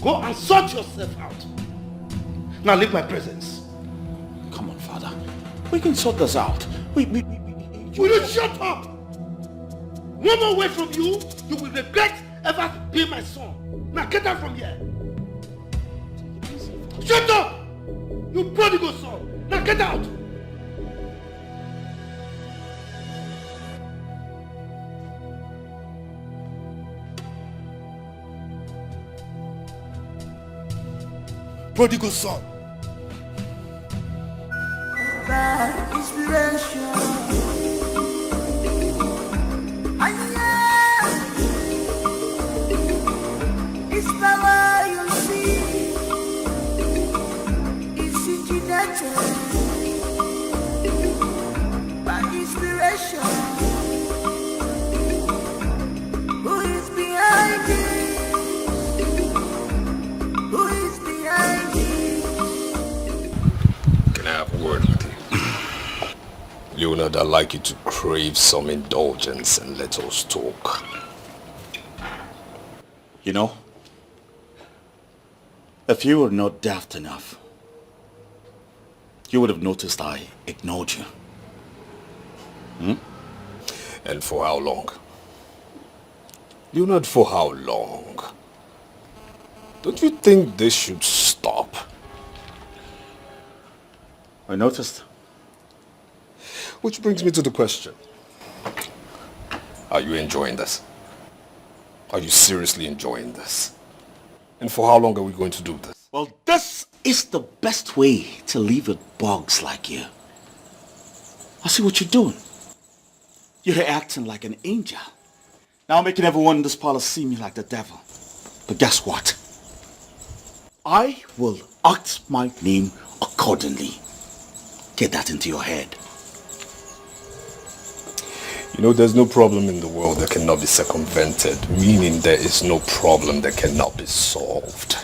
Go and sort yourself out. Now leave my presence. Come on, Father. We can sort this out. Will you shut up? One more word from you, you will regret ever being my son. Now get out from here. Shut up! You prodigal son. Now get out. Prodigal son. Bad inspiration. It's power you see. It's intimidated by inspiration. Who is behind it? Who is behind it? Can I have a word with you? Leonard, I'd like you to crave some indulgence and let us talk. You know, if you were not daft enough, you would have noticed I ignored you. And for how long? Leonard, for how long? Don't you think this should stop? I noticed. Which brings me to the question. Are you enjoying this? Are you seriously enjoying this? And for how long are we going to do this? Well, this is the best way to live with bugs like you. I see what you're doing. You're acting like an angel. Now making everyone in this palace see me like the devil. But guess what? I will act my name accordingly. Get that into your head. You know, there's no problem in the world that cannot be circumvented, meaning there is no problem that cannot be solved.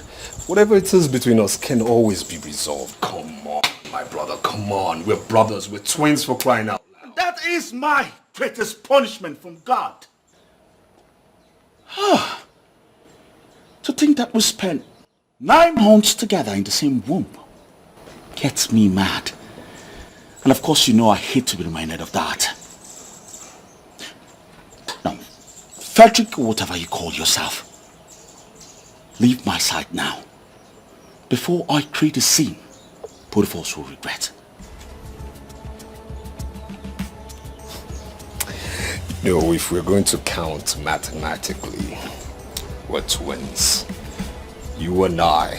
Whatever it is between us can always be resolved. Come on, my brother, come on. We're brothers, we're twins for crying out loud. That is my greatest punishment from God. To think that we spent 9 months together in the same womb gets me mad. And of course you know I hate to be reminded of that. Now, Frederick, or whatever you call yourself, leave my side now. Before I create a scene, both of us will regret. No, if we're going to count mathematically, we're twins. You and I,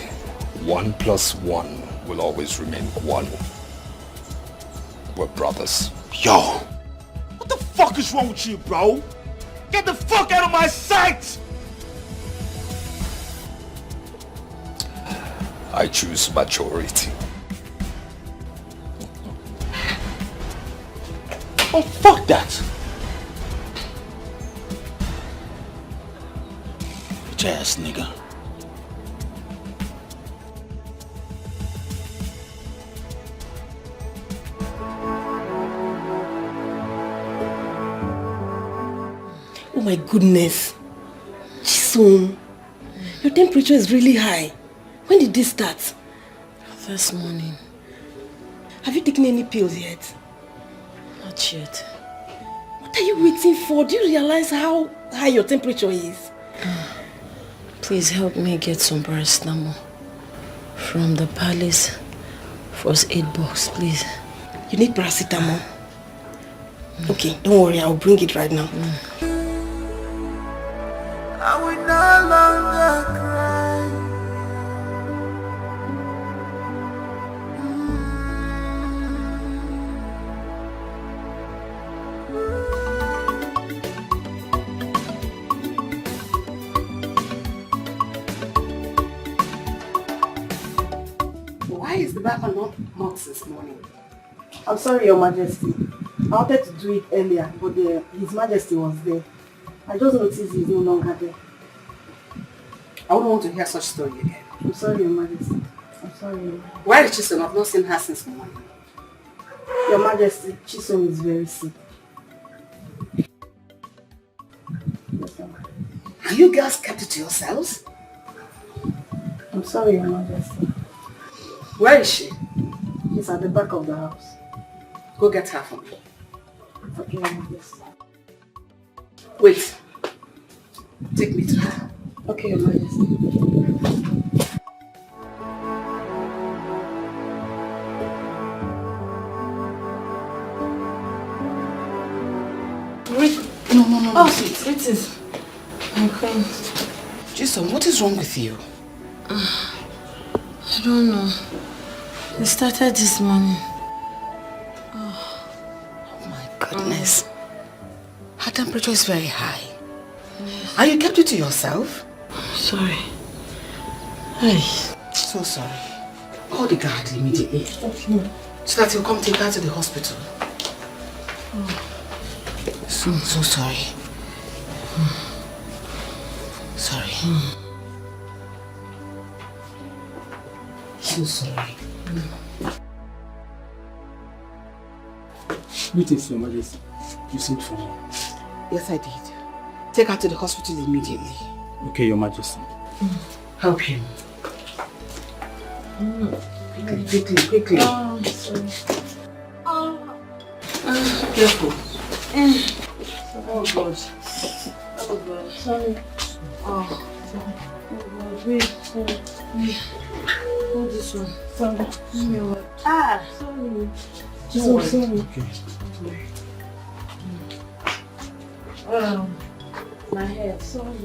1 + 1 will always remain 1. We're brothers. Yo, what the fuck is wrong with you, bro? Get the fuck out of my sight! I choose majority. Oh, fuck that! Bitch ass nigga. Oh my goodness. Chisom, your temperature is really high. When did this start? This morning. Have you taken any pills yet? Not yet. What are you waiting for? Do you realize how high your temperature is? Please help me get some paracetamol from the palace first aid box, please. You need paracetamol? Okay, don't worry, I'll bring it right now. I will no longer cry. Why is the barber not marked since morning? I'm sorry, Your Majesty. I wanted to do it earlier, but His Majesty was there. I just noticed he's no longer there. I wouldn't want to hear such story again. I'm sorry, Your Majesty. I'm sorry. Why is Chisom? I've not seen her since morning. Your Majesty, Chisom is very sick. And you girls kept it to yourselves? I'm sorry, Your Majesty. Where is she? She's at the back of the house. Go get her for me. Okay, Your Majesty. Wait. Take me to her. Okay, Your Majesty. No. Oh, it is. I'm crying. Jason, what is wrong with you? I don't know. It started this morning. Oh my goodness. Her temperature is very high. And you kept it to yourself? Sorry. Hey. So sorry. Call the guard immediately. Okay. So that he'll come take her to the hospital. So sorry. Sorry. So sorry. Greetings, Your Majesty. You sent for me. Yes, I did. Take her to the hospital immediately. Okay, Your Majesty. Help him. Quickly. Oh, sorry. Careful. Oh, God. Oh, God. Sorry. Oh, sorry. Oh, God. Wait. Sorry. Hold this one. Sorry. Sorry. So sorry. Okay. My head. Sorry.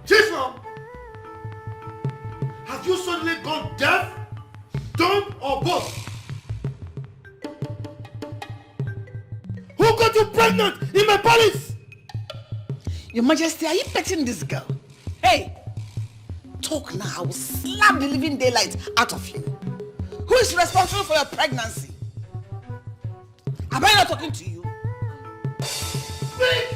Jesus! Have you suddenly gone deaf, dumb, or both? Who got you pregnant in my palace? Your Majesty, are you petting this girl? Hey! Talk now, I will slap the living daylight out of you. Who is responsible for your pregnancy? Am I not talking to you? Speak!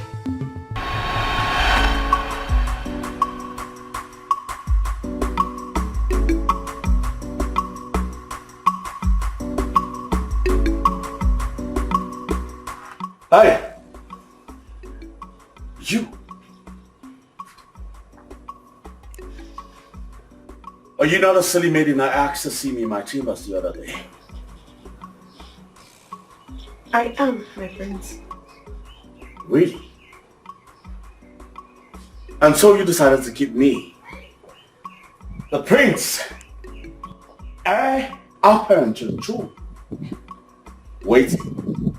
Hey! You! Are you not a silly maiden that asked to see me in my chambers the other day? I am, my friends. Really? And so you decided to keep me, the prince, heir apparent to the throne, waiting.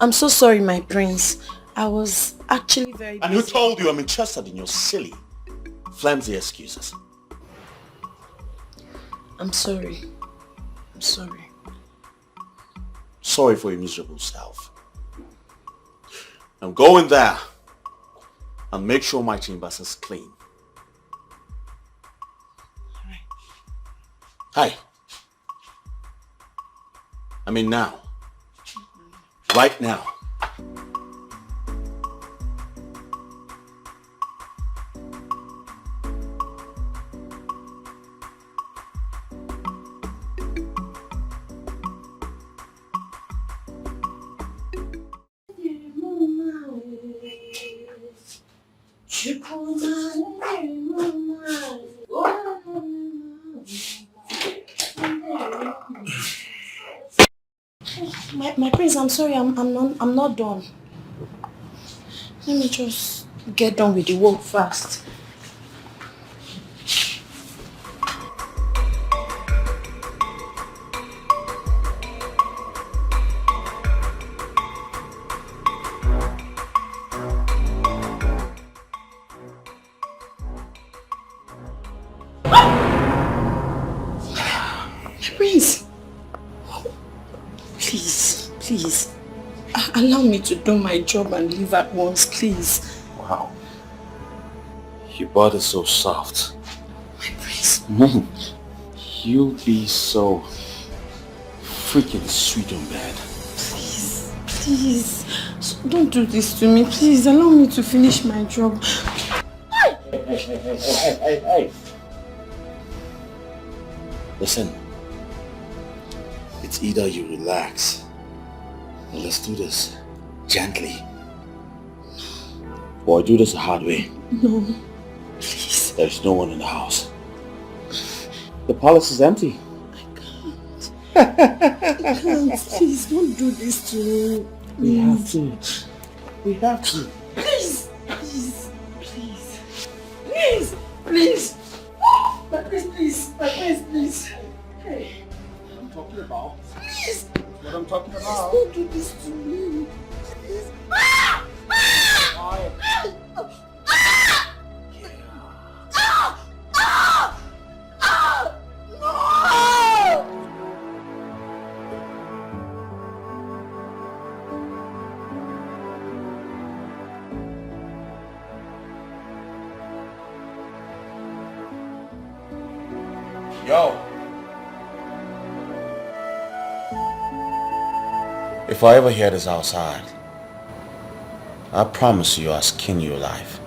I'm so sorry, my prince. I was actually very busy. And who told you I'm interested in your silly, flimsy excuses? I'm sorry. I'm sorry. Sorry for your miserable self. I'm going there and make sure my chambers is clean. Hi. I mean now. Right now. My prince, I'm sorry, I'm not done. Let me just get done with the work fast. Prince, please, allow me to do my job and leave at once, please. Wow. Your body's so soft. My prince. You be so freaking sweet on bed. Please, don't do this to me. Please, allow me to finish my job. Hey. Listen. It's either you relax or let's do this gently. Or do this the hard way. No, please. There's no one in the house. The palace is empty. I can't. Please, don't do this to me. We have to. Please. My prince, please. Hey. I'm talking about. Please. What I'm talking about. Please don't do this to me. Please. Yo. If I ever hear this outside, I promise you I'll skin you alive.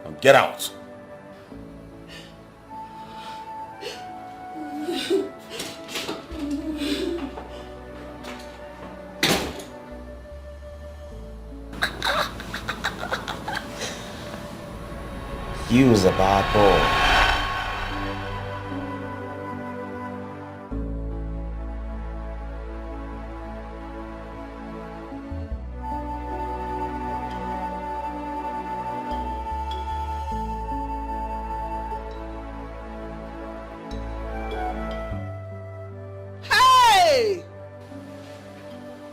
Now get out. You was a bad boy.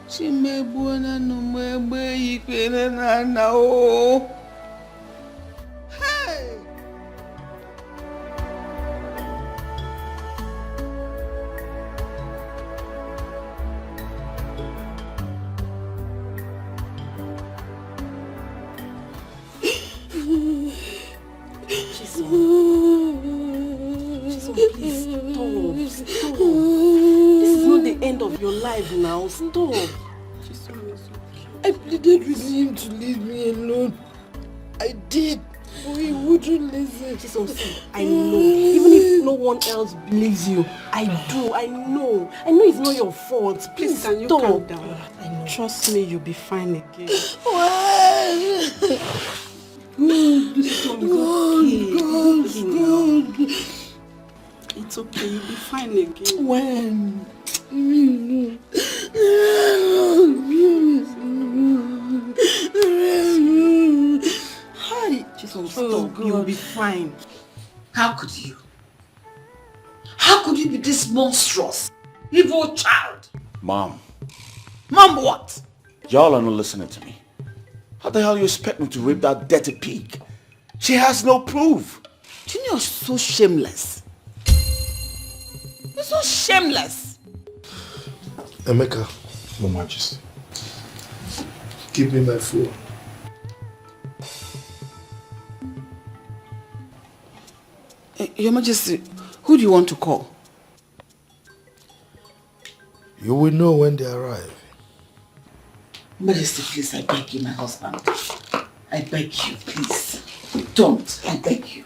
Chimebwana numwebe ikwene na o. Hey! Chisom, please stop. This is not the end of your life now. Stop. Chisom is okay. I pleaded with him to leave me alone. I did, but he wouldn't listen. Chisom, see, I know. Even if no one else believes you, I do. I know it's not your fault. Please Can you stop. calm down? Trust me, you'll be fine again. Chisom is okay. It's okay, you'll be fine again. When? Hi, Chisom, stop. You'll be fine. How could you? How could you be this monstrous, evil child? Mom, Mom, what? y'all are not listening to me. How the hell you expect me to rape that dirty pig? She has no proof. Junior is so shameless. You're so shameless. Emeka, Your Majesty. give me my phone. Your Majesty, who do you want to call? You will know when they arrive. Majesty, please, I beg you, my husband. I beg you, please. Don't, I beg you.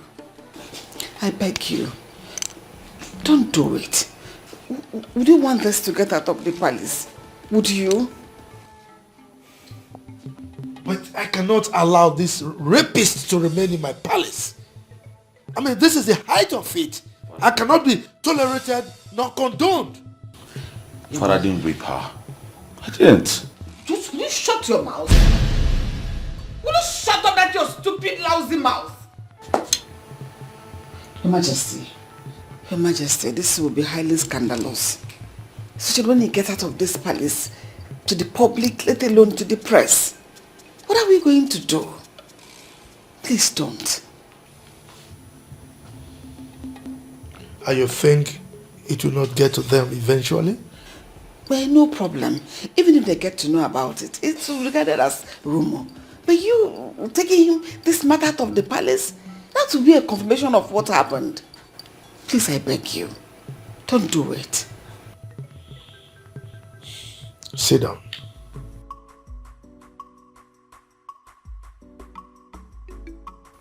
I beg you. Don't do it. Would you want us to get out of the palace? Would you? But I cannot allow this rapist to remain in my palace. I mean, this is the height of it. I cannot be tolerated nor condoned. Father didn't rape her. I didn't. Just will you shut your mouth? Will you shut up that your stupid, lousy mouth? Your Majesty, this will be highly scandalous. Especially when you get out of this palace to the public, let alone to the press. What are we going to do? Please don't. And you think it will not get to them eventually? Well, no problem. Even if they get to know about it, it's regarded as rumor. But you taking this matter out of the palace, that will be a confirmation of what happened. Please, I beg you, don't do it. Sit down.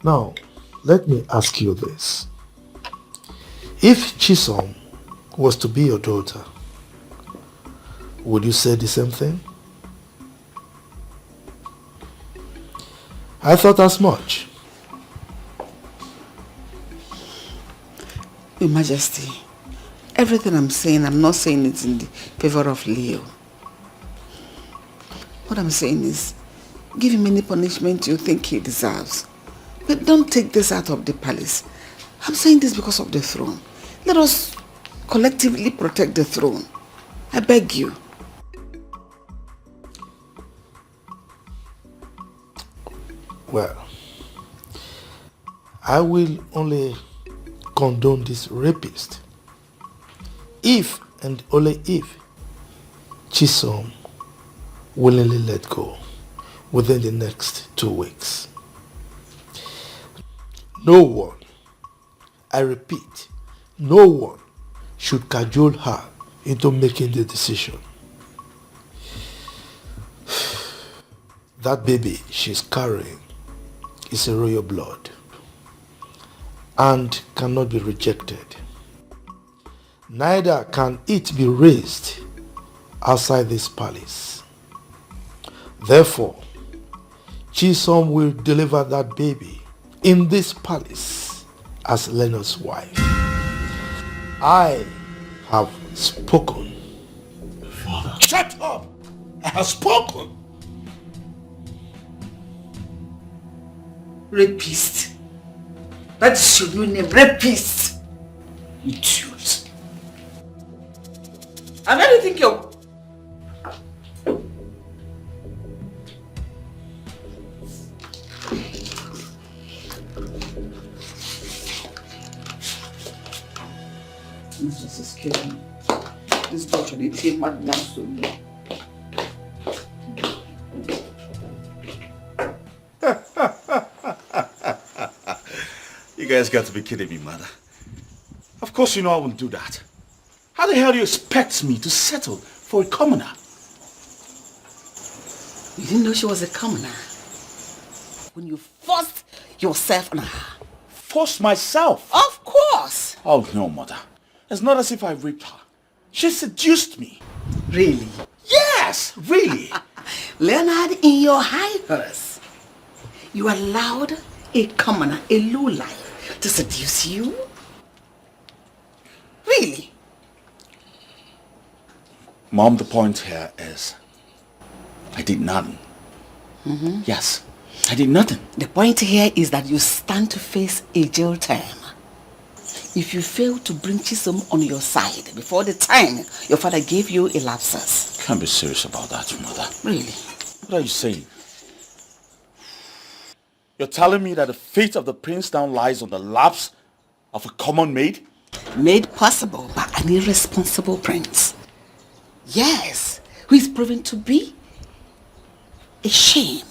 Now, let me ask you this. If Chisom was to be your daughter, would you say the same thing? I thought as much. Your Majesty, everything I'm saying, I'm not saying it in the favor of Leo. What I'm saying is, give him any punishment you think he deserves. But don't take this out of the palace. I'm saying this because of the throne. Let us collectively protect the throne. I beg you. Well, I will only condone this rapist if and only if Chisom willingly let go within the next 2 weeks. No one, I repeat, no one should cajole her into making the decision. That baby she's carrying is a royal blood and cannot be rejected. Neither can it be raised outside this palace. Therefore, Chisom will deliver that baby in this palace as Leonard's wife. I have spoken. Father. Shut up! I have spoken! Rapist. That is your new name, rapist. Idiot. And then you think you're... This is killing me. This daughter, they take madness to me. You guys got to be kidding me, mother. Of course you know I wouldn't do that. How the hell do you expect me to settle for a commoner? You didn't know she was a commoner when you forced yourself on her. Forced myself? Of course. Oh no, mother. It's not as if I raped her. She seduced me. Really? Yes, really. Leonard, in your high horse, you allowed a commoner, a lowlife, to seduce you? Really? Mom, the point here is I did nothing. Mm-hmm. Yes, I did nothing. The point here is that you stand to face a jail term if you fail to bring Chisom on your side before the time your father gave you a lapsus. Can't be serious about that, mother. Really? What are you saying? You're telling me that the fate of the prince now lies on the laps of a common maid? Made possible by an irresponsible prince. Yes, who is proven to be a shame,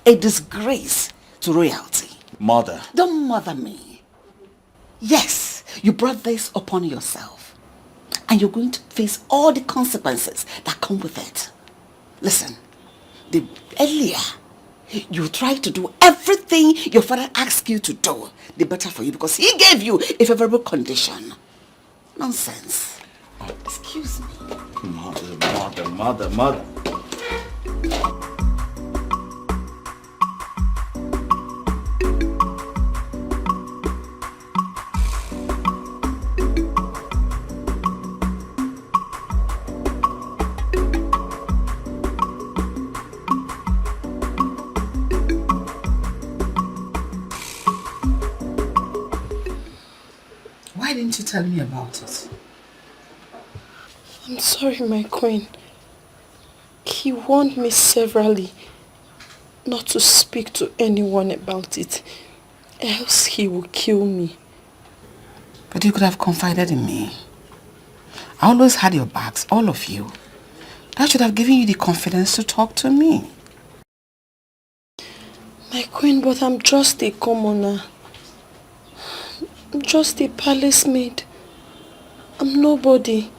a disgrace to royalty. Mother. Don't mother me. Yes, you brought this upon yourself. And you're going to face all the consequences that come with it. Listen, the earlier you try to do everything your father asked you to do, the better for you, because he gave you a favorable condition. Nonsense. Excuse me. Mother. Why didn't you tell me about it? I'm sorry, my queen. He warned me severally not to speak to anyone about it, else he will kill me. But you could have confided in me. I always had your backs, all of you. That should have given you the confidence to talk to me. My queen, but I'm just a commoner. I'm just a palace maid. I'm nobody.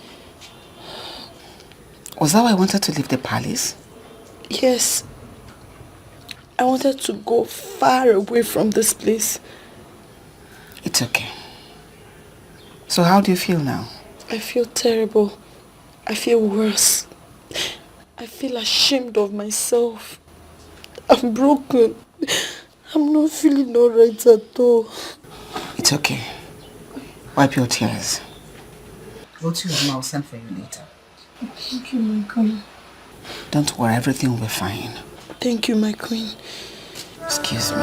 Was that why I wanted to leave the palace? Yes. I wanted to go far away from this place. It's okay. So how do you feel now? I feel terrible. I feel worse. I feel ashamed of myself. I'm broken. I'm not feeling alright at all. It's okay. Wipe your tears. Go to your room, I'll send for you later. Thank you, my queen. Don't worry, everything will be fine. Thank you, my queen. Excuse me.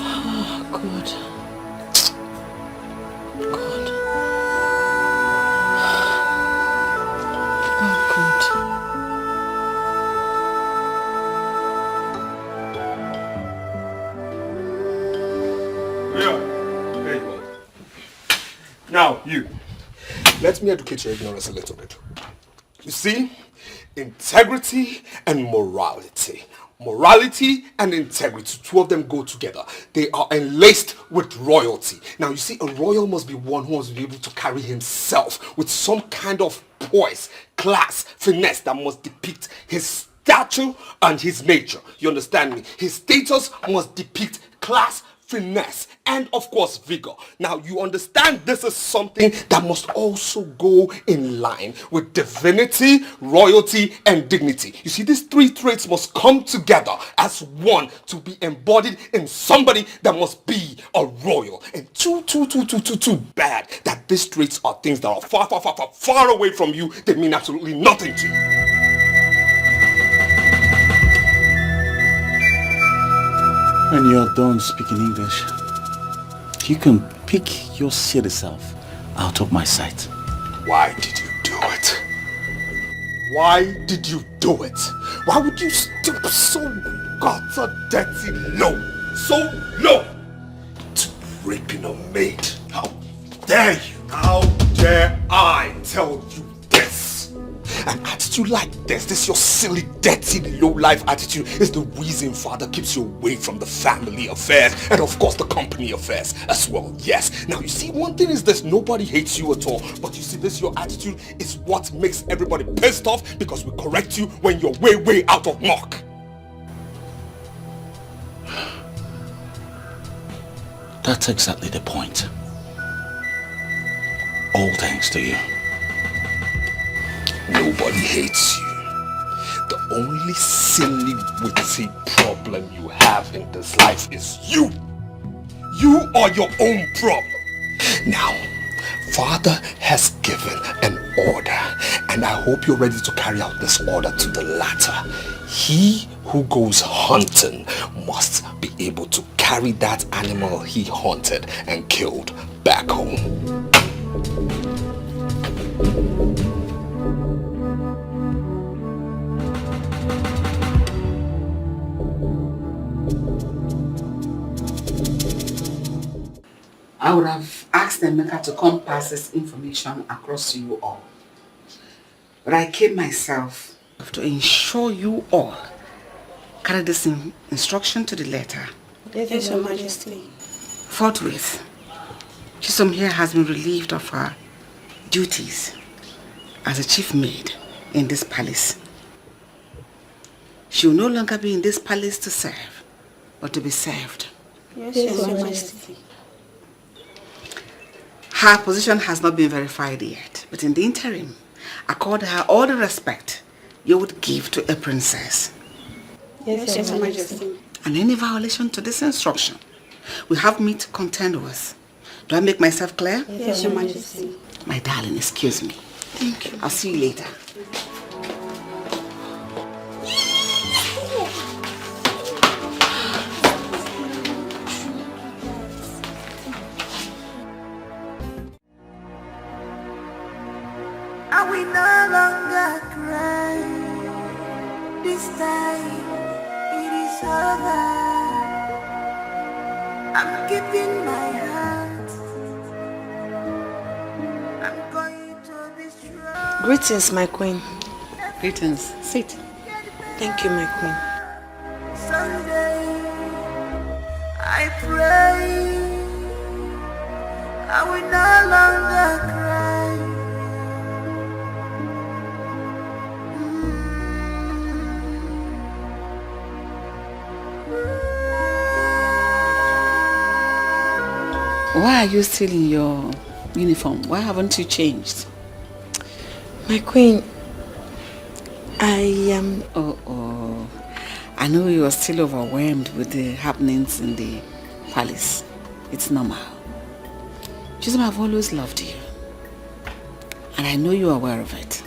Oh, God. God. Oh, God. Yeah. There you go. Now, you. Let me educate your ignorance a little bit. You see, integrity and morality. Morality and integrity, two of them go together. They are enlaced with royalty. Now, you see, a royal must be one who must be able to carry himself with some kind of poise, class, finesse that must depict his stature and his nature. You understand me? His status must depict class, finesse, and of course vigor. Now you understand this is something that must also go in line with divinity, royalty, and dignity. You see, these three traits must come together as one to be embodied in somebody that must be a royal. And too bad that these traits are things that are far away from you. They mean absolutely nothing to you. When you're done speaking English, you can pick your silly self out of my sight. Why did you do it? Why did you do it? Why would you stoop so gutter dirty low? So low to raping a maid? How dare you? How dare I tell you this? An attitude like this your silly, dirty, low-life attitude is the reason father keeps you away from the family affairs and of course the company affairs as well. Yes. Now you see, one thing is this, nobody hates you at all. But you see, this your attitude is what makes everybody pissed off because we correct you when you're way out of mark. That's exactly the point. All thanks to you. Nobody hates you. The only silly, witty problem you have in this life is you. You are your own problem. Now, Father has given an order, and I hope you're ready to carry out this order to the latter. He who goes hunting must be able to carry that animal he hunted and killed back home. I would have asked Emeka to come pass this information across to you all. But I came myself to ensure you all carry this instruction to the letter. Yes, Your Majesty. Forthwith, Chisom here has been relieved of her duties as a chief maid in this palace. She will no longer be in this palace to serve, but to be served. Yes, Your Majesty. Her position has not been verified yet, but in the interim, accord her all the respect you would give to a princess. Yes, Your Majesty. And any violation to this instruction, we have me to contend with. Do I make myself clear? Yes, Your Majesty. My darling, excuse me. Thank you. I'll see you later. I will no longer cry. This time it is over. I'm keeping my heart. I'm going to be strong. Greetings, my queen. Greetings. Sit. Thank you, my queen. Someday I pray I will no longer cry. Why are you still in your uniform? Why haven't you changed? My queen, I am... Oh. I know you are still overwhelmed with the happenings in the palace. It's normal. Chisholm, I've always loved you. And I know you're aware of it.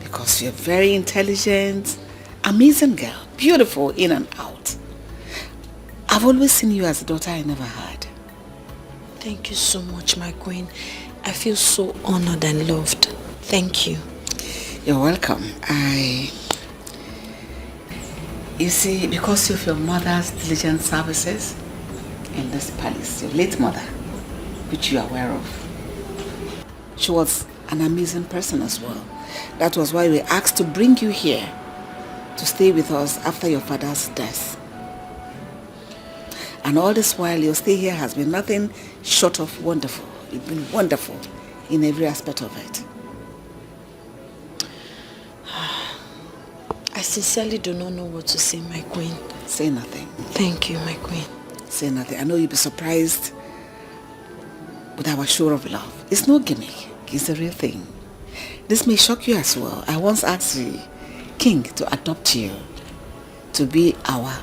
Because you're very intelligent, amazing girl, beautiful in and out. I've always seen you as a daughter I never had. Thank you so much, my queen. I feel so honored and loved. Thank you. You're welcome. You see, because of your mother's diligent services in this palace, your late mother, which you are aware of, she was an amazing person as well. That was why we asked to bring you here to stay with us after your father's death. And all this while, your stay here has been nothing short of wonderful. You've been wonderful in every aspect of it. I sincerely do not know what to say, my queen. Say nothing. Thank you, my queen. Say nothing. I know you'll be surprised with our show of love. It's no gimmick. It's the real thing. This may shock you as well. I once asked the king to adopt you to be our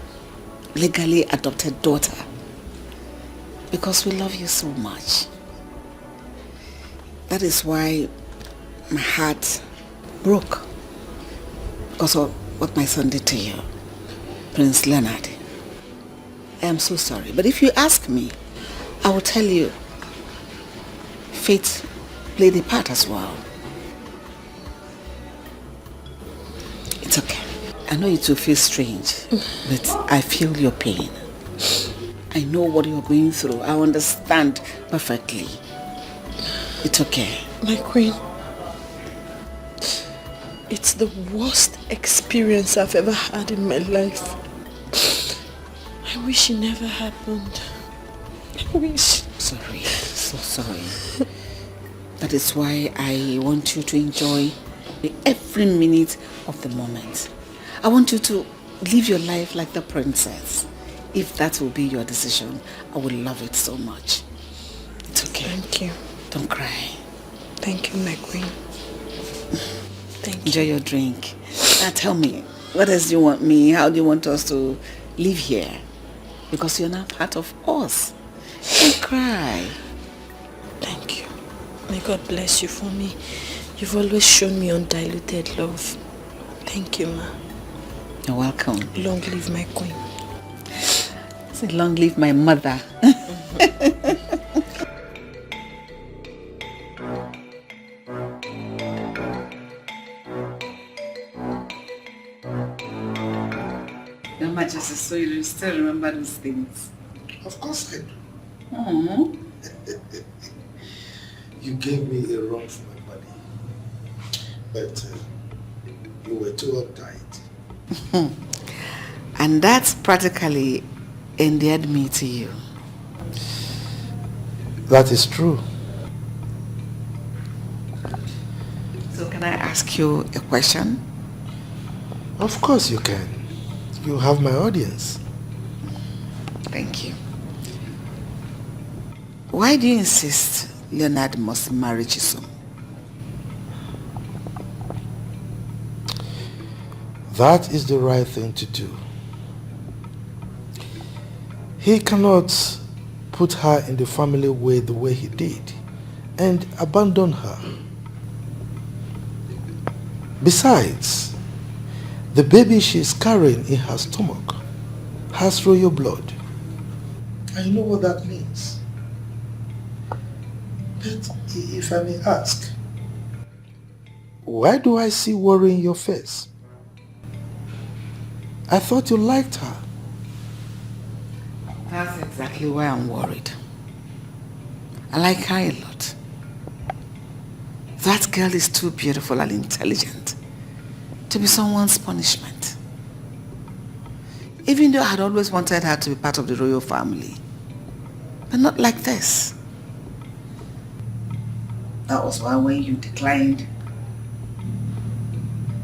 legally adopted daughter because we love you so much. That is why my heart broke because of what my son did to you, Prince Leonard. I am so sorry, but if you ask me, I will tell you fate played a part as well. It's okay. I know it will feel strange, but I feel your pain. I know what you're going through. I understand perfectly. It's okay. My queen, It's the worst experience I've ever had in my life. I wish it never happened. I wish. Sorry, so sorry. That is why I want you to enjoy every minute of the moment. I want you to live your life like the princess. If that will be your decision, I would love it so much. It's okay. Thank you. Don't cry. Thank you, my queen. Thank you. Enjoy your drink. Now tell me, what else do you want me? How do you want us to live here? Because you're not part of us. Don't cry. Thank you. May God bless you for me. You've always shown me undiluted love. Thank you, ma. You're welcome. Long live my queen. Say long live my mother. Your Majesty, so you still remember those things? Of course I do. Oh. You gave me a run for my money, but you were too uptight. And that's practically endeared me to you. That is true. So can I ask you a question? Of course you can. You have my audience. Thank you. Why do you insist Leonard must marry Chisom? That is the right thing to do. He cannot put her in the family way the way he did and abandon her. Besides, the baby she is carrying in her stomach has royal blood. And you know what that means. But if I may ask, why do I see worry in your face? I thought you liked her. That's exactly why I'm worried. I like her a lot. That girl is too beautiful and intelligent to be someone's punishment. Even though I had always wanted her to be part of the royal family. But not like this. That was why when you declined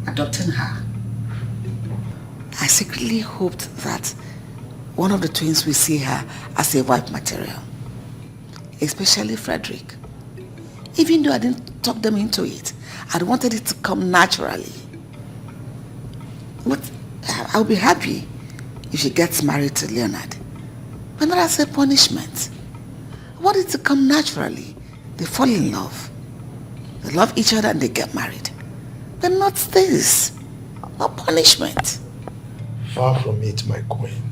adopting her, I secretly hoped that one of the twins will see her as a wife material. Especially Frederick. Even though I didn't talk them into it, I wanted it to come naturally. But I'll be happy if she gets married to Leonard. But not as a punishment. I want it to come naturally. They fall in love. They love each other and they get married. But not this. Not punishment. Far from it, my queen.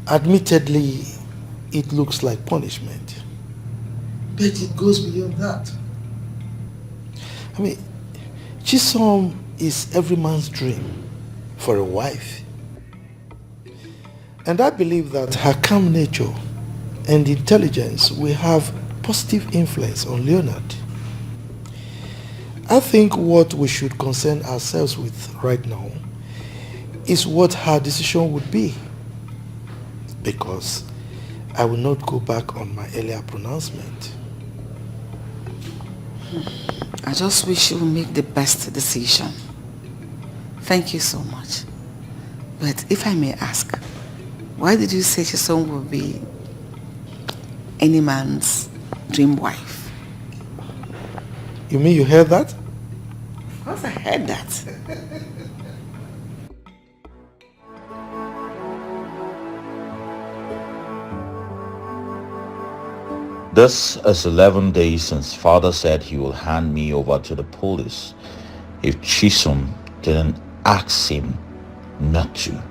Admittedly, it looks like punishment. But it goes beyond that. I mean, Chisom is every man's dream for a wife. And I believe that her calm nature and intelligence will have positive influence on Leonard. I think what we should concern ourselves with right now is what her decision would be. Because I will not go back on my earlier pronouncement. I just wish you would make the best decision. Thank you so much. But if I may ask, why did you say Chisom will be any man's dream wife? You mean you heard that? Of course I heard that. This is 11 days since father said he will hand me over to the police if Chisom didn't ask him not to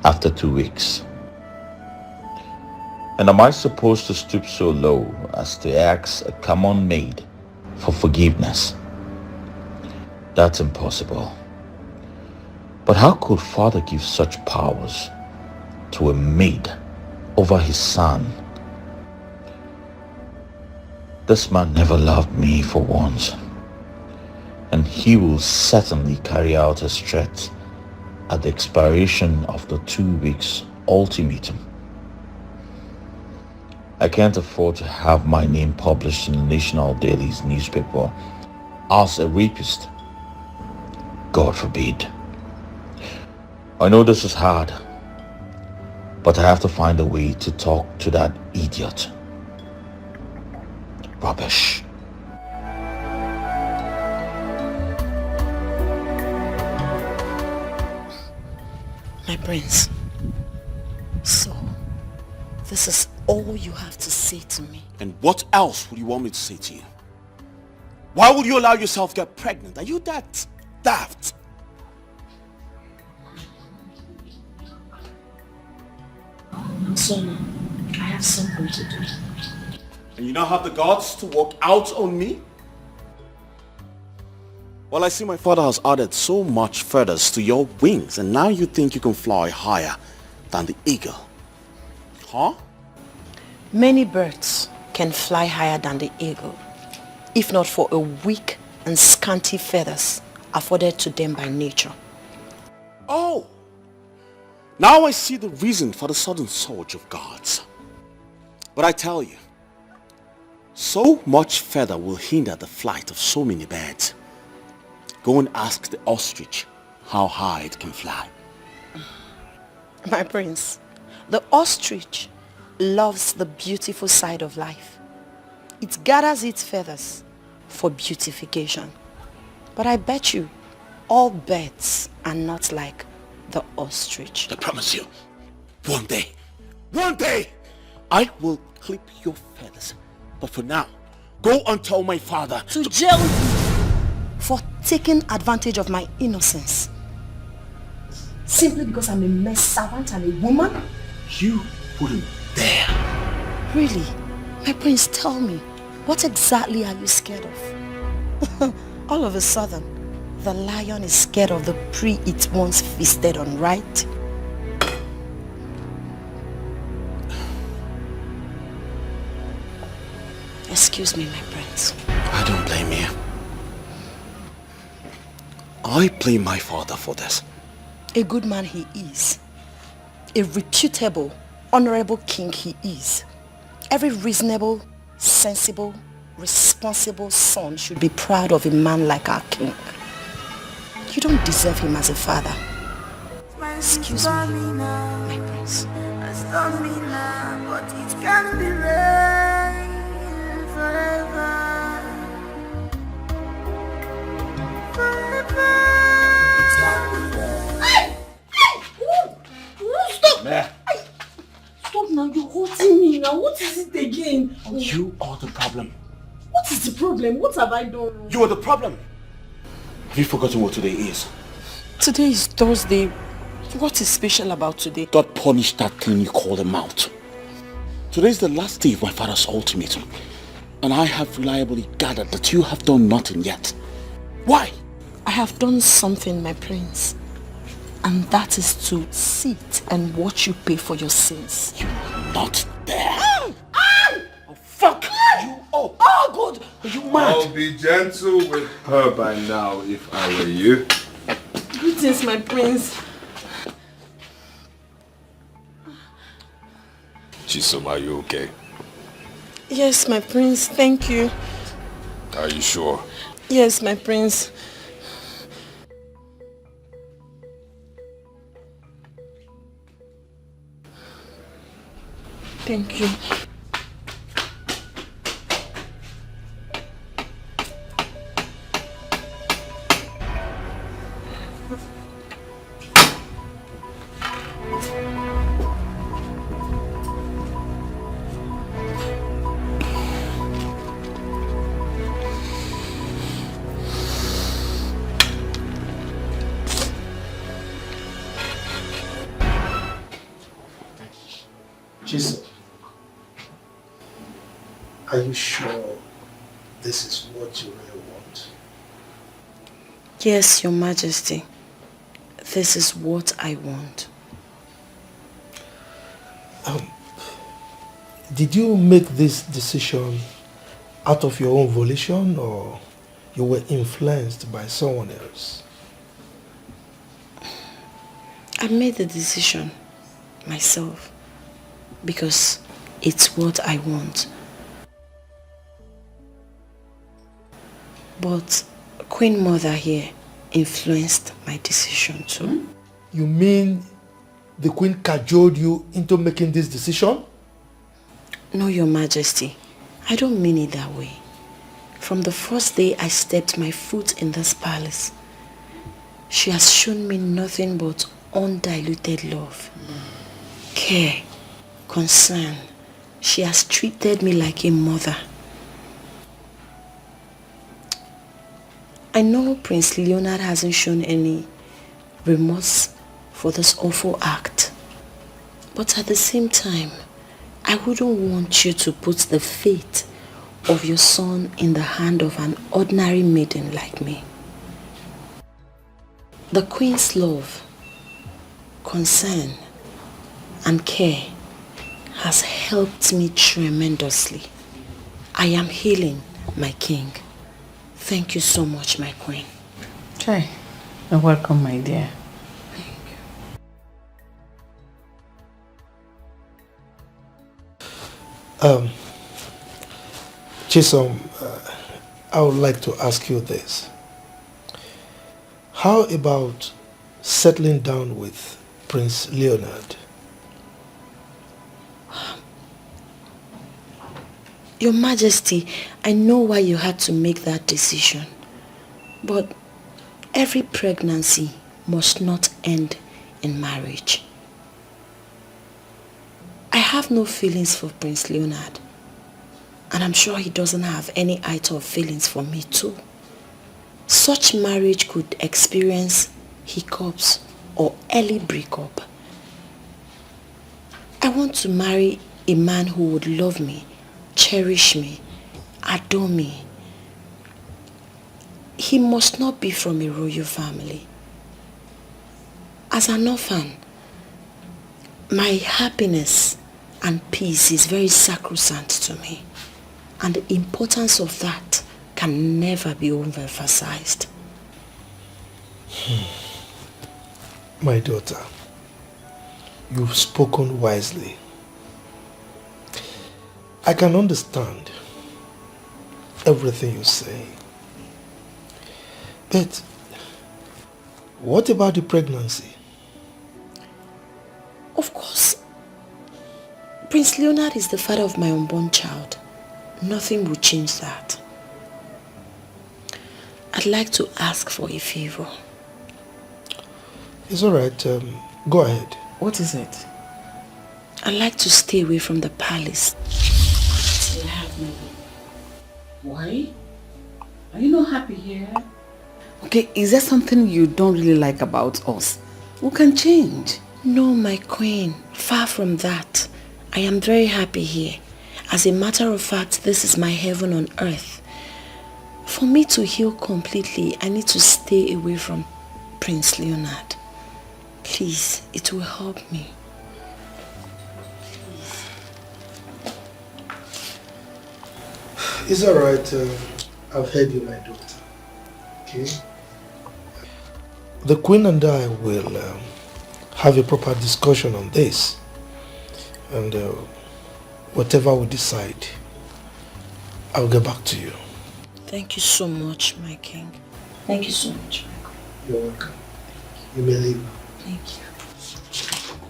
after 2 weeks. And am I supposed to stoop so low as to ask a common maid for forgiveness? That's impossible. But how could father give such powers to a maid over his son? This man never loved me for once. and he will certainly carry out his threat at the expiration of the 2 weeks ultimatum. I can't afford to have my name published in the national dailies newspaper as a rapist. God forbid. I know this is hard, but I have to find a way to talk to that idiot. Rubbish. My prince, so this is all you have to say to me? And what else would you want me to say to you? Why would you allow yourself to get pregnant? Are you that daft? Son, I have something to do. And you now have the guts to walk out on me? Well, I see my father has added so much feathers to your wings, and now you think you can fly higher than the eagle. Huh? Many birds can fly higher than the eagle, if not for a weak and scanty feathers afforded to them by nature. Oh! Now I see the reason for the sudden surge of gods. But I tell you, so much feather will hinder the flight of so many birds. Go and ask the ostrich how high it can fly. My prince, the ostrich loves the beautiful side of life. It gathers its feathers for beautification. But I bet you, all birds are not like the ostrich. I promise you, one day, I will clip your feathers. But for now, go and tell my father to jail you for taking advantage of my innocence. Simply because I'm a mere servant and a woman? You wouldn't dare. Really? My prince, tell me, what exactly are you scared of? All of a sudden, the lion is scared of the prey it once feasted on, right? Excuse me, my prince. I don't blame you. I blame my father for this. A good man he is. A reputable, honorable king he is. Every reasonable, sensible, responsible son should be proud of a man like our king. You don't deserve him as a father. Excuse me, my prince. Stop me now, but it can't be rain forever. Meh. Stop now, you're hurting me now. What is it again? You are the problem. What is the problem? What have I done? You are the problem. Have you forgotten what today is? Today is Thursday. What is special about today? God punished that thing you call a mouth. Today is the last day of my father's ultimatum. And I have reliably gathered that you have done nothing yet. Why? I have done something, my prince. And that is to sit and watch you pay for your sins. You are not there. Oh, fuck you up. Oh, God. Are you mad? I'll be gentle with her by now if I were you. Greetings, my prince. Chisom, are you okay? Yes, my prince. Thank you. Are you sure? Yes, my prince. Thank you. Jesus, are you sure this is what you really want? Yes, Your Majesty. This is what I want. Did you make this decision out of your own volition, or you were influenced by someone else. I made the decision myself because it's what I want. But Queen Mother here influenced my decision too. You mean the Queen cajoled you into making this decision? No, Your Majesty. I don't mean it that way. From the first day I stepped my foot in this palace, she has shown me nothing but undiluted love, care, concern. She has treated me like a mother. I know Prince Leonard hasn't shown any remorse for this awful act, but at the same time, I wouldn't want you to put the fate of your son in the hand of an ordinary maiden like me. The Queen's love, concern, and care has helped me tremendously. I am healing, my king. Thank you so much, my queen. Okay. You're welcome, my dear. Chisom, I would like to ask you this. How about settling down with Prince Leonard? Your Majesty, I know why you had to make that decision. But every pregnancy must not end in marriage. I have no feelings for Prince Leonard. And I'm sure he doesn't have any iota of feelings for me too. Such marriage could experience hiccups or early breakup. I want to marry a man who would love me, cherish me, adore me. He must not be from a royal family. As an orphan, my happiness and peace is very sacrosanct to me. And the importance of that can never be overemphasized. My daughter, you've spoken wisely. I can understand everything you say. But what about the pregnancy? Of course, Prince Leonard is the father of my unborn child. Nothing will change that. I'd like to ask for a favor. It's alright, go ahead. What is it? I'd like to stay away from the palace till I have my baby. Why? Are you not happy here? Okay, is there something you don't really like about us? We can change. No, my queen. Far from that. I am very happy here. As a matter of fact, this is my heaven on earth. For me to heal completely, I need to stay away from Prince Leonard. Please, it will help me. It's alright, I've heard you, my daughter. Okay? The Queen and I will have a proper discussion on this. And whatever we decide, I'll get back to you. Thank you so much, my king. Thank you so much, my queen. You're welcome. You may leave. Thank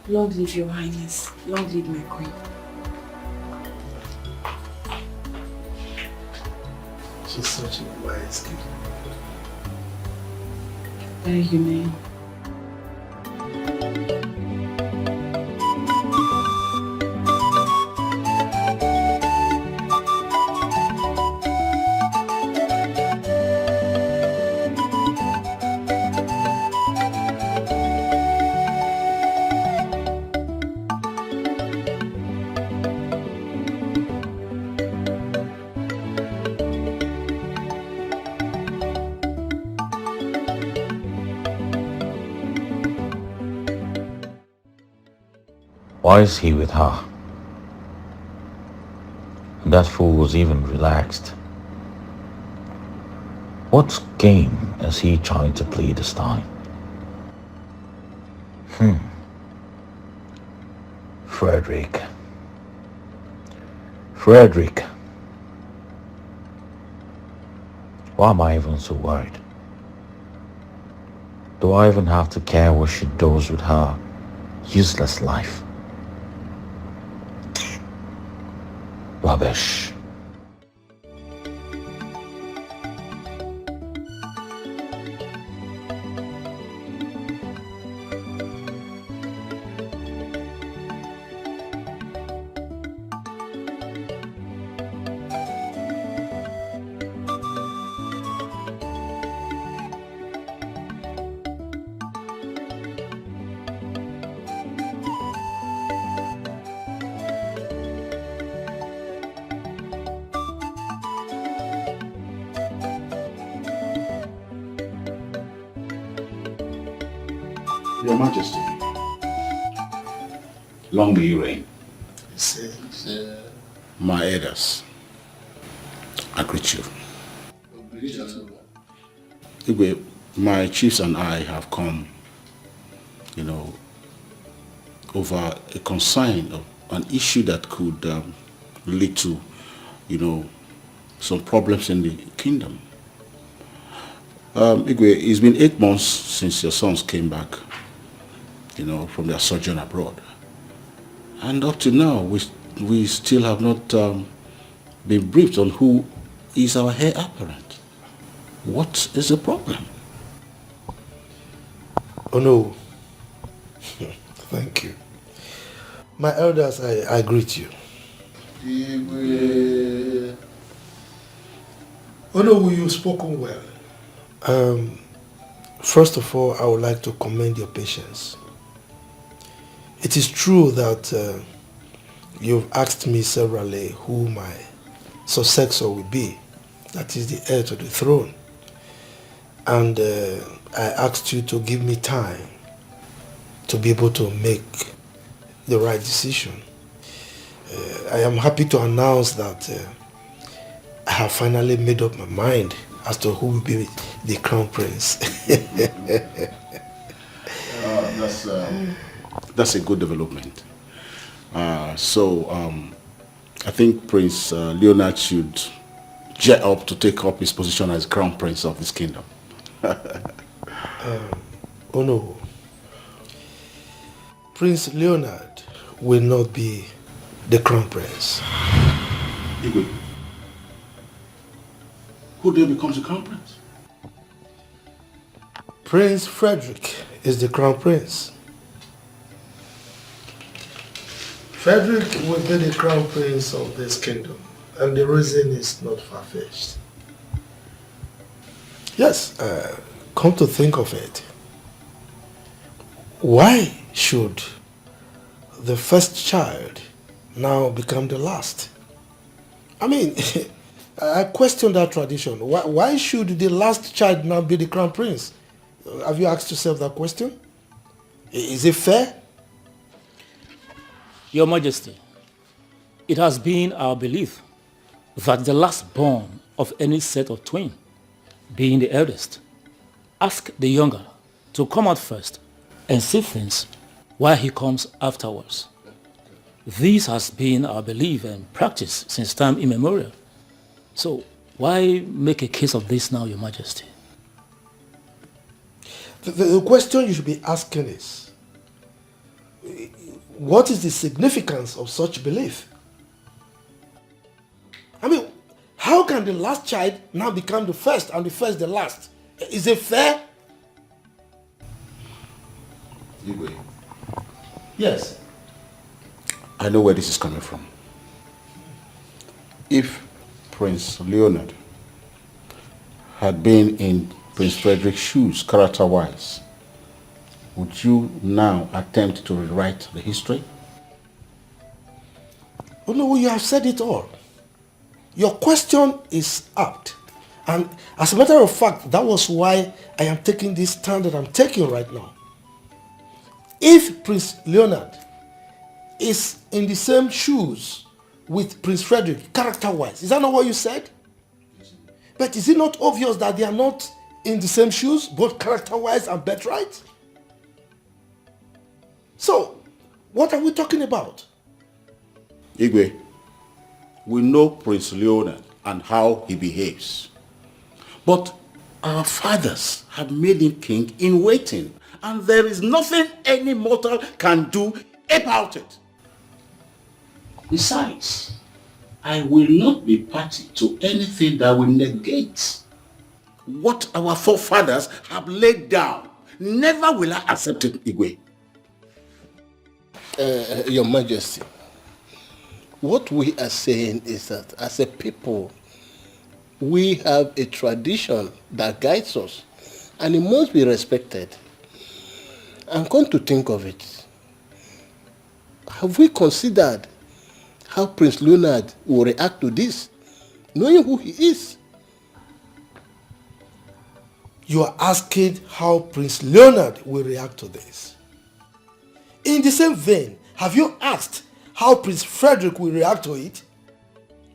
you. Long live your highness. Long live my queen. She's such a wise kid. Very humane. Why is he with her? And that fool was even relaxed. What game is he trying to play this time? Frederick. Why am I even so worried? Do I even have to care what she does with her useless life? Rubbish. Your Majesty, long may you reign. My elders, I greet you. Igwe, my chiefs and I have come, over a concern of an issue that could lead to, some problems in the kingdom. Igwe, it's been 8 months since your sons came back, from their sojourn abroad. And up to now, we still have not been briefed on who is our heir apparent. What is the problem? Oh no. Thank you. My elders, I greet you. Oh no, you've spoken well. First of all, I would like to commend your patience. It is true that you've asked me severally who my successor will be, that is the heir to the throne. And I asked you to give me time to be able to make the right decision. I am happy to announce that I have finally made up my mind as to who will be the crown prince. That's a good development. So I think Prince Leonard should jet up to take up his position as crown prince of this kingdom. Oh no. Prince Leonard will not be the crown prince. Igwe, who then becomes the crown prince? Prince Frederick is the crown prince. Frederick will be the crown prince of this kingdom, and the reason is not far-fetched. Yes, come to think of it, why should the first child now become the last? I mean, I question that tradition. Why should the last child now be the crown prince? Have you asked yourself that question? Is it fair? Your Majesty, it has been our belief that the last born of any set of twin, being the eldest, ask the younger to come out first and see things while he comes afterwards. This has been our belief and practice since time immemorial. So why make a case of this now, Your Majesty? The question you should be asking is, what is the significance of such belief? I mean, how can the last child now become the first and the first the last? Is it fair? Igwe, Yes. I know where this is coming from. If Prince Leonard had been in Prince Frederick's shoes, character-wise, would you now attempt to rewrite the history? Oh no, you have said it all. Your question is apt. And as a matter of fact, that was why I am taking this stand that I'm taking right now. If Prince Leonard is in the same shoes with Prince Frederick, character-wise, is that not what you said? But is it not obvious that they are not in the same shoes, both character-wise and birthright? So, what are we talking about? Igwe, we know Prince Leonard and how he behaves. But our fathers have made him king in waiting, and there is nothing any mortal can do about it. Besides, I will not be party to anything that will negate what our forefathers have laid down. Never will I accept it, Igwe. Your Majesty, what we are saying is that as a people, we have a tradition that guides us, and it must be respected. And come to think of it, have we considered how Prince Leonard will react to this, knowing who he is? You are asking how Prince Leonard will react to this. In the same vein, have you asked how Prince Frederick will react to it?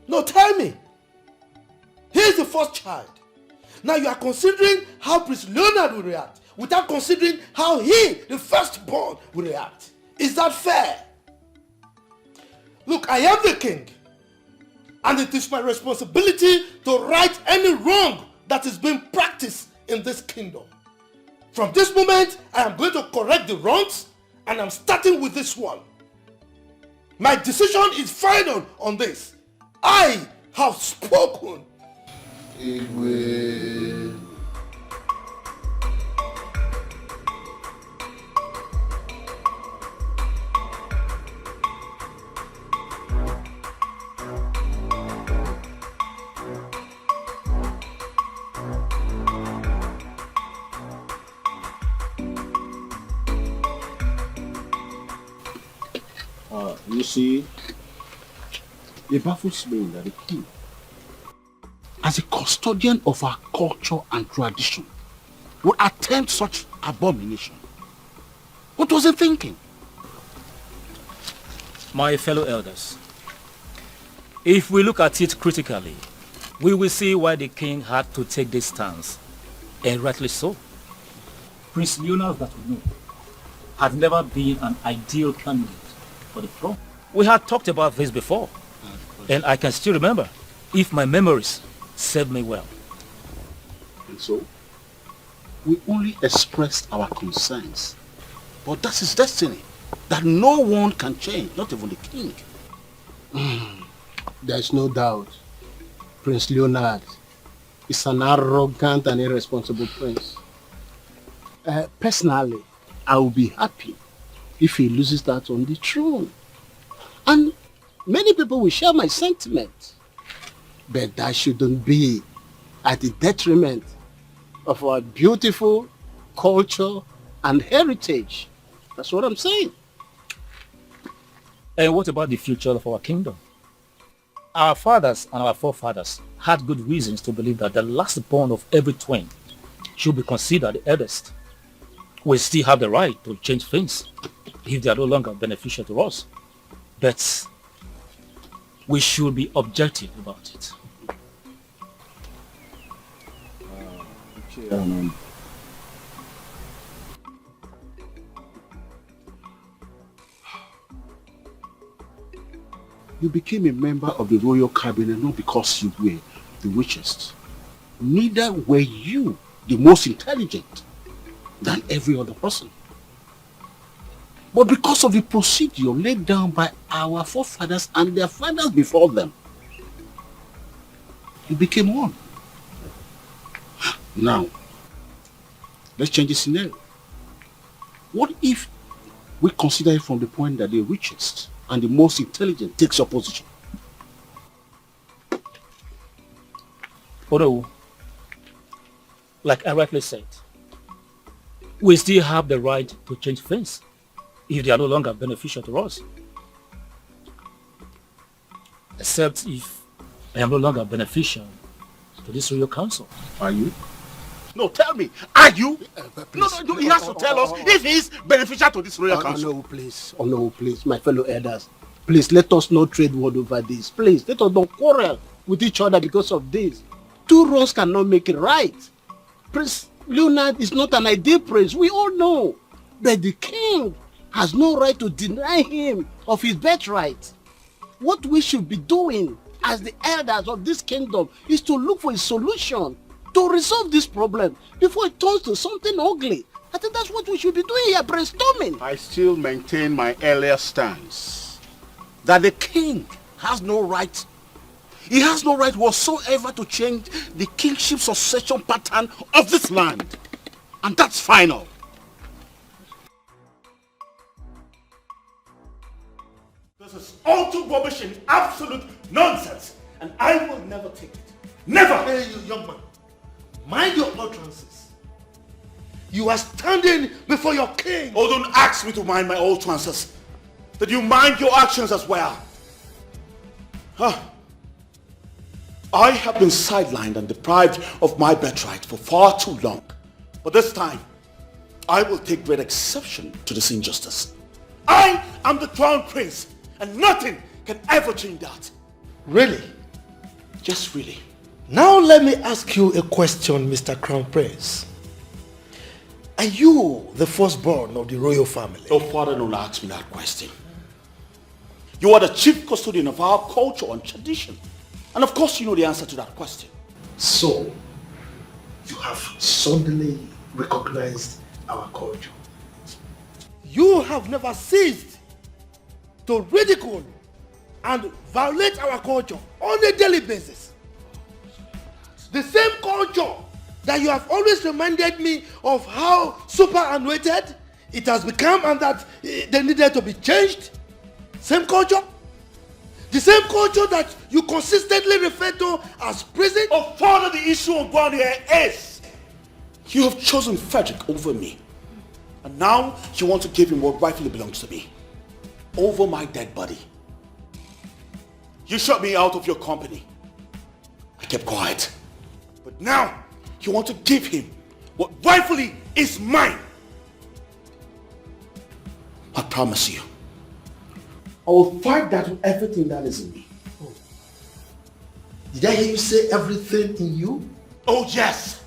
No, tell me. He is the first child. Now you are considering how Prince Leonard will react without considering how he, the firstborn, will react. Is that fair? Look, I am the king, and it is my responsibility to right any wrong that is being practiced in this kingdom. From this moment, I am going to correct the wrongs, and I'm starting with this one. My decision is final on this. I have spoken. Igwe. You see, it baffles me that the king, as a custodian of our culture and tradition, would attempt such abomination. What was he thinking? My fellow elders, if we look at it critically, we will see why the king had to take this stance, and rightly so. Prince Leonard, that we know, had never been an ideal candidate for the throne. We had talked about this before, and I can still remember, if my memories serve me well. And so, we only expressed our concerns. But that's his destiny, that no one can change, not even the king. There is no doubt Prince Leonard is an arrogant and irresponsible prince. Personally, I will be happy if he loses that on the throne. And many people will share my sentiment. But that shouldn't be at the detriment of our beautiful culture and heritage. That's what I'm saying. And what about the future of our kingdom? Our fathers and our forefathers had good reasons to believe that the last born of every twin should be considered the eldest. We still have the right to change things if they are no longer beneficial to us. But we should be objective about it. You became a member of the royal cabinet not because you were the richest. Neither were you the most intelligent than every other person. But because of the procedure laid down by our forefathers and their fathers before them, you became one. Now, let's change the scenario. What if we consider it from the point that the richest and the most intelligent takes your position? Although, like I rightly said, we still have the right to change things if they are no longer beneficial to us. Except if I am no longer beneficial to this royal council. Are you? No, tell me, are you? No, he has to tell us if he is beneficial to this royal council. No, please, my fellow elders. Please, let us not trade word over this. Please, let us not quarrel with each other because of this. Two wrongs cannot make it right. Prince Leonard is not an ideal prince, we all know. But the king has no right to deny him of his birthright. What we should be doing as the elders of this kingdom is to look for a solution to resolve this problem before it turns to something ugly. I think that's what we should be doing here, brainstorming. I still maintain my earlier stance that the king has no right. He has no right whatsoever to change the kingship succession pattern of this land. And that's final. This is all too rubbish and absolute nonsense. And I will never take it. Never! Hey, you young man. Mind your utterances. You are standing before your king. Oh, don't ask me to mind my utterances. Did you mind your actions as well? Huh? I have been sidelined and deprived of my birthright for far too long. But this time, I will take great exception to this injustice. I am the crown prince, and nothing can ever change that. Really? Just really. Now let me ask you a question, Mr. Crown Prince. Are you the firstborn of the royal family? Oh, father, don't ask me that question. You are the chief custodian of our culture and tradition. And of course you know the answer to that question. So, you have suddenly recognized our culture. You have never ceased to ridicule and violate our culture on a daily basis. The same culture that you have always reminded me of how superannuated it has become and that they needed to be changed. Same culture. The same culture that you consistently refer to as prison. Oh, father, the issue on ground here is you have chosen Frederick over me. And now you want to give him what rightfully belongs to me. Over my dead body. You shut me out of your company. I kept quiet. But now you want to give him what rightfully is mine. I promise you, I will fight that with everything that is in me. Oh. Did I hear you say everything in you? Oh yes,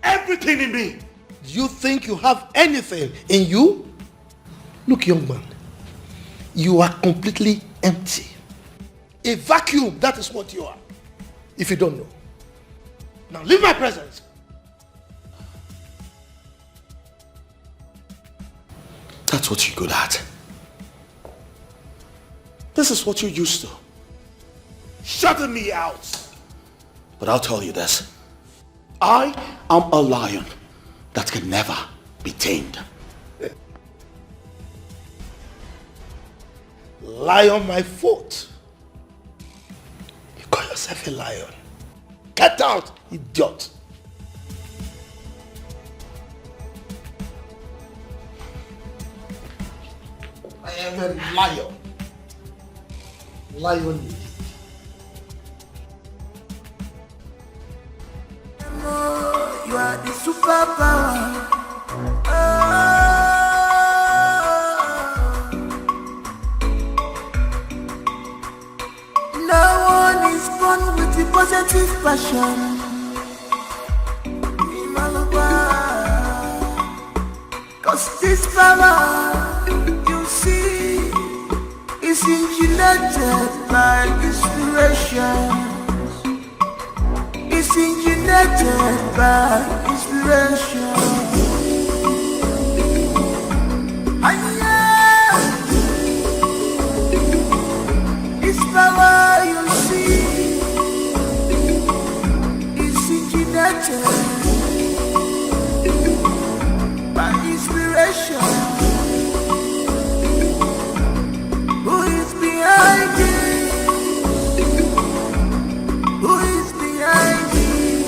everything in me. Do you think you have anything in you? Look, young man, you are completely empty. A vacuum, that is what you are. If you don't know. Now leave my presence. That's what you're good at. This is what you're used to. Shutting me out. But I'll tell you this. I am a lion that can never be tamed. Lie on my foot. You call yourself a lion. Get out, idiot. I am a lion. Lion indeed. You are the superpower. No one is born with the positive passion. Cause this power, you see, is engineered by inspiration. It's engineered by inspiration. This power you see is engineered by inspiration. Who is behind it? Who is behind it?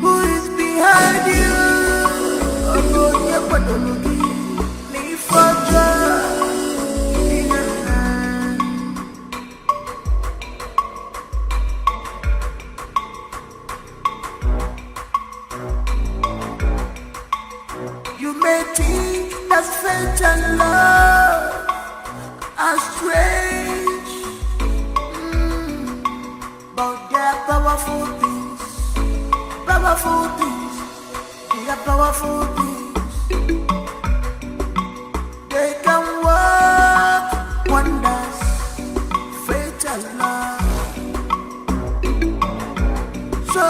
Who is behind you? Oh, yeah, but don't look at me for joy. You may think that fate and love are strange, but they're powerful things. Powerful things. They are powerful things. They can work wonders. Fatal love. So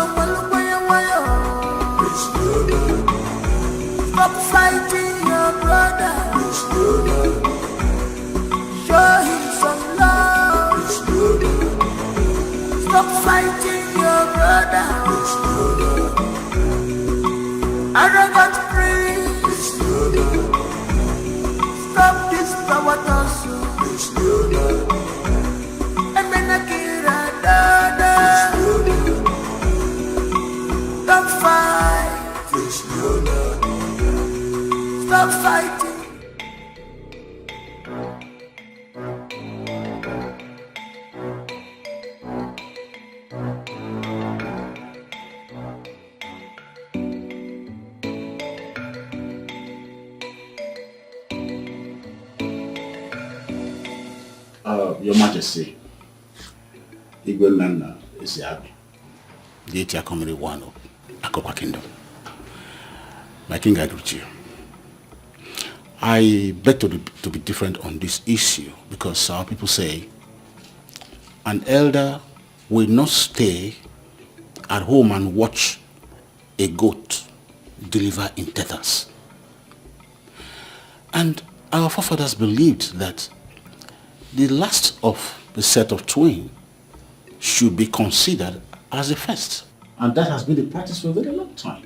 stop fighting your brother. Show him some love. Stop fighting your brother. Arrogant priest. Stop this power tussle. Emenakira dada. Stop fight. Stop fighting. Your Majesty, Igwe Nana is happy. The Etia Comedy one of Akopa Kingdom. My king, I greet you. I beg to be different on this issue because some people say an elder will not stay at home and watch a goat deliver in tethers. And our forefathers believed that the last of the set of twins should be considered as the first. And that has been the practice for a very long time.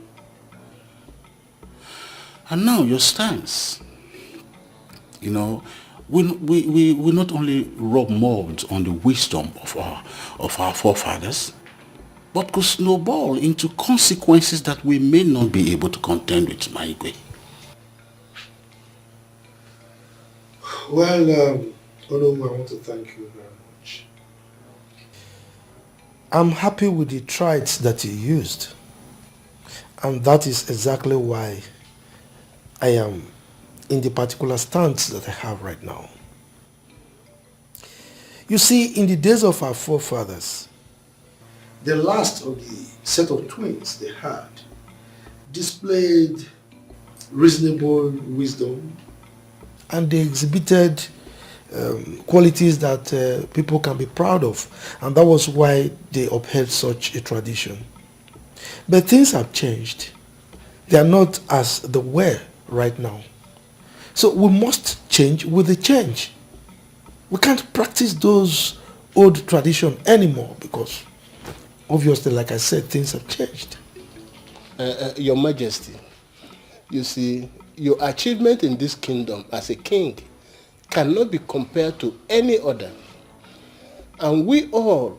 And now your stance, you know, we not only rub mud on the wisdom of our forefathers, but could snowball into consequences that we may not be able to contend with, my Igwe. Well, Onomu, I want to thank you very much. I'm happy with the traits that you used. And that is exactly why I am in the particular stance that I have right now. You see, in the days of our forefathers, the last of the set of twins they had displayed reasonable wisdom, and they exhibited qualities that people can be proud of, and that was why they upheld such a tradition. But things have changed. They are not as they were right now. So we must change with the change. We can't practice those old traditions anymore because obviously, like I said, things have changed. Your Majesty, you see, your achievement in this kingdom as a king cannot be compared to any other. And we all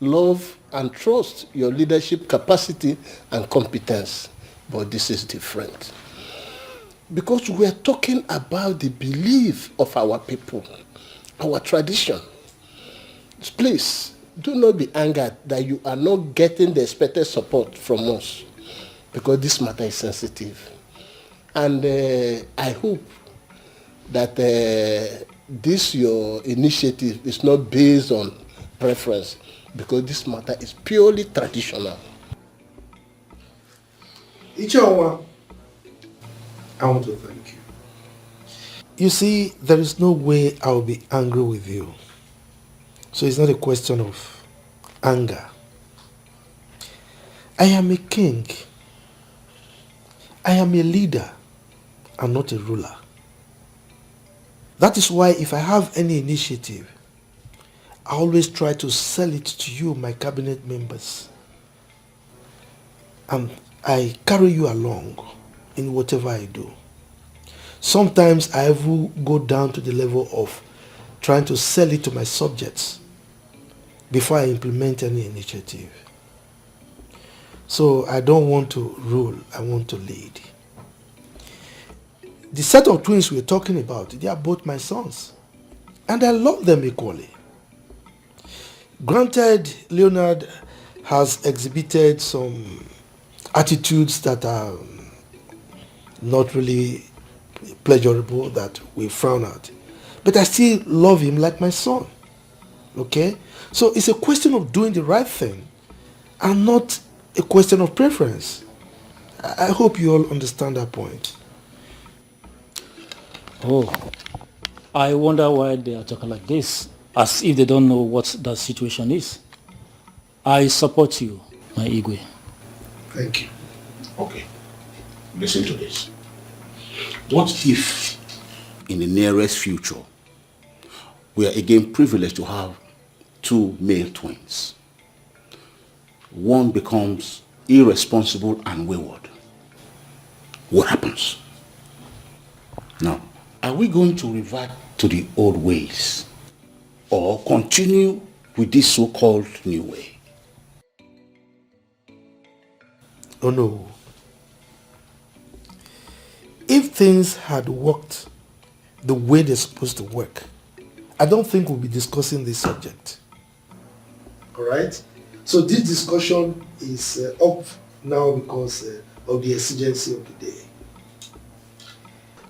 love and trust your leadership capacity and competence. But this is different. Because we are talking about the belief of our people, our tradition. Please, do not be angered that you are not getting the expected support from us. Because this matter is sensitive. And I hope that this your initiative is not based on preference, because this matter is purely traditional. Ichawa, I want to thank you. You see, there is no way I will be angry with you. So it's not a question of anger. I am a king. I am a leader and not a ruler. That is why if I have any initiative, I always try to sell it to you, my cabinet members. And I carry you along in whatever I do. Sometimes I even go down to the level of trying to sell it to my subjects before I implement any initiative. So I don't want to rule, I want to lead. The set of twins we're talking about, they are both my sons. And I love them equally. Granted, Leonard has exhibited some attitudes that are not really pleasurable, that we frown at. But I still love him like my son. Okay? So it's a question of doing the right thing and not a question of preference. I hope you all understand that point. Oh, I wonder why they are talking like this, as if they don't know what the situation is. I support you, my Igwe. Thank you. Okay, listen to this. What if, in the nearest future, we are again privileged to have two male twins? One becomes irresponsible and wayward. What happens? Now, are we going to revert to the old ways or continue with this so-called new way? Oh no. If things had worked the way they're supposed to work, I don't think we'll be discussing this subject. Alright? So this discussion is up now because of the exigency of the day.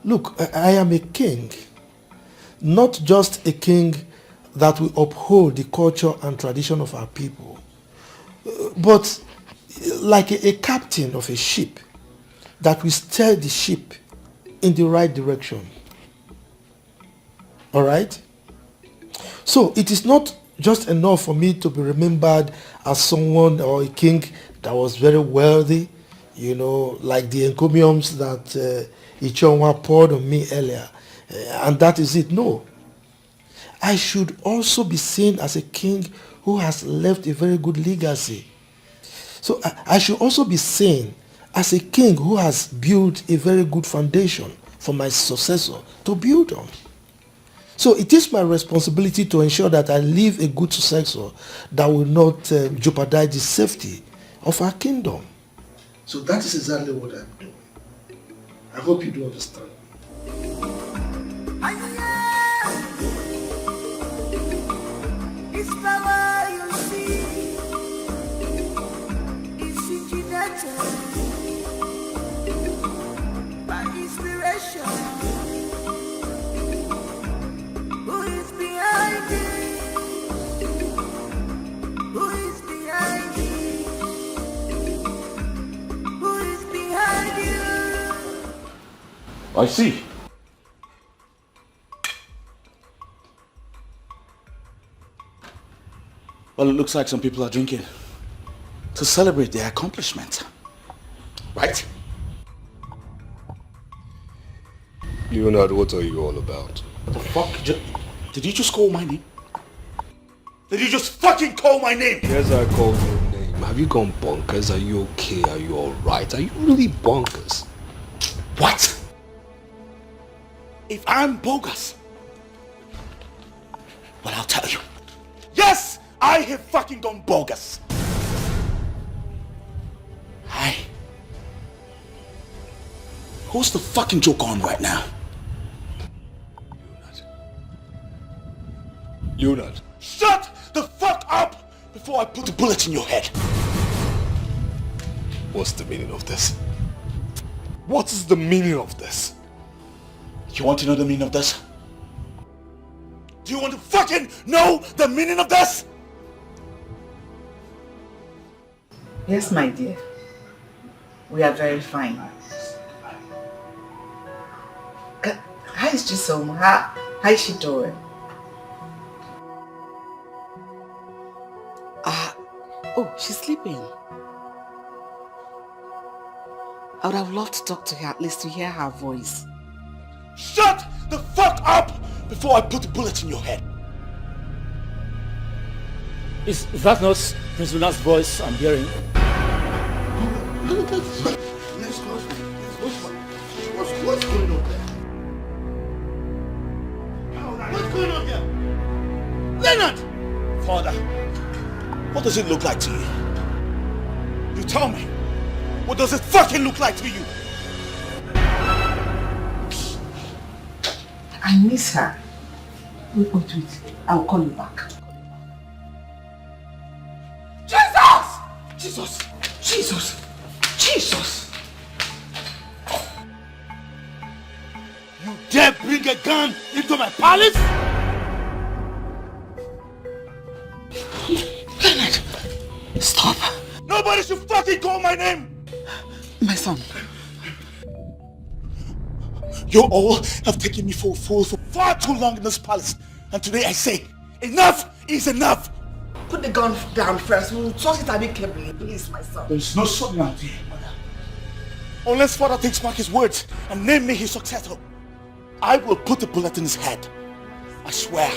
Look, I am a king. Not just a king that will uphold the culture and tradition of our people, but like a captain of a ship that will steer the ship in the right direction. Alright? So it is not just enough for me to be remembered as someone or a king that was very wealthy, you know, like the encomiums that Ichonwa poured on me earlier, and that is it. No. I should also be seen as a king who has left a very good legacy. So I should also be seen as a king who has built a very good foundation for my successor to build on. So it is my responsibility to ensure that I leave a good successor that will not jeopardize the safety of our kingdom. So that is exactly what I'm doing. I hope you do understand. It's power you see. It's originated by inspiration. Who is behind it? Who is behind it? Who is behind you? I see. Well, it looks like some people are drinking to celebrate their accomplishment. Right? Leonard, what are you all about? What the fuck? Did you just call my name? Did you just fucking call my name? Yes, I called your name. Have you gone bonkers? Are you okay? Are you alright? Are you really bonkers? What? If I'm bogus, well, I'll tell you. Yes, I have fucking gone bogus. Hi. Who's the fucking joke on right now? Leonard. Shut the fuck up before I put a bullet in your head. What's the meaning of this? What is the meaning of this? You want to know the meaning of this? Do you want to fucking know the meaning of this? Yes, my dear. We are very fine. How is Chisom? How is she doing? Oh, she's sleeping. I would have loved to talk to her, at least to hear her voice. Shut the fuck up before I put a bullet in your head. Is that not Prince Luna's voice I'm hearing? Let's go. What's going on there? What's going on here? Leonard! Father, what does it look like to you? You tell me. What does it fucking look like to you? I miss her. Wait. I'll call you back. Jesus! You dare bring a gun into my palace? Leonard, stop. least you fucking call my name! My son. You all have taken me for a fool for far too long in this palace. And today I say, enough is enough! Put the gun down first. We'll talk it a bit carefully, please, my son. There's no son around here, mother. Unless father takes back his words and name me his successor, I will put a bullet in his head. I swear.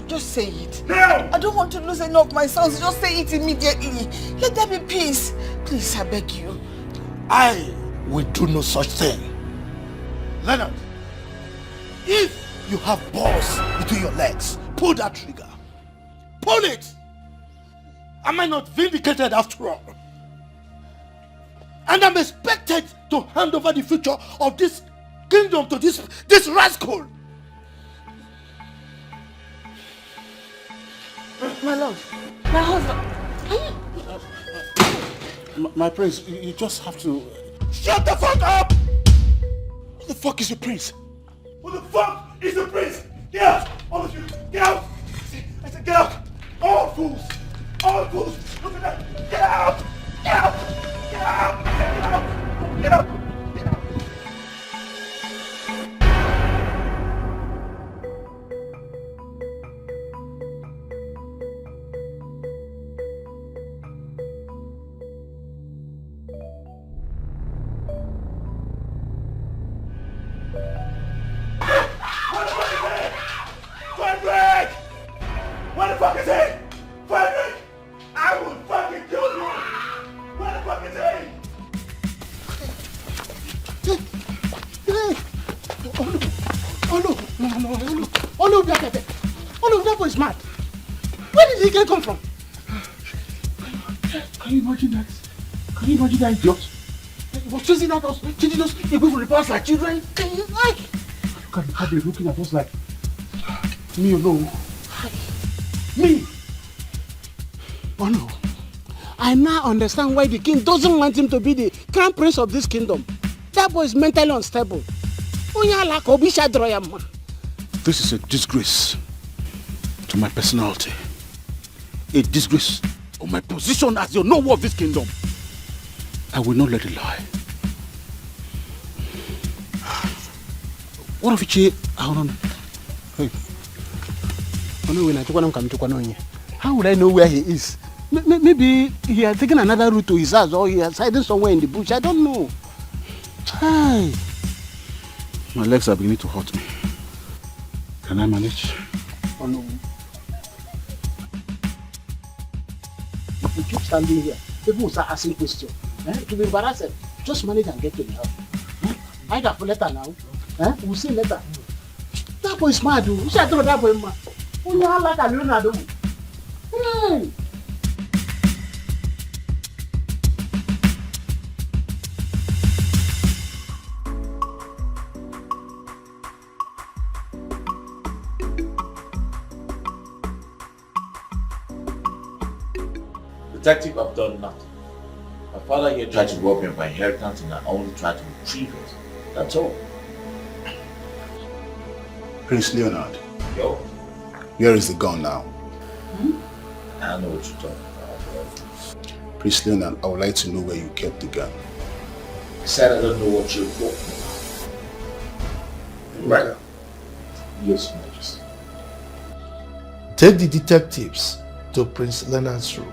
Just say it. No! I don't want to lose any of my sons. Just say it immediately. Let there be peace. Please, I beg you. I will do no such thing. Leonard, if you have balls between your legs, pull that trigger. Pull it! Am I not vindicated after all? And I'm expected to hand over the future of this kingdom to this rascal. My love, my husband, My prince, you just have to... Shut the fuck up! Who the fuck is your prince? Who the fuck is your prince? Get out! All of you, get out! I said get out! All fools! All fools! Look at that! Get out! Get out! Get out! Get out! Get out! Get out! Frederick! What the fuck is he? Frederick! I will fucking kill you! What the fuck is Oh no, that boy is mad. Where did he come from? Can you imagine that? Can you imagine that idiot? He was chasing at us, chasing us away from the past like children. Can you like? Look at how they're looking at us like me alone. Me? Oh no. I now understand why the king doesn't want him to be the crown prince of this kingdom. That boy is mentally unstable. This is a disgrace to my personality. A disgrace of my position as the noble of this kingdom. I will not let it lie. What if you hey. How would I know where he is? Maybe he has taken another route to his house or he has hidden somewhere in the bush. I don't know. Hi. My legs are beginning to hurt me. Can I manage? Oh no. If you keep standing here, people will start asking questions. To be embarrassed, just manage and get to the house. I got a letter now. We'll see later. That boy is mad. You should throw that boy mad. You have like a Leonard. Hey! Detective, I've done nothing. My father here tried to rob me of my inheritance and I only tried to retrieve it. That's all. Prince Leonard. Yo. Where is the gun now? I don't know what you're talking about. Prince Leonard, I would like to know where you kept the gun. I said I don't know what you're talking about. Right. Yes, Majesty. Take the detectives to Prince Leonard's room.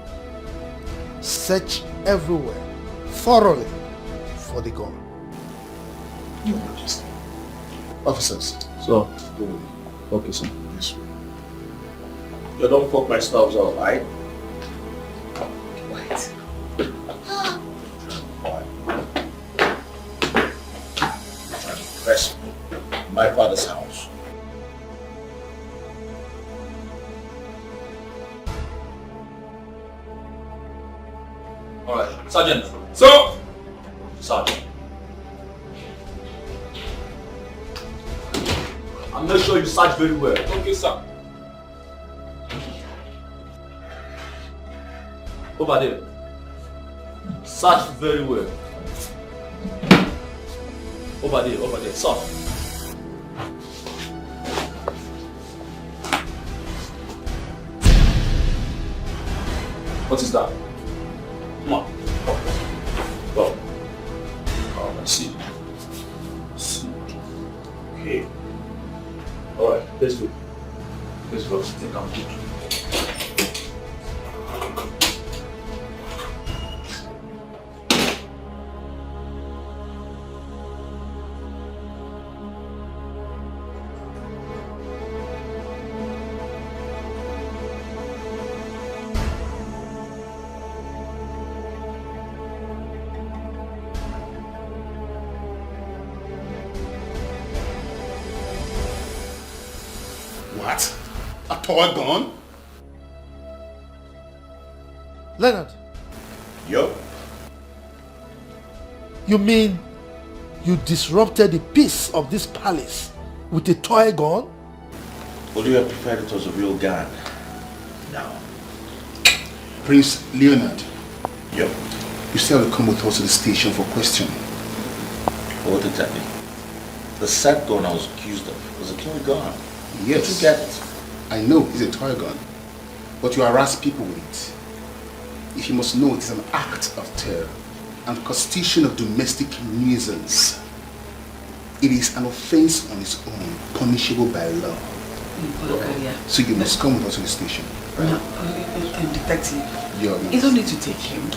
Search everywhere, thoroughly, for the gun. Your Majesty. Officers. So, okay, sir. Yes, you don't fuck my stuff up, right? What? Trying to press me in my father's house. Alright, Sergeant. So! Sergeant. I'm not sure you search very well. Okay, sir. Over there. Search very well. Over there, sir. What is that? Come on. Let's go. Let's go. Take our food. What? A toy gun? Leonard, Yo. you mean you disrupted the peace of this palace with a toy gun? Would you have preferred it was a real gun? No. Prince Leonard. Yo. You still have to come with us to the station for questioning. What exactly? The said gun I was accused of was a toy gun. Yes. Did you get it? I know it's a toy gun, but you harass people with it. If you must know, it is an act of terror and constitution of domestic nuisance. It is an offense on its own, punishable by law. So you must come with us to the station. No, detective, You don't need to take him.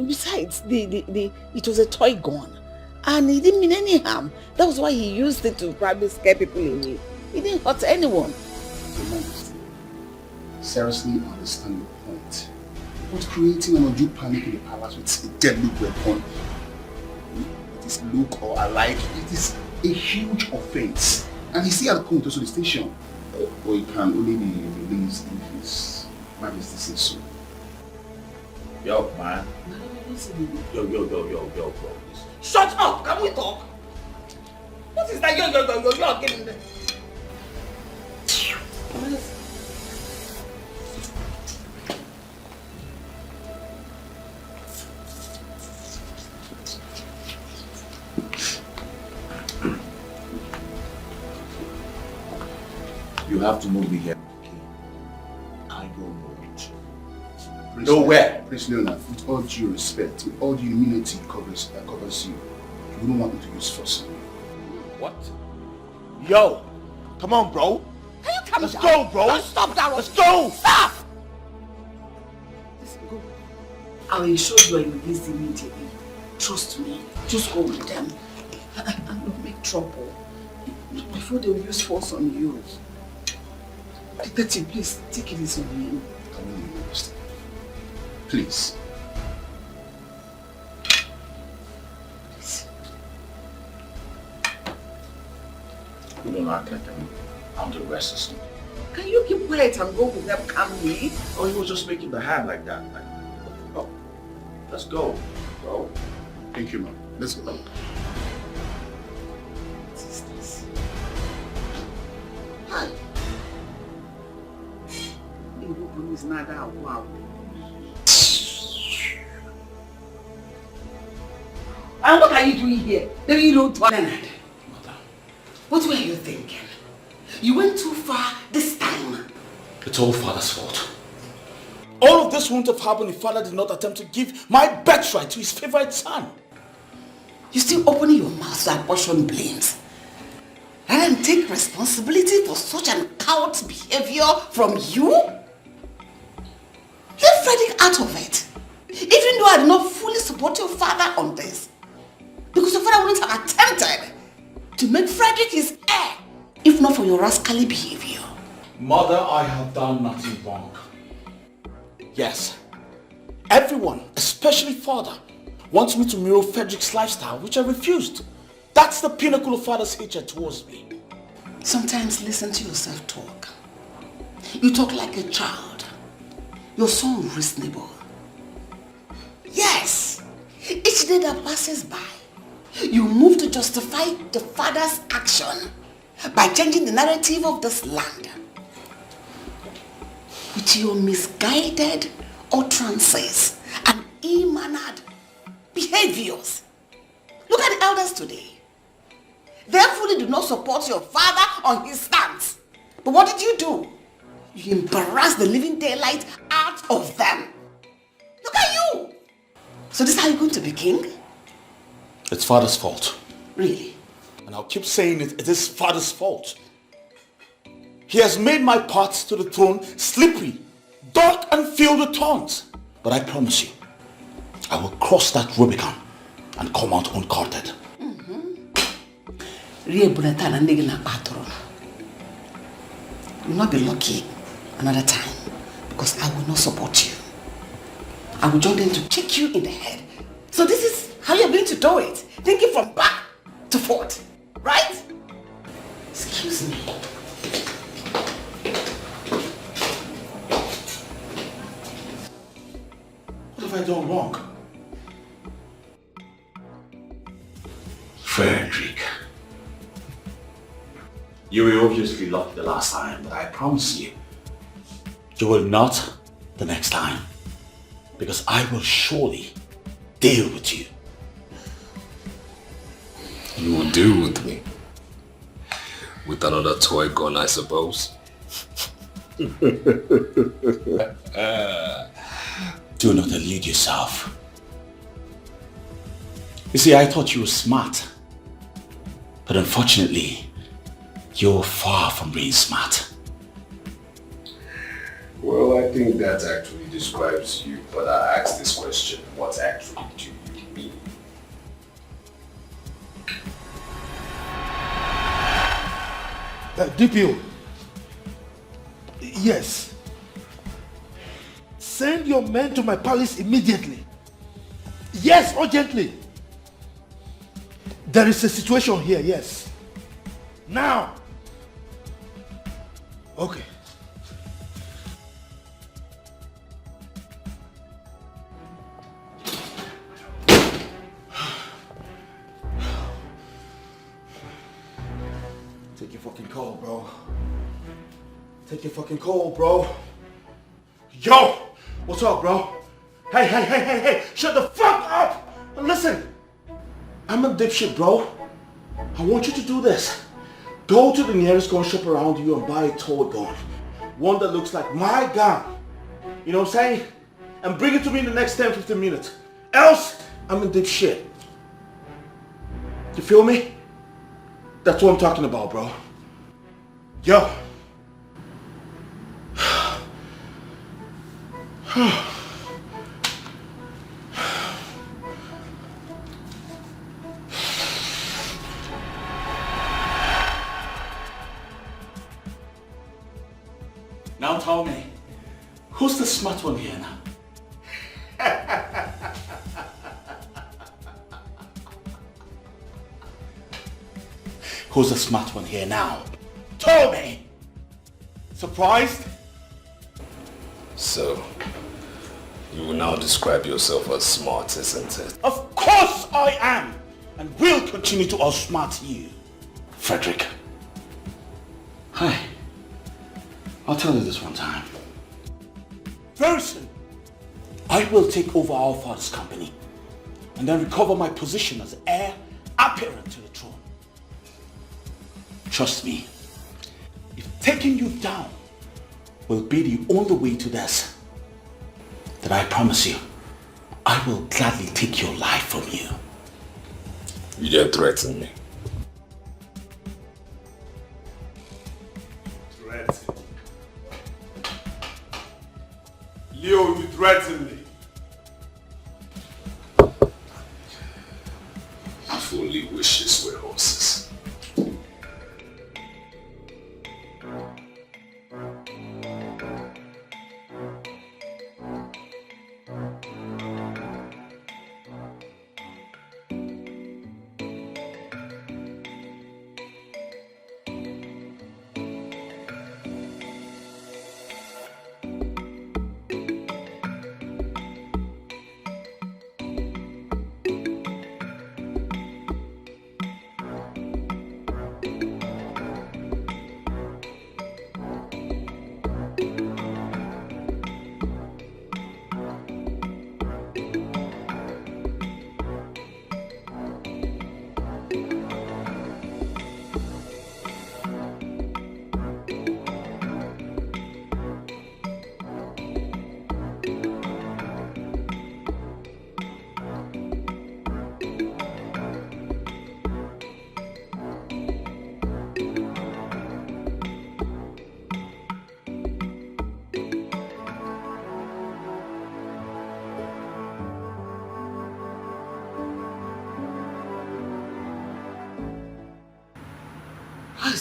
Besides, it was a toy gun, and he didn't mean any harm. That was why he used it to probably scare people away. He didn't hurt anyone. Your Majesty, seriously understand your point. But creating an undue panic in the palace with a deadly weapon, it is look or alike, it is a huge offense. And he still had come to the station. Or he can only be released if his Majesty says so. Yo, man. Yo, bro. Shut up! Can we talk? What is that? Yo again? You have to move me here. I go nowhere. Prince Nowhere. Prince Leonard, with all due respect, with all the immunity that covers you, you wouldn't want me to use force on you. What? Yo! Come on, bro! Can you come Let's down? go, bro! Don't stop that. Let's go! Stop! Listen, go. I will ensure you are released immediately. Trust me. Just go with them. And don't make trouble. Before they will use force on you. Detective, please, take it easy on me. I will need you, please. You don't act like I'm the rest of Can you keep quiet and go with them calmly? Oh, he was just making the hand like that. Like, oh, let's go, bro. Thank you, man. Let's go. What is this? Hi. Is not out. Wow. And what are you doing here? Maybe you don't want Leonard. What were you thinking? You went too far this time. It's all Father's fault. All of this wouldn't have happened if Father did not attempt to give my birthright to his favorite son. You still opening your mouth to apportion blames. And then take responsibility for such an coward's behavior from you? Leave Frederick out of it. Even though I did not fully support your father on this. Because your father wouldn't have attempted to make Frederick his heir, if not for your rascally behavior. Mother, I have done nothing wrong. Yes, everyone, especially Father, wants me to mirror Frederick's lifestyle, which I refused. That's the pinnacle of Father's hatred towards me. Sometimes listen to yourself talk. You talk like a child. You're so unreasonable. Yes, each day that passes by, you move to justify the father's action by changing the narrative of this land. With your misguided utterances and ill-mannered behaviors. Look at the elders today. They fully do not support your father on his stance. But what did you do? You embarrassed the living daylight out of them. Look at you. So this is how you're going to be king? It's Father's fault. Really? And I'll keep saying it is Father's fault. He has made my path to the throne slippery, dark and filled with thorns. But I promise you, I will cross that Rubicon and come out uncourted. You will not be lucky another time because I will not support you. I will join them to kick you in the head. So this is how you're going to do it. Thinking from back to forth, right? Excuse me. What have I done wrong? Frederick. You were obviously lucky the last time, but I promise you, you will not the next time. Because I will surely deal with you. You will deal with me? With another toy gun, I suppose? Do not delude yourself. You see, I thought you were smart. But unfortunately, you're far from being smart. Well, I think that actually describes you, but I asked this question, what actually do you mean? DPO. Yes. Send your men to my palace immediately. Yes, urgently. There is a situation here, yes. Now. Okay. Take your fucking call, bro. Take your fucking call, bro. Yo! What's up, bro? Hey! Shut the fuck up! And listen, I'm a dipshit, bro. I want you to do this. Go to the nearest gun shop around you and buy a toy gun. One that looks like my gun. You know what I'm saying? And bring it to me in the next 10-15 minutes. Else, I'm a dipshit. You feel me? That's what I'm talking about, bro. Yo. Now tell me, who's the smart one here now? Who's the smart one here now? Tell me! Surprised? So, you will now describe yourself as smart, isn't it? Of course I am! And will continue to outsmart you. Frederick. Hi. I'll tell you this one time. Very soon, I will take over our father's company and then recover my position as heir apparent to the throne. Trust me, if taking you down will be the only way to this, then I promise you, I will gladly take your life from you. You dare threaten me? Threaten? Leo, you threaten me. If only wishes were horses.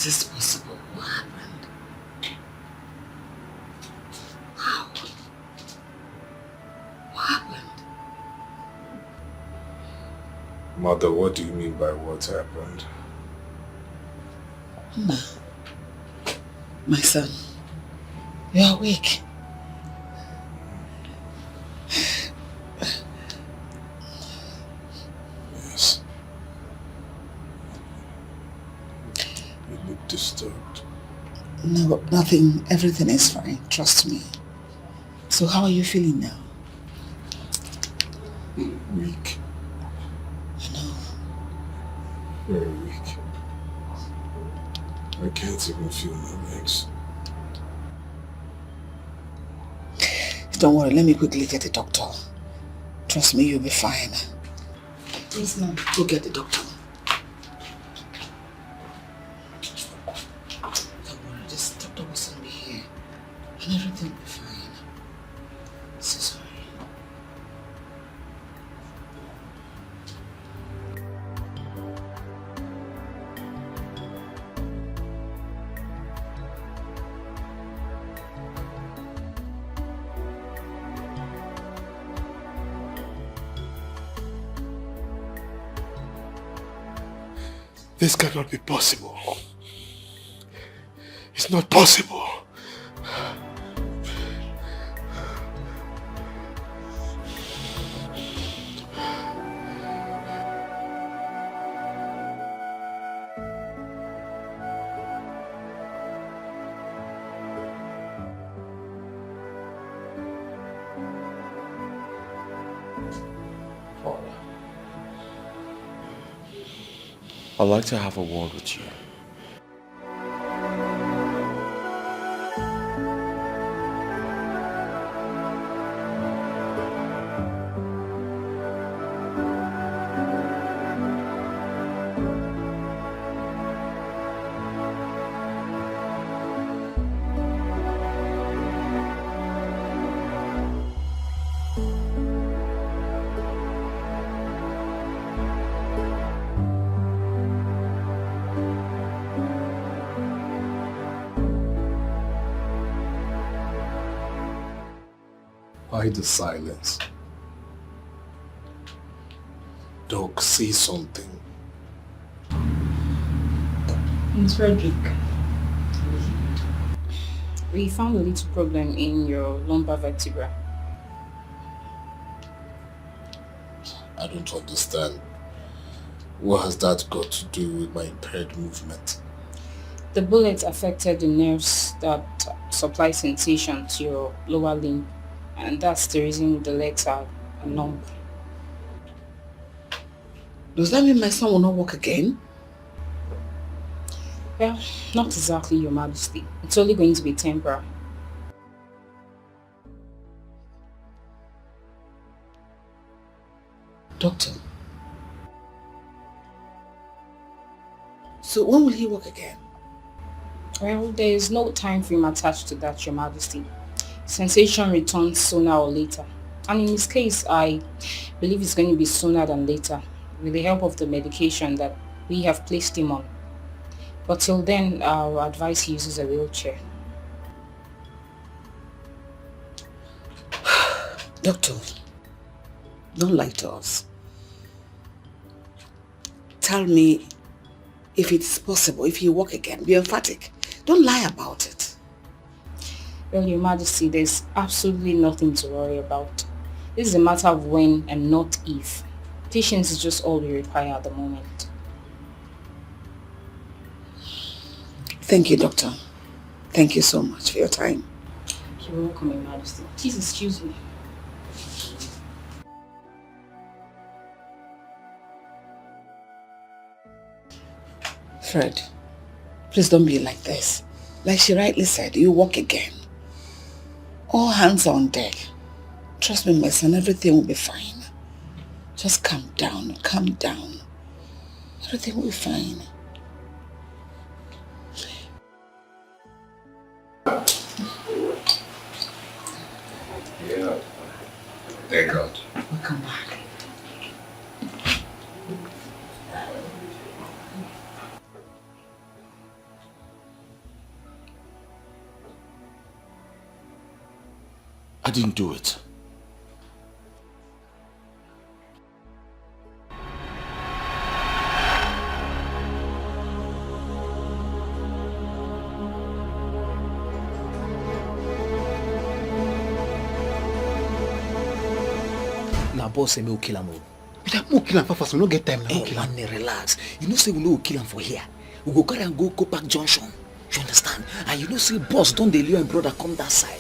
is this possible? What happened? How? What happened? Mother, what do you mean by what happened? Ma, my son, you are awake. Yes. You look disturbed. No, nothing. Everything is fine. Trust me. So how are you feeling now? Weak. I know. Very weak. I can't even feel my legs. Don't worry, let me quickly get the doctor. Trust me, you'll be fine. Yes, ma'am. Go get the doctor. Don't worry, this doctor will soon be here. And everything will be fine. So sorry. This cannot be possible. It's not possible. I'd like to have a word with you. Why the silence? Dog, say something. It's Frederick. We found a little problem in your lumbar vertebra. I don't understand. What has that got to do with my impaired movement? The bullet affected the nerves that supply sensation to your lower limb, and that's the reason the legs are numb. Does that mean my son will not walk again? Well, not exactly, Your Majesty. It's only going to be temporary. Doctor. So when will he walk again? Well, there is no time frame attached to that, Your Majesty. Sensation returns sooner or later. And in his case, I believe it's going to be sooner than later, with the help of the medication that we have placed him on. But till then, I'll advise he uses a wheelchair. Doctor, don't lie to us. Tell me if it's possible, if you walk again. Be emphatic. Don't lie about it. Well, Your Majesty, there's absolutely nothing to worry about. This is a matter of when and not if. Patience is just all we require at the moment. Thank you, Doctor. Thank you so much for your time. You're welcome, Your Majesty. Please excuse me. Fred, please don't be like this. Like she rightly said, you walk again. All hands on deck. Trust me, my son, everything will be fine. Just calm down, calm down. Everything will be fine. Yeah. Thank God. Welcome back. didn't do it. Now, boss say me will kill him. We kill him first. We don't get time now. Hey, man, relax. You know say we no kill him for here. We go carry and go Park Junction. You understand? And you know say boss don't dey Leo and brother come that side.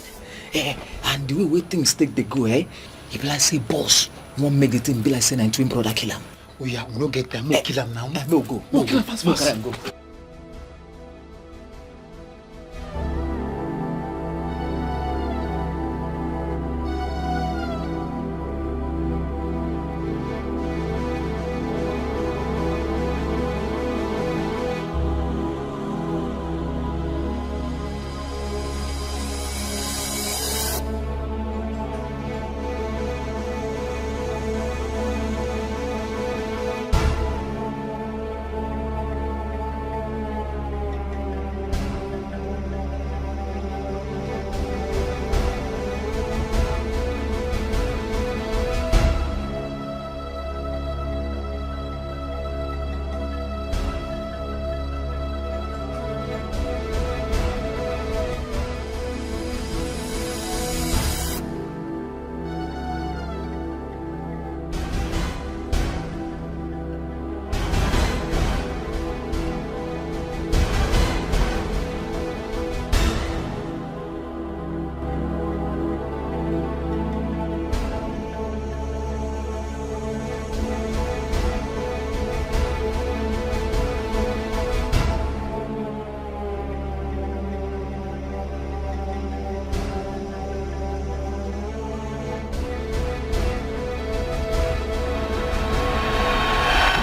And the way things take they go, he be like say boss won't make the thing be like say na twin brother kill him. Oh yeah, we don't get time. We kill him now. No go. We kill him fast. Carry and go.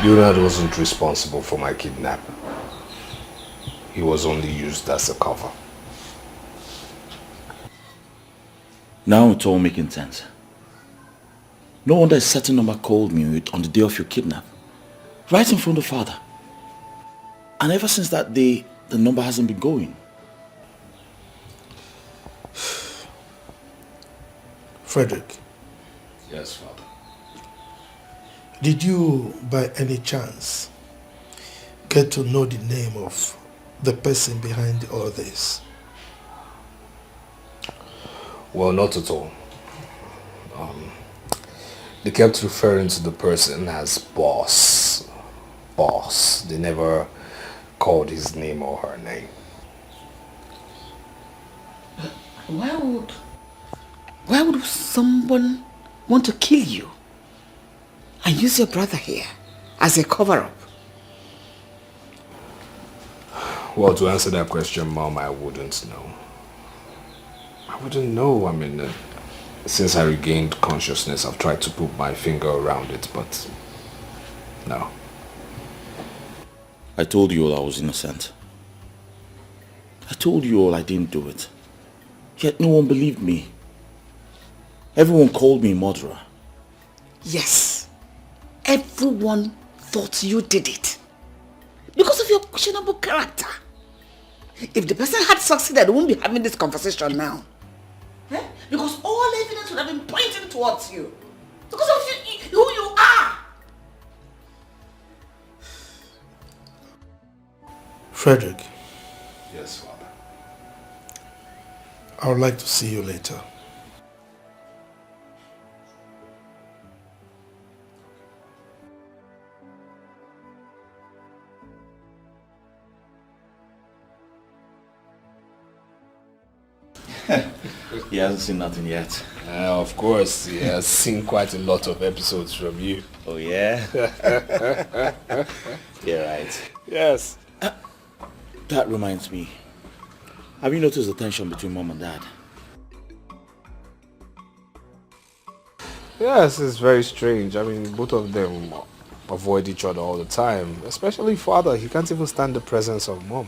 Leonard wasn't responsible for my kidnapping. He was only used as a cover. Now it's all making sense. No wonder a certain number called me on the day of your kidnap. Right in front of father. And ever since that day, the number hasn't been going. Frederick. Yes, father. Did you, by any chance, get to know the name of the person behind all this? Well, not at all. They kept referring to the person as boss. Boss. They never called his name or her name. Why would someone want to kill you and use your brother here as a cover-up? Well, to answer that question, Mom, I wouldn't know. I wouldn't know. I mean, since I regained consciousness, I've tried to put my finger around it, but no. I told you all I was innocent. I told you all I didn't do it. Yet no one believed me. Everyone called me a murderer. Yes. Everyone thought you did it. Because of your questionable character. If the person had succeeded, we wouldn't be having this conversation now. Because all evidence would have been pointing towards you. Because of who you are. Frederick. Yes, Father. I would like to see you later. He hasn't seen nothing yet. Of course, he has seen quite a lot of episodes from you. Oh, yeah? You're right. Yes. That reminds me. Have you noticed the tension between Mom and Dad? Yes, it's very strange. I mean, both of them avoid each other all the time. Especially Father. He can't even stand the presence of Mom.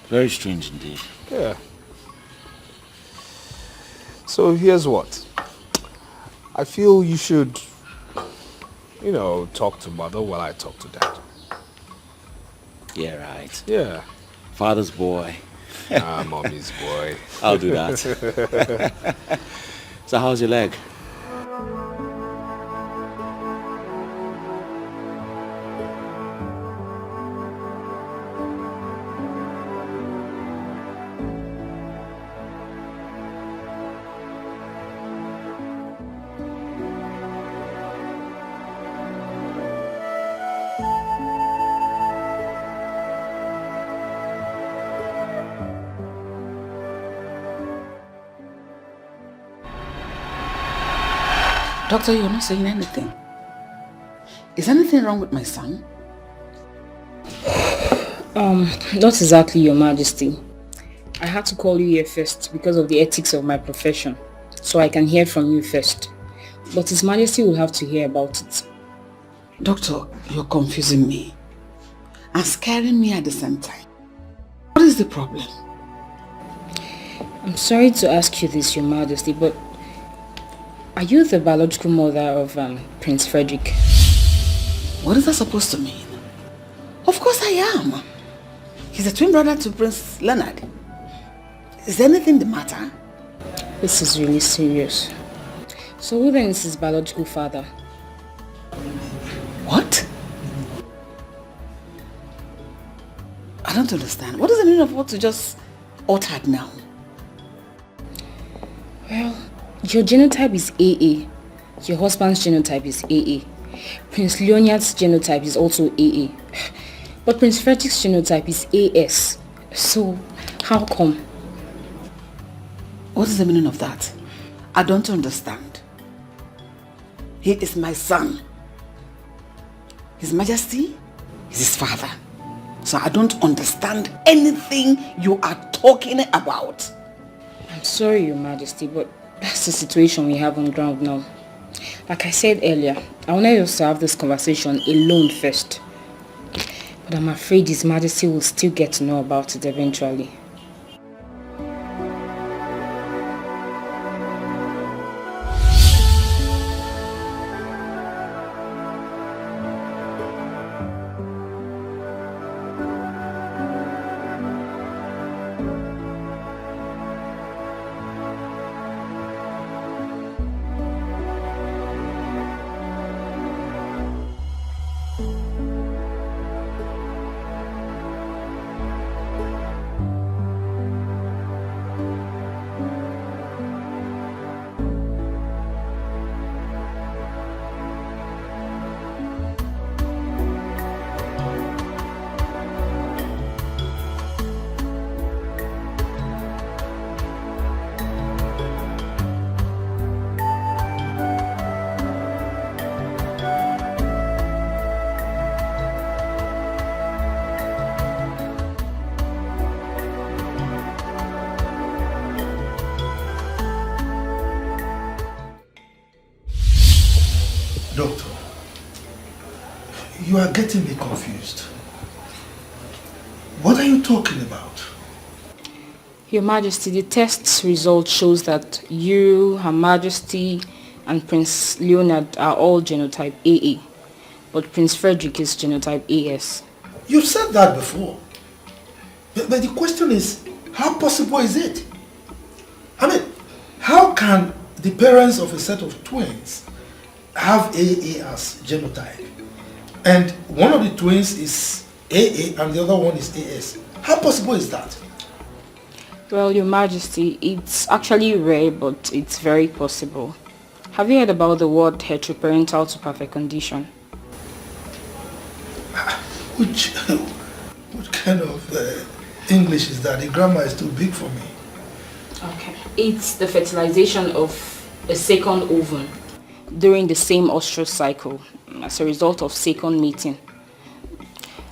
Very strange indeed. Yeah. So here's what. I feel you should, talk to Mother while I talk to Dad. Yeah, right. Yeah. Father's boy. Mommy's boy. I'll do that. So how's your leg? Doctor, you're not saying anything. Is anything wrong with my son? Not exactly, Your Majesty. I had to call you here first because of the ethics of my profession, so I can hear from you first. But His Majesty will have to hear about it. Doctor, you're confusing me and scaring me at the same time. What is the problem? I'm sorry to ask you this, Your Majesty, but are you the biological mother of Prince Frederick? What is that supposed to mean? Of course I am. He's a twin brother to Prince Leonard. Is there anything the matter? This is really serious. So who then is his biological father? What? I don't understand. What is the meaning of what you just uttered now? Well, your genotype is AA. Your husband's genotype is AA. Prince Leonard's genotype is also AA. But Prince Frederick's genotype is AS. So, how come? What is the meaning of that? I don't understand. He is my son. His Majesty is his father. So I don't understand anything you are talking about. I'm sorry, Your Majesty, but that's the situation we have on ground now. Like I said earlier, I wanted us to have this conversation alone first. But I'm afraid His Majesty will still get to know about it eventually. Doctor, you are getting me confused. What are you talking about? Your Majesty, the test's result shows that you, Her Majesty, and Prince Leonard are all genotype AA, but Prince Frederick is genotype AS. You've said that before. But the question is, how possible is it? I mean, how can the parents of a set of twins have AA as genotype, and one of the twins is AA and the other one is AS? How possible is that? Well, Your Majesty, it's actually rare, but it's very possible. Have you heard about the word heteroparental to perfect condition? What kind of English is that? The grammar is too big for me. Okay. It's the fertilization of a second ovum during the same ostrus cycle as a result of second mating,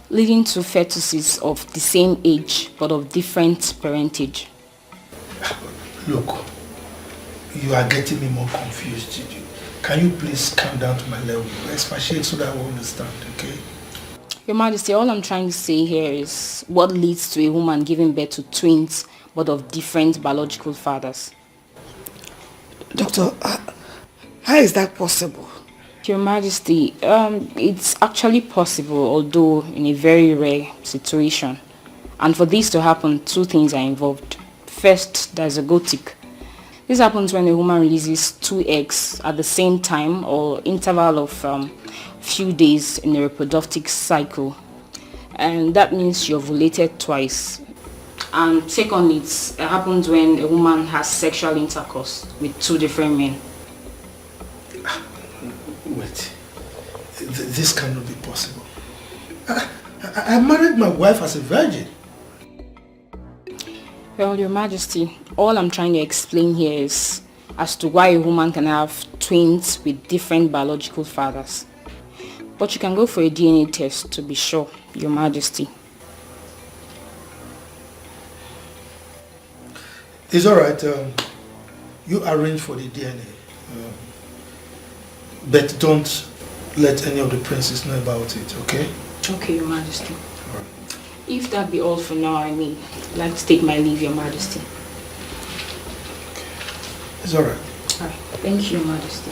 leading to fetuses of the same age but of different parentage. Look, you are getting me more confused. Can you please come down to my level, expatiate so that I will understand, okay? Your Majesty, all I'm trying to say here is what leads to a woman giving birth to twins but of different biological fathers. Doctor, how is that possible? Your Majesty, it's actually possible, although in a very rare situation. And for this to happen, two things are involved. First, there's a gotik. This happens when a woman releases 2 eggs at the same time or interval of few days in a reproductive cycle. And that means you're ovulated twice. And secondly, it happens when a woman has sexual intercourse with 2 different men. Wait, this cannot be possible. I married my wife as a virgin. Well, Your Majesty, all I'm trying to explain here is as to why a woman can have twins with different biological fathers. But you can go for a DNA test to be sure, Your Majesty. It's alright. You arrange for the DNA. But don't let any of the princes know about it, okay? Okay, Your Majesty. Right. If that be all for now, I'd like to take my leave, Your Majesty. It's alright. Alright. Thank you, Your Majesty.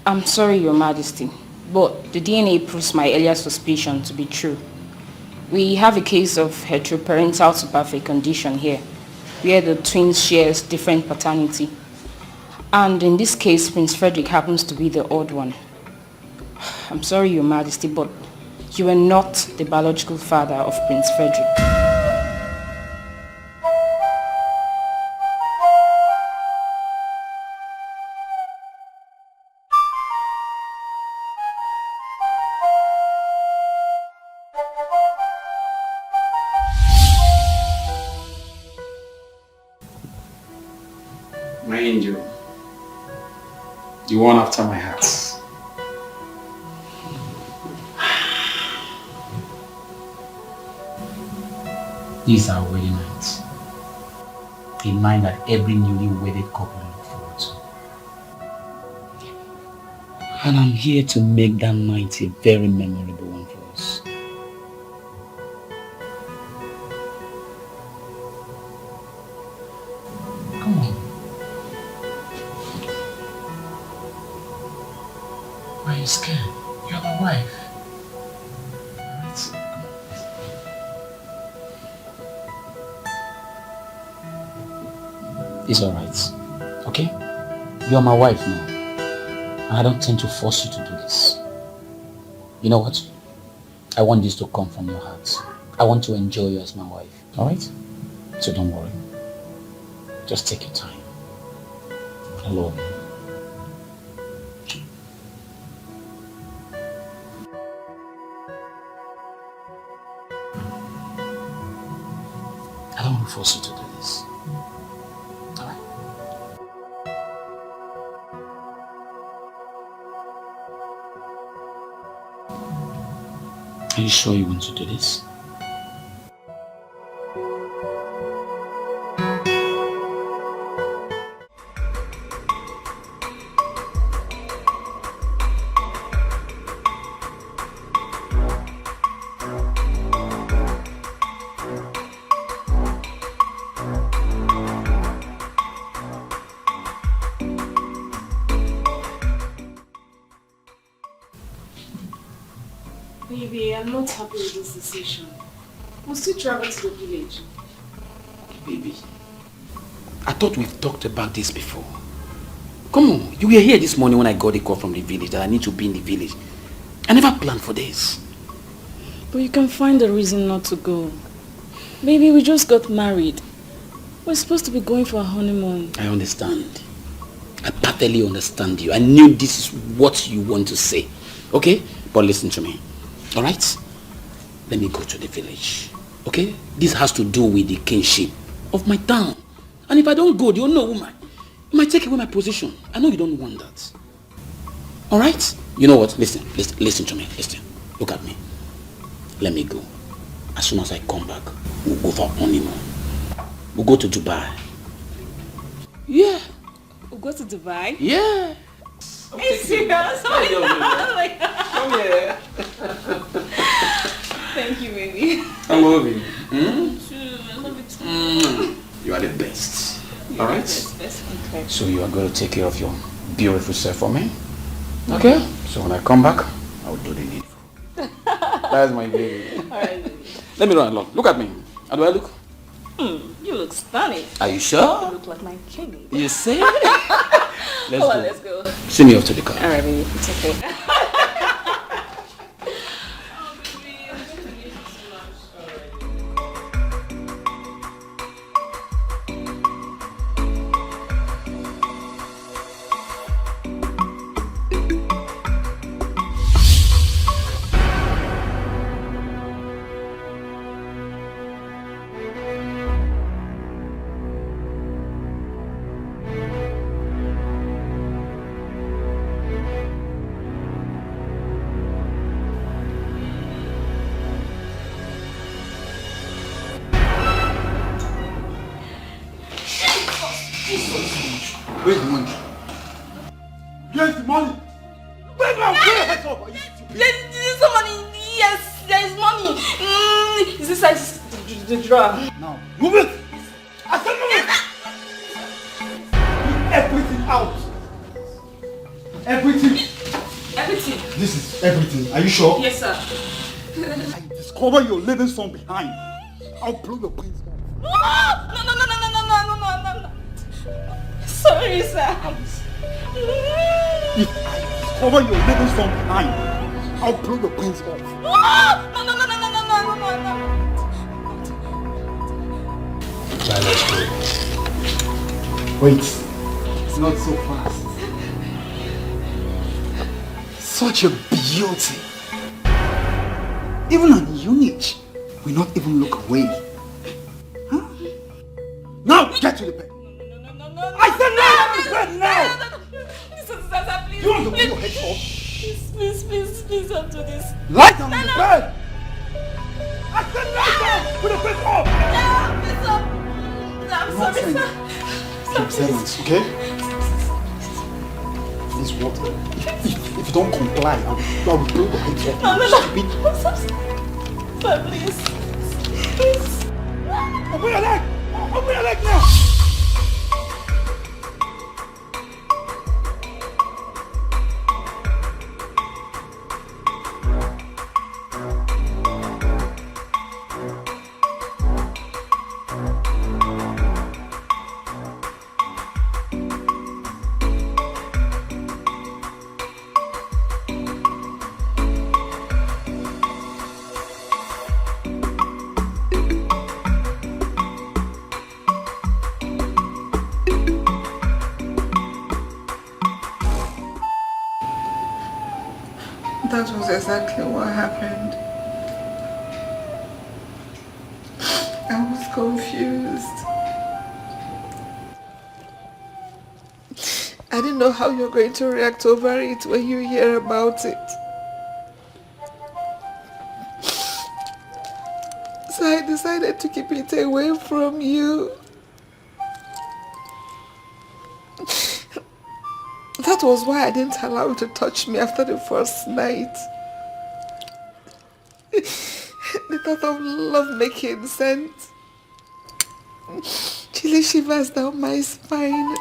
I'm sorry, Your Majesty, but the DNA proves my earlier suspicion to be true. We have a case of heteroparental to perfect condition here, where the twins share different paternity. And in this case, Prince Frederick happens to be the odd one. I'm sorry, Your Majesty, but you are not the biological father of Prince Frederick. My angel, the one after my heart. This is our wedding night. A night that every newly wedded couple look forward to. And I'm here to make that night a very memorable one for us. Come on. Why are you scared? You're my wife. It's alright. Okay? You're my wife now. And I don't tend to force you to do this. You know what? I want this to come from your heart. I want to enjoy you as my wife. Alright? So don't worry. Just take your time. I love you. I don't want to force you to do this. Alright? Are you sure you want to do this? Baby, I'm not happy with this decision. We'll still travel to the village. Baby, I thought we've talked about this before. Come on, you were here this morning when I got a call from the village that I need to be in the village. I never planned for this. But you can find a reason not to go. Baby, we just got married. We're supposed to be going for a honeymoon. I understand. I perfectly understand you. I knew this is what you want to say. Okay? But listen to me. Alright? Let me go to the village. Okay? This has to do with the kingship of my town. And if I don't go, you'll know, woman. You might take away my position. I know you don't want that. Alright? You know what? Listen to me. Listen. Look at me. Let me go. As soon as I come back, we'll go for honeymoon. We'll go to Dubai. Yeah. We'll go to Dubai? Yeah. Are you serious? Come here. Thank you, baby. I love you. I love you too. You are the best. Alright? Okay. So you are going to take care of your beautiful self for me? Okay? So when I come back, I will do the needful. That's my baby. Alright, baby. Let me run along. Look at me. How do I look? You look stunning. Are you sure? You look like my king. You say? Let's go. Send me off to the car. Alright, baby. It's okay. Where's the money? Where's the money? Where's my head up? Are you stupid? There's some money. Yes, there is money. Is this like the drawer? Now, move it! I said move it! Everything out! Everything! Everything. This is everything. Are you sure? Yes, sir. I discover your living son behind. I'll blow your brains off. No. Sorry, sir. If I discover your living son behind, I'll blow your brains off. No. Let's go. Wait, it's not so fast. Such a beauty. Even on unit, we not even look away. Huh? Now get to the bed. I said now! Please. You want to put your head off? Please don't do this. Lie down on the bed! I said lie down! Put the bed off! No, I'm sorry, sir. Keep silence, okay? Please, what? If you don't comply, I will blow your head off. Sir, please. Open your leg! Open your leg now! That was exactly what happened. I was confused. I didn't know how you're going to react over it when you hear about it. So I decided to keep it away from you. That was why I didn't allow you to touch me after the first night. The thought of love making sent chilly shivers down my spine.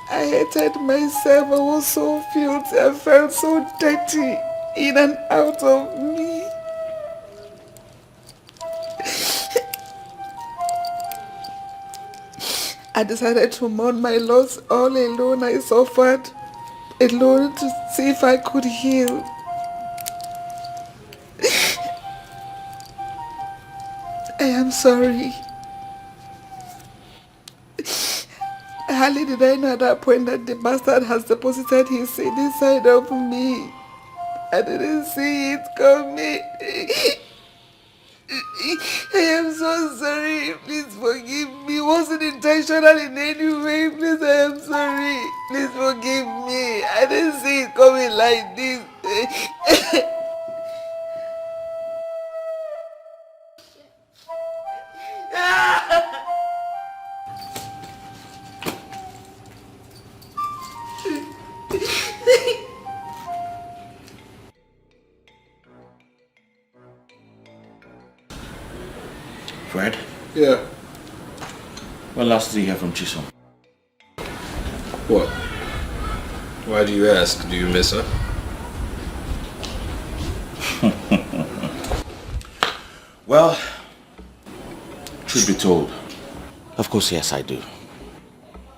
I hated myself. I was so filthy. I felt so dirty in and out of me. I decided to mourn my loss all alone. I suffered alone to see if I could heal. I am sorry. Hardly did I know at that point that the bastard has deposited his seed inside of me. I didn't see it coming. I am so sorry. Please forgive me. It wasn't intentional in any way. Please, I am sorry. Please forgive me. I didn't see it coming like this. Fred? Yeah. When last did you hear from Chisom? What? Why do you ask? Do you miss her? Well, truth be told, of course, yes, I do.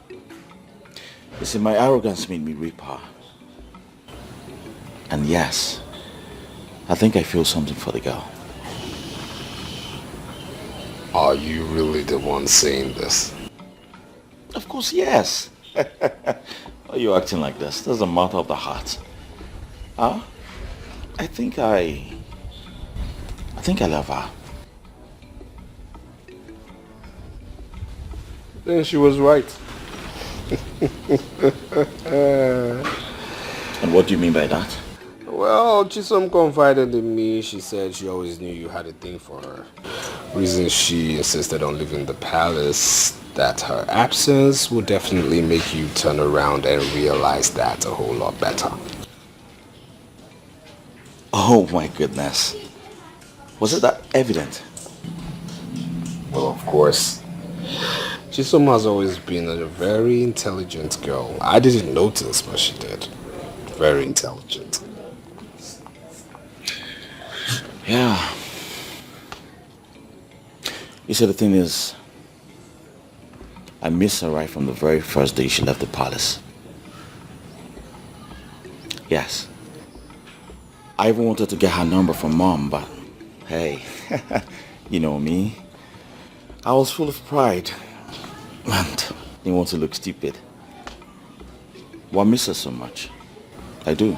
You see, my arrogance made me rape her. And yes, I think I feel something for the girl. Are you really the one saying this? Of course, yes. Why are you acting like this? That's a matter of the heart. Huh? I think I love her. Then she was right. And what do you mean by that? Well, Chisom confided in me. She said she always knew you had a thing for her. Reason she insisted on leaving the palace, that her absence would definitely make you turn around and realize that a whole lot better. Oh my goodness. Was it that evident? Well, of course. Chisom has always been a very intelligent girl. I didn't notice, but she did. Very intelligent. Yeah. You see, the thing is, I missed her right from the very first day she left the palace. Yes. I even wanted to get her number from Mom, but hey, you know me. I was full of pride and didn't want to look stupid. But I miss her so much. I do.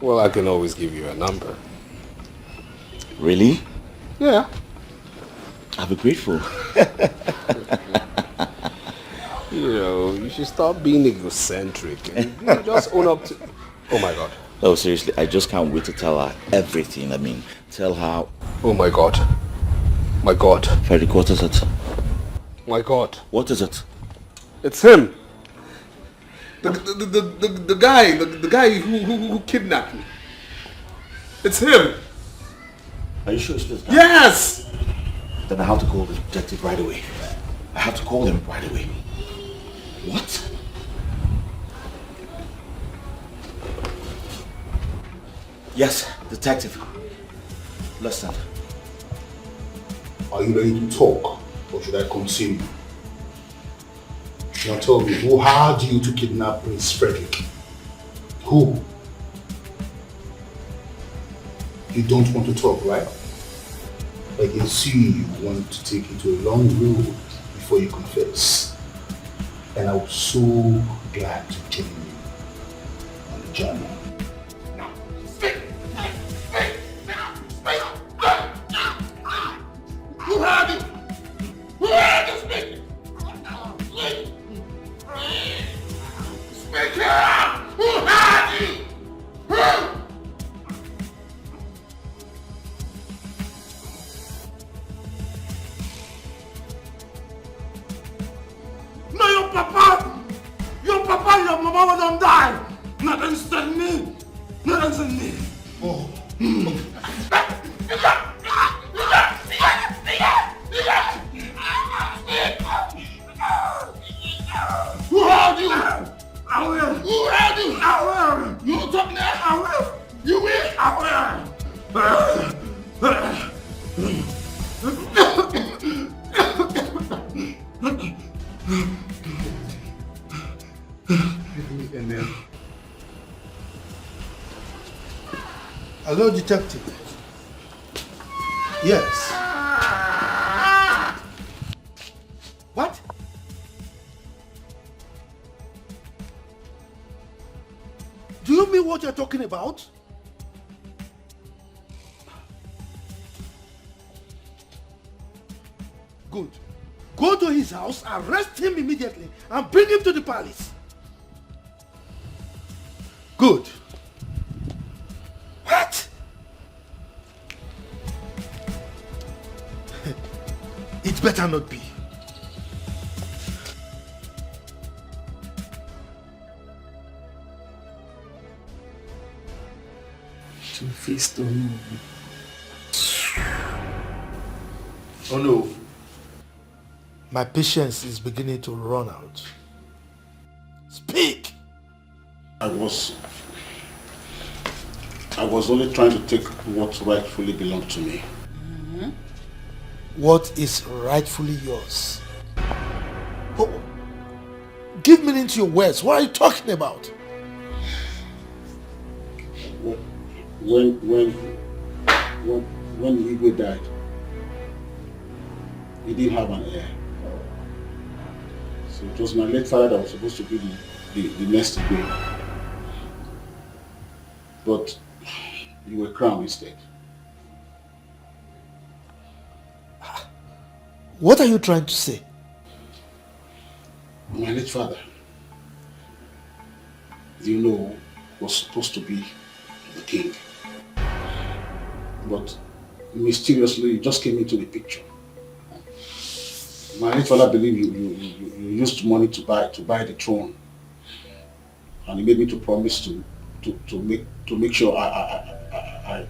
Well, I can always give you a number. Really? Yeah. I'll be grateful. You know, you should stop being egocentric and just own up to... Oh my God. No, seriously, I just can't wait to tell her everything. I mean, tell her... Oh my God. My God. Frederick, what is it? My God. What is it? It's him. The guy who kidnapped me. It's him. Are you sure it's this guy? Yes! Then I have to call the detective right away. I have to call him right away. What? Yes, detective. Listen. Are you ready to talk, or should I continue? Now tell me, who hired you to kidnap Prince Frederick? Who? You don't want to talk, right? I can see you want to take it to a long road before you confess. And I'm so glad to join you on the journey. Now, speak! Speak! Speak! Who hired you? Who hired you? Speak! Speak! Speak up! Who hired you? Who? No, your papa, your mama will not die. Nothing than me. Nothing than me. Oh. Who held you? I will. Who held you? I will. You talk now? I will. You will? I Hello, detective. Yes. What? Do you mean what you're talking about? go to his house, arrest him immediately, and bring him to the palace. Good. What? It better not be. Two-faced or no? Oh no. My patience is beginning to run out. Speak! I was only trying to take what rightfully belonged to me. What is rightfully yours? Oh, give meaning to your words. What are you talking about? When Igwe died, he didn't have an heir. So it was my late father that was supposed to be the next Igwe. But you were crowned instead. What are you trying to say? My late father, you know, was supposed to be the king. But mysteriously, you just came into the picture. My late father believed you used money to buy the throne, and he made me to promise to make sure I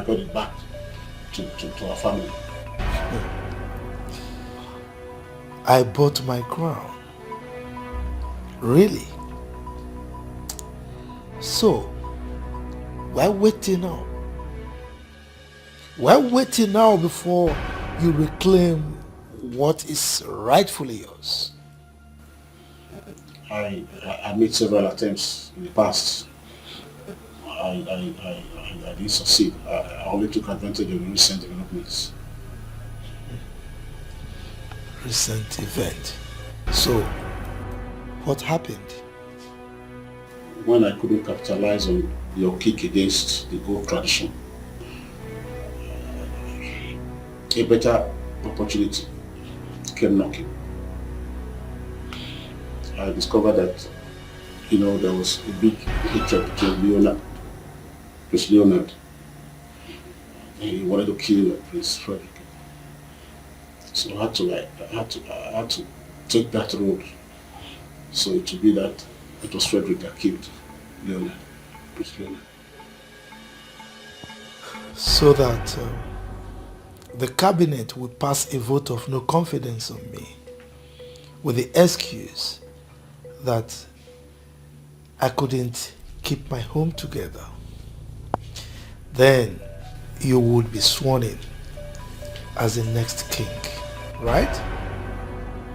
got it back to our family. I bought my crown. Really? So, why waiting now? Why waiting now before you reclaim what is rightfully yours? I made several attempts in the past. I didn't succeed. I only took advantage of the recent developments. Recent event. So, what happened? When I couldn't capitalize on your kick against the old tradition, a better opportunity came knocking. I discovered that, there was a big hatred between Leonard. He wanted to kill Prince Frederick. So I had to take that road. So it would be that it was Frederick that killed Leonard, Prince Leonard. So that the cabinet would pass a vote of no confidence on me with the excuse that I couldn't keep my home together. Then you would be sworn in as the next king, right?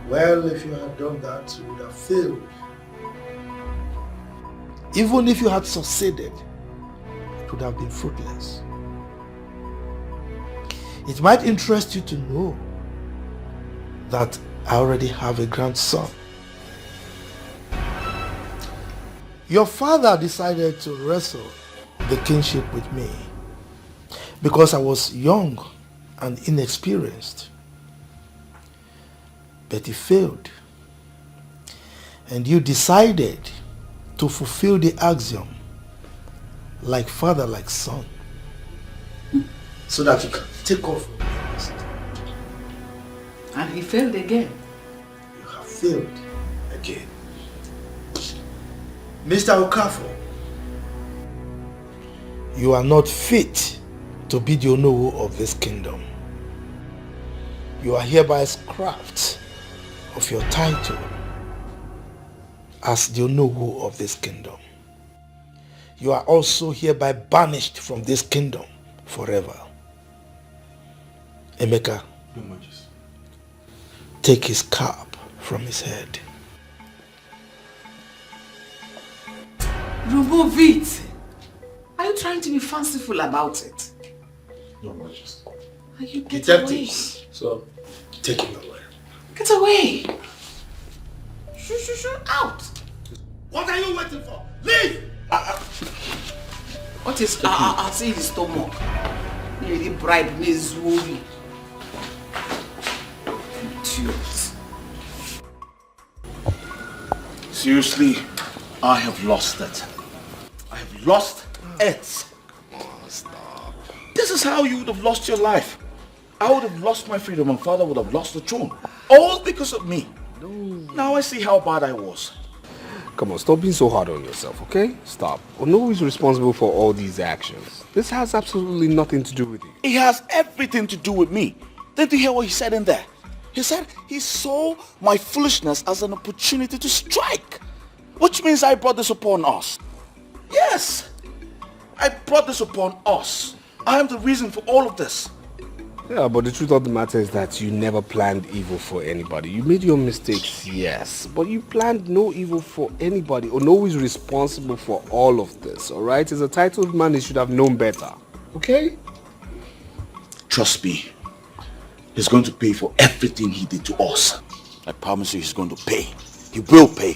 Well, if you had done that, you would have failed. Even if you had succeeded, it would have been fruitless. It might interest you to know that I already have a grandson. Your father decided to wrestle the kingship with me because I was young and inexperienced. But he failed. And you decided to fulfill the axiom, like father, like son, so that you can take off from me. And he failed again. You have failed again. Mr. Okafor, you are not fit to be the Onowu of this kingdom. You are hereby scrapped of your title as the Onowu of this kingdom. You are also hereby banished from this kingdom forever. Emeka, Your Majesty. take his cap from his head. Remove it. Are you trying to be fanciful about it? Your Majesty. Are you get Detectives. away? So, take him away. Get away. Shoo, out. What are you waiting for? Leave! What is I'll say his stomach. Really bribe me, Zuri. idiot. Seriously, I have lost it. I have lost it. Come on, stop. This is how you would have lost your life. I would have lost my freedom and father would have lost the throne. All because of me. No. Now I see how bad I was. Come on, stop being so hard on yourself, okay? Stop. Ono is responsible for all these actions. This has absolutely nothing to do with you. It has everything to do with me. Didn't you hear what he said in there? He said he saw my foolishness as an opportunity to strike. Which means I brought this upon us. Yes, I brought this upon us. I am the reason for all of this. Yeah, but the truth of the matter is that you never planned evil for anybody. You made your mistakes, yes, but you planned no evil for anybody. Ono is responsible for all of this, alright? As a titled man, he should have known better, okay? Trust me, he's going to pay for everything he did to us. I promise you he's going to pay. He will pay.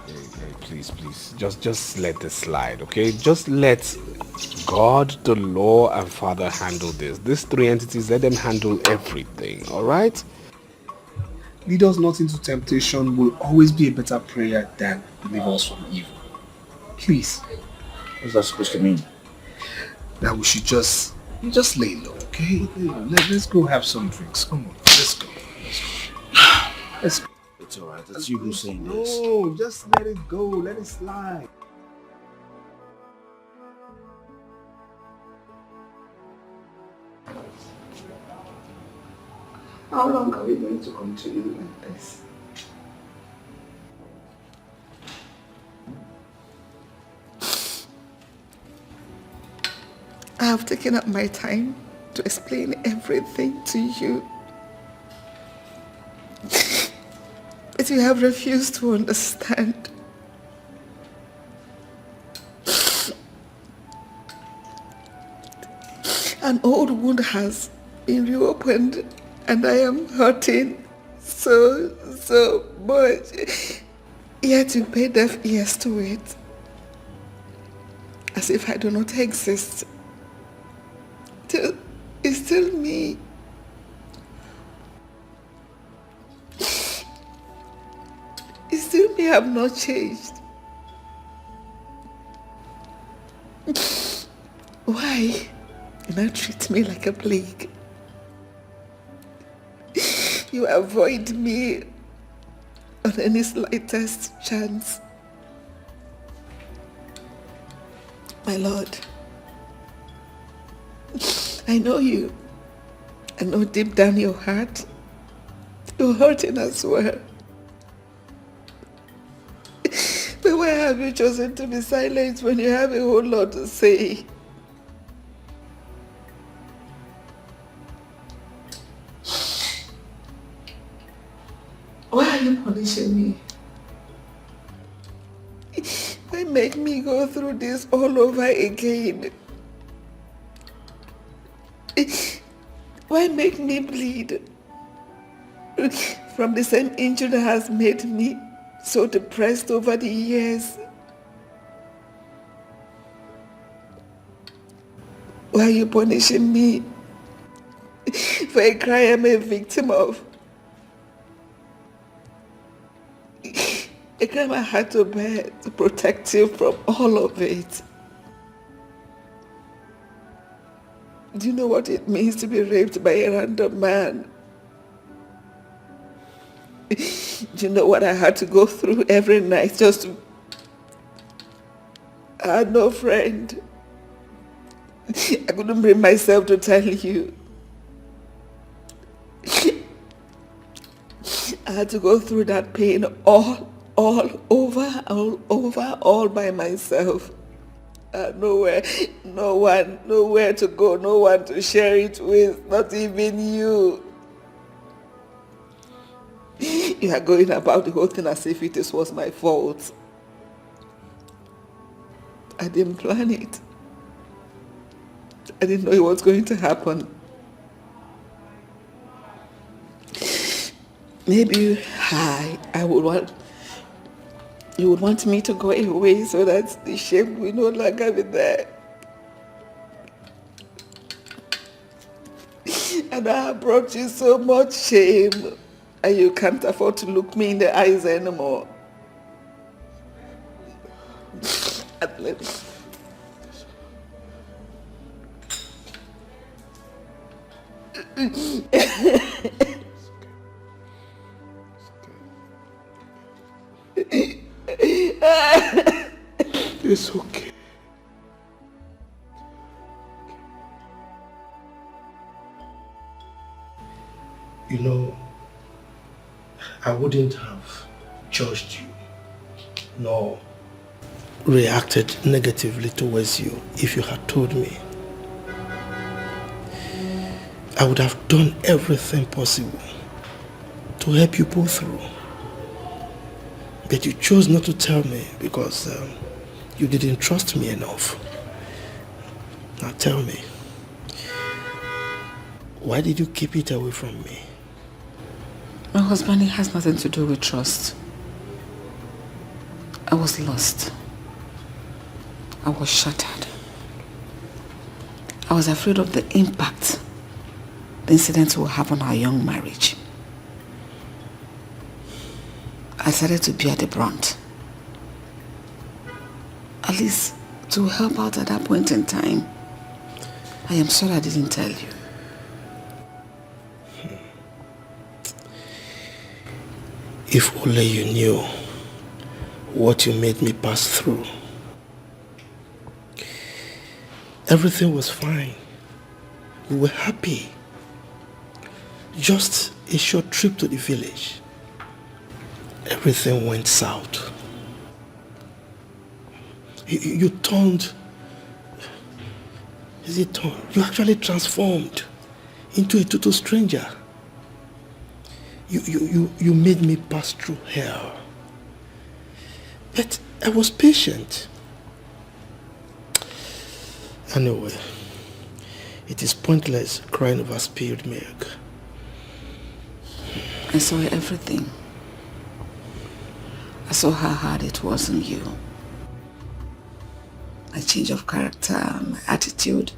Hey, please, just let this slide, okay? Just let God, the law, and Father handle this. These three entities, let them handle everything, alright? Lead us not into temptation will always be a better prayer than deliver us from evil. Please. What's that supposed to mean? That we should just lay low, okay? Let's go have some drinks. Come on, let's go. Let's go. It's alright, it's you who's saying this. No, just let it go, let it slide. How long are we going to continue like this? I have taken up my time to explain everything to you. But you have refused to understand. An old wound has been reopened and I am hurting so much. Yet you pay deaf ears to it. As if I do not exist. It's still me. It's still me, I have not changed. Why? You now treat me like a plague. You avoid me on any slightest chance. My Lord, I know you. I know deep down your heart, you're hurting as well. But why have you chosen to be silent when you have a whole lot to say? Why are you punishing me? Why make me go through this all over again? Why make me bleed from the same injury that has made me so depressed over the years? Why are you punishing me for a crime I'm a victim of? A crime I had to bear to protect you from all of it. Do you know what it means to be raped by a random man? Do you know what I had to go through every night just to... I had no friend. I couldn't bring myself to tell you. I had to go through that pain all by myself. Nowhere to go, no one to share it with, not even you. You are going about the whole thing as if it was my fault. I didn't plan it. I didn't know it was going to happen. Maybe you would want me to go away so that the shame will no longer be there. And I have brought you so much shame. And you can't afford to look me in the eyes anymore. At least. It's okay. You know, I wouldn't have judged you, nor reacted negatively towards you if you had told me. I would have done everything possible to help you pull through. But you chose not to tell me because you didn't trust me enough. Now tell me, why did you keep it away from me? My husband, it has nothing to do with trust. I was lost. I was shattered. I was afraid of the impact the incident will have on our young marriage. I started to bear the brunt. At least to help out at that point in time. I am sorry I didn't tell you. If only you knew what you made me pass through. Everything was fine. We were happy. Just a short trip to the village. Everything went south. You turned... You actually transformed into a total stranger. You made me pass through hell. But I was patient. Anyway, it is pointless crying over spilled milk. I saw everything. I saw how hard it was on you. My change of character, my attitude.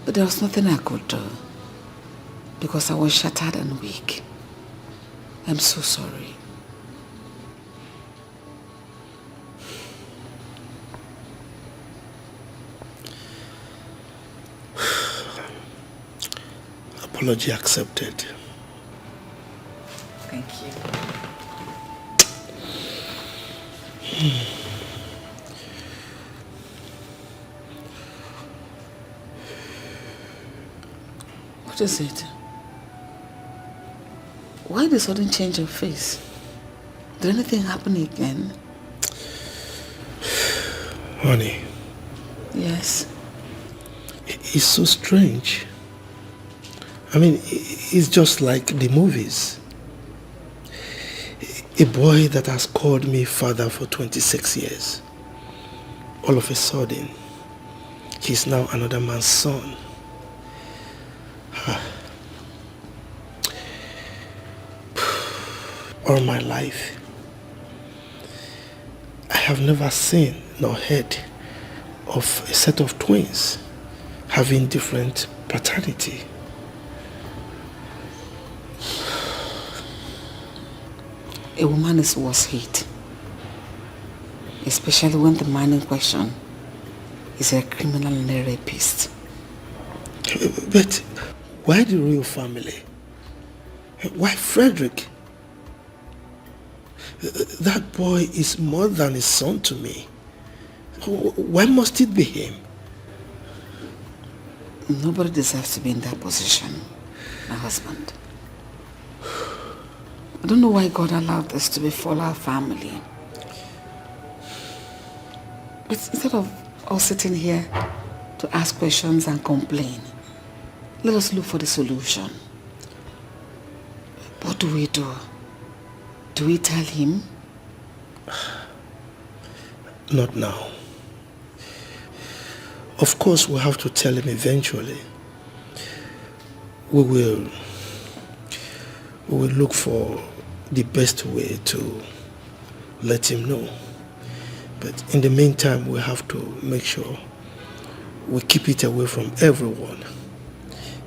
But there was nothing I could do. Because I was shattered and weak. I'm so sorry. Apology accepted. Thank you. What is it? Why the sudden change of face? Did anything happen again? Honey. Yes. It's so strange. I mean, it's just like the movies. A boy that has called me father for 26 years. All of a sudden, he's now another man's son. All my life, I have never seen nor heard of a set of twins having different paternity. A woman is worse hit, especially when the man in question is a criminal and a rapist. But why the royal family? Why Frederick? That boy is more than a son to me. Why must it be him? Nobody deserves to be in that position, my husband. I don't know why God allowed this to befall our family. But instead of us sitting here to ask questions and complain, let us look for the solution. What do we do? Do we tell him? Not now. Of course, we'll have to tell him eventually. We will look for the best way to let him know. But in the meantime, we have to make sure we keep it away from everyone,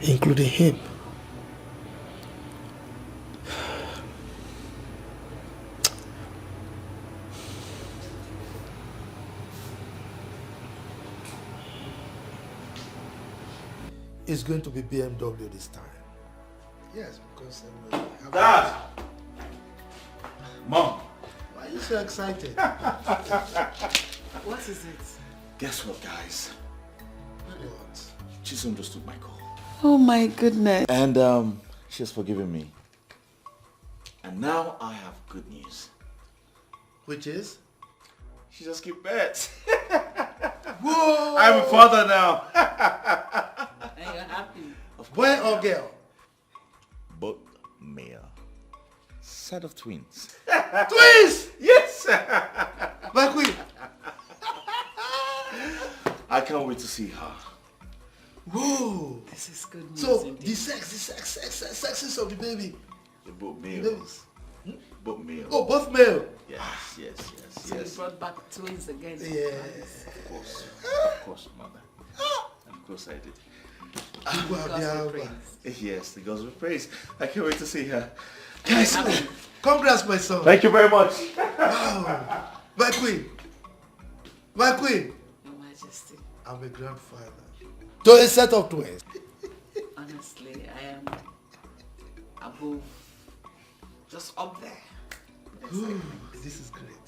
including him. It's going to be BMW this time. Yes, because... Dad! Mom! Why are you so excited? What is it? Guess what, guys? What? Chisom just took my call. Oh my goodness. And she has forgiven me. And now I have good news. Which is? She just keep bets. Whoa! I'm a father now. And you're happy. Boy or girl? Both male. Set of twins. Twins! Yes! My queen! I can't wait to see her. Whoa! This is good news. So, indeed. the sexes of the baby. They're both males. Both male. Oh, both male. Yes. So you brought back twins again. Yes. Of course, mother. Of course I did. Yes, the gods will praise. I can't wait to see her. Guys, congrats, my son. Thank you very much. Wow. My queen. My queen. Your Majesty. I'm a grandfather. To a set of twins. Honestly, I am above, just up there. Ooh, this is great.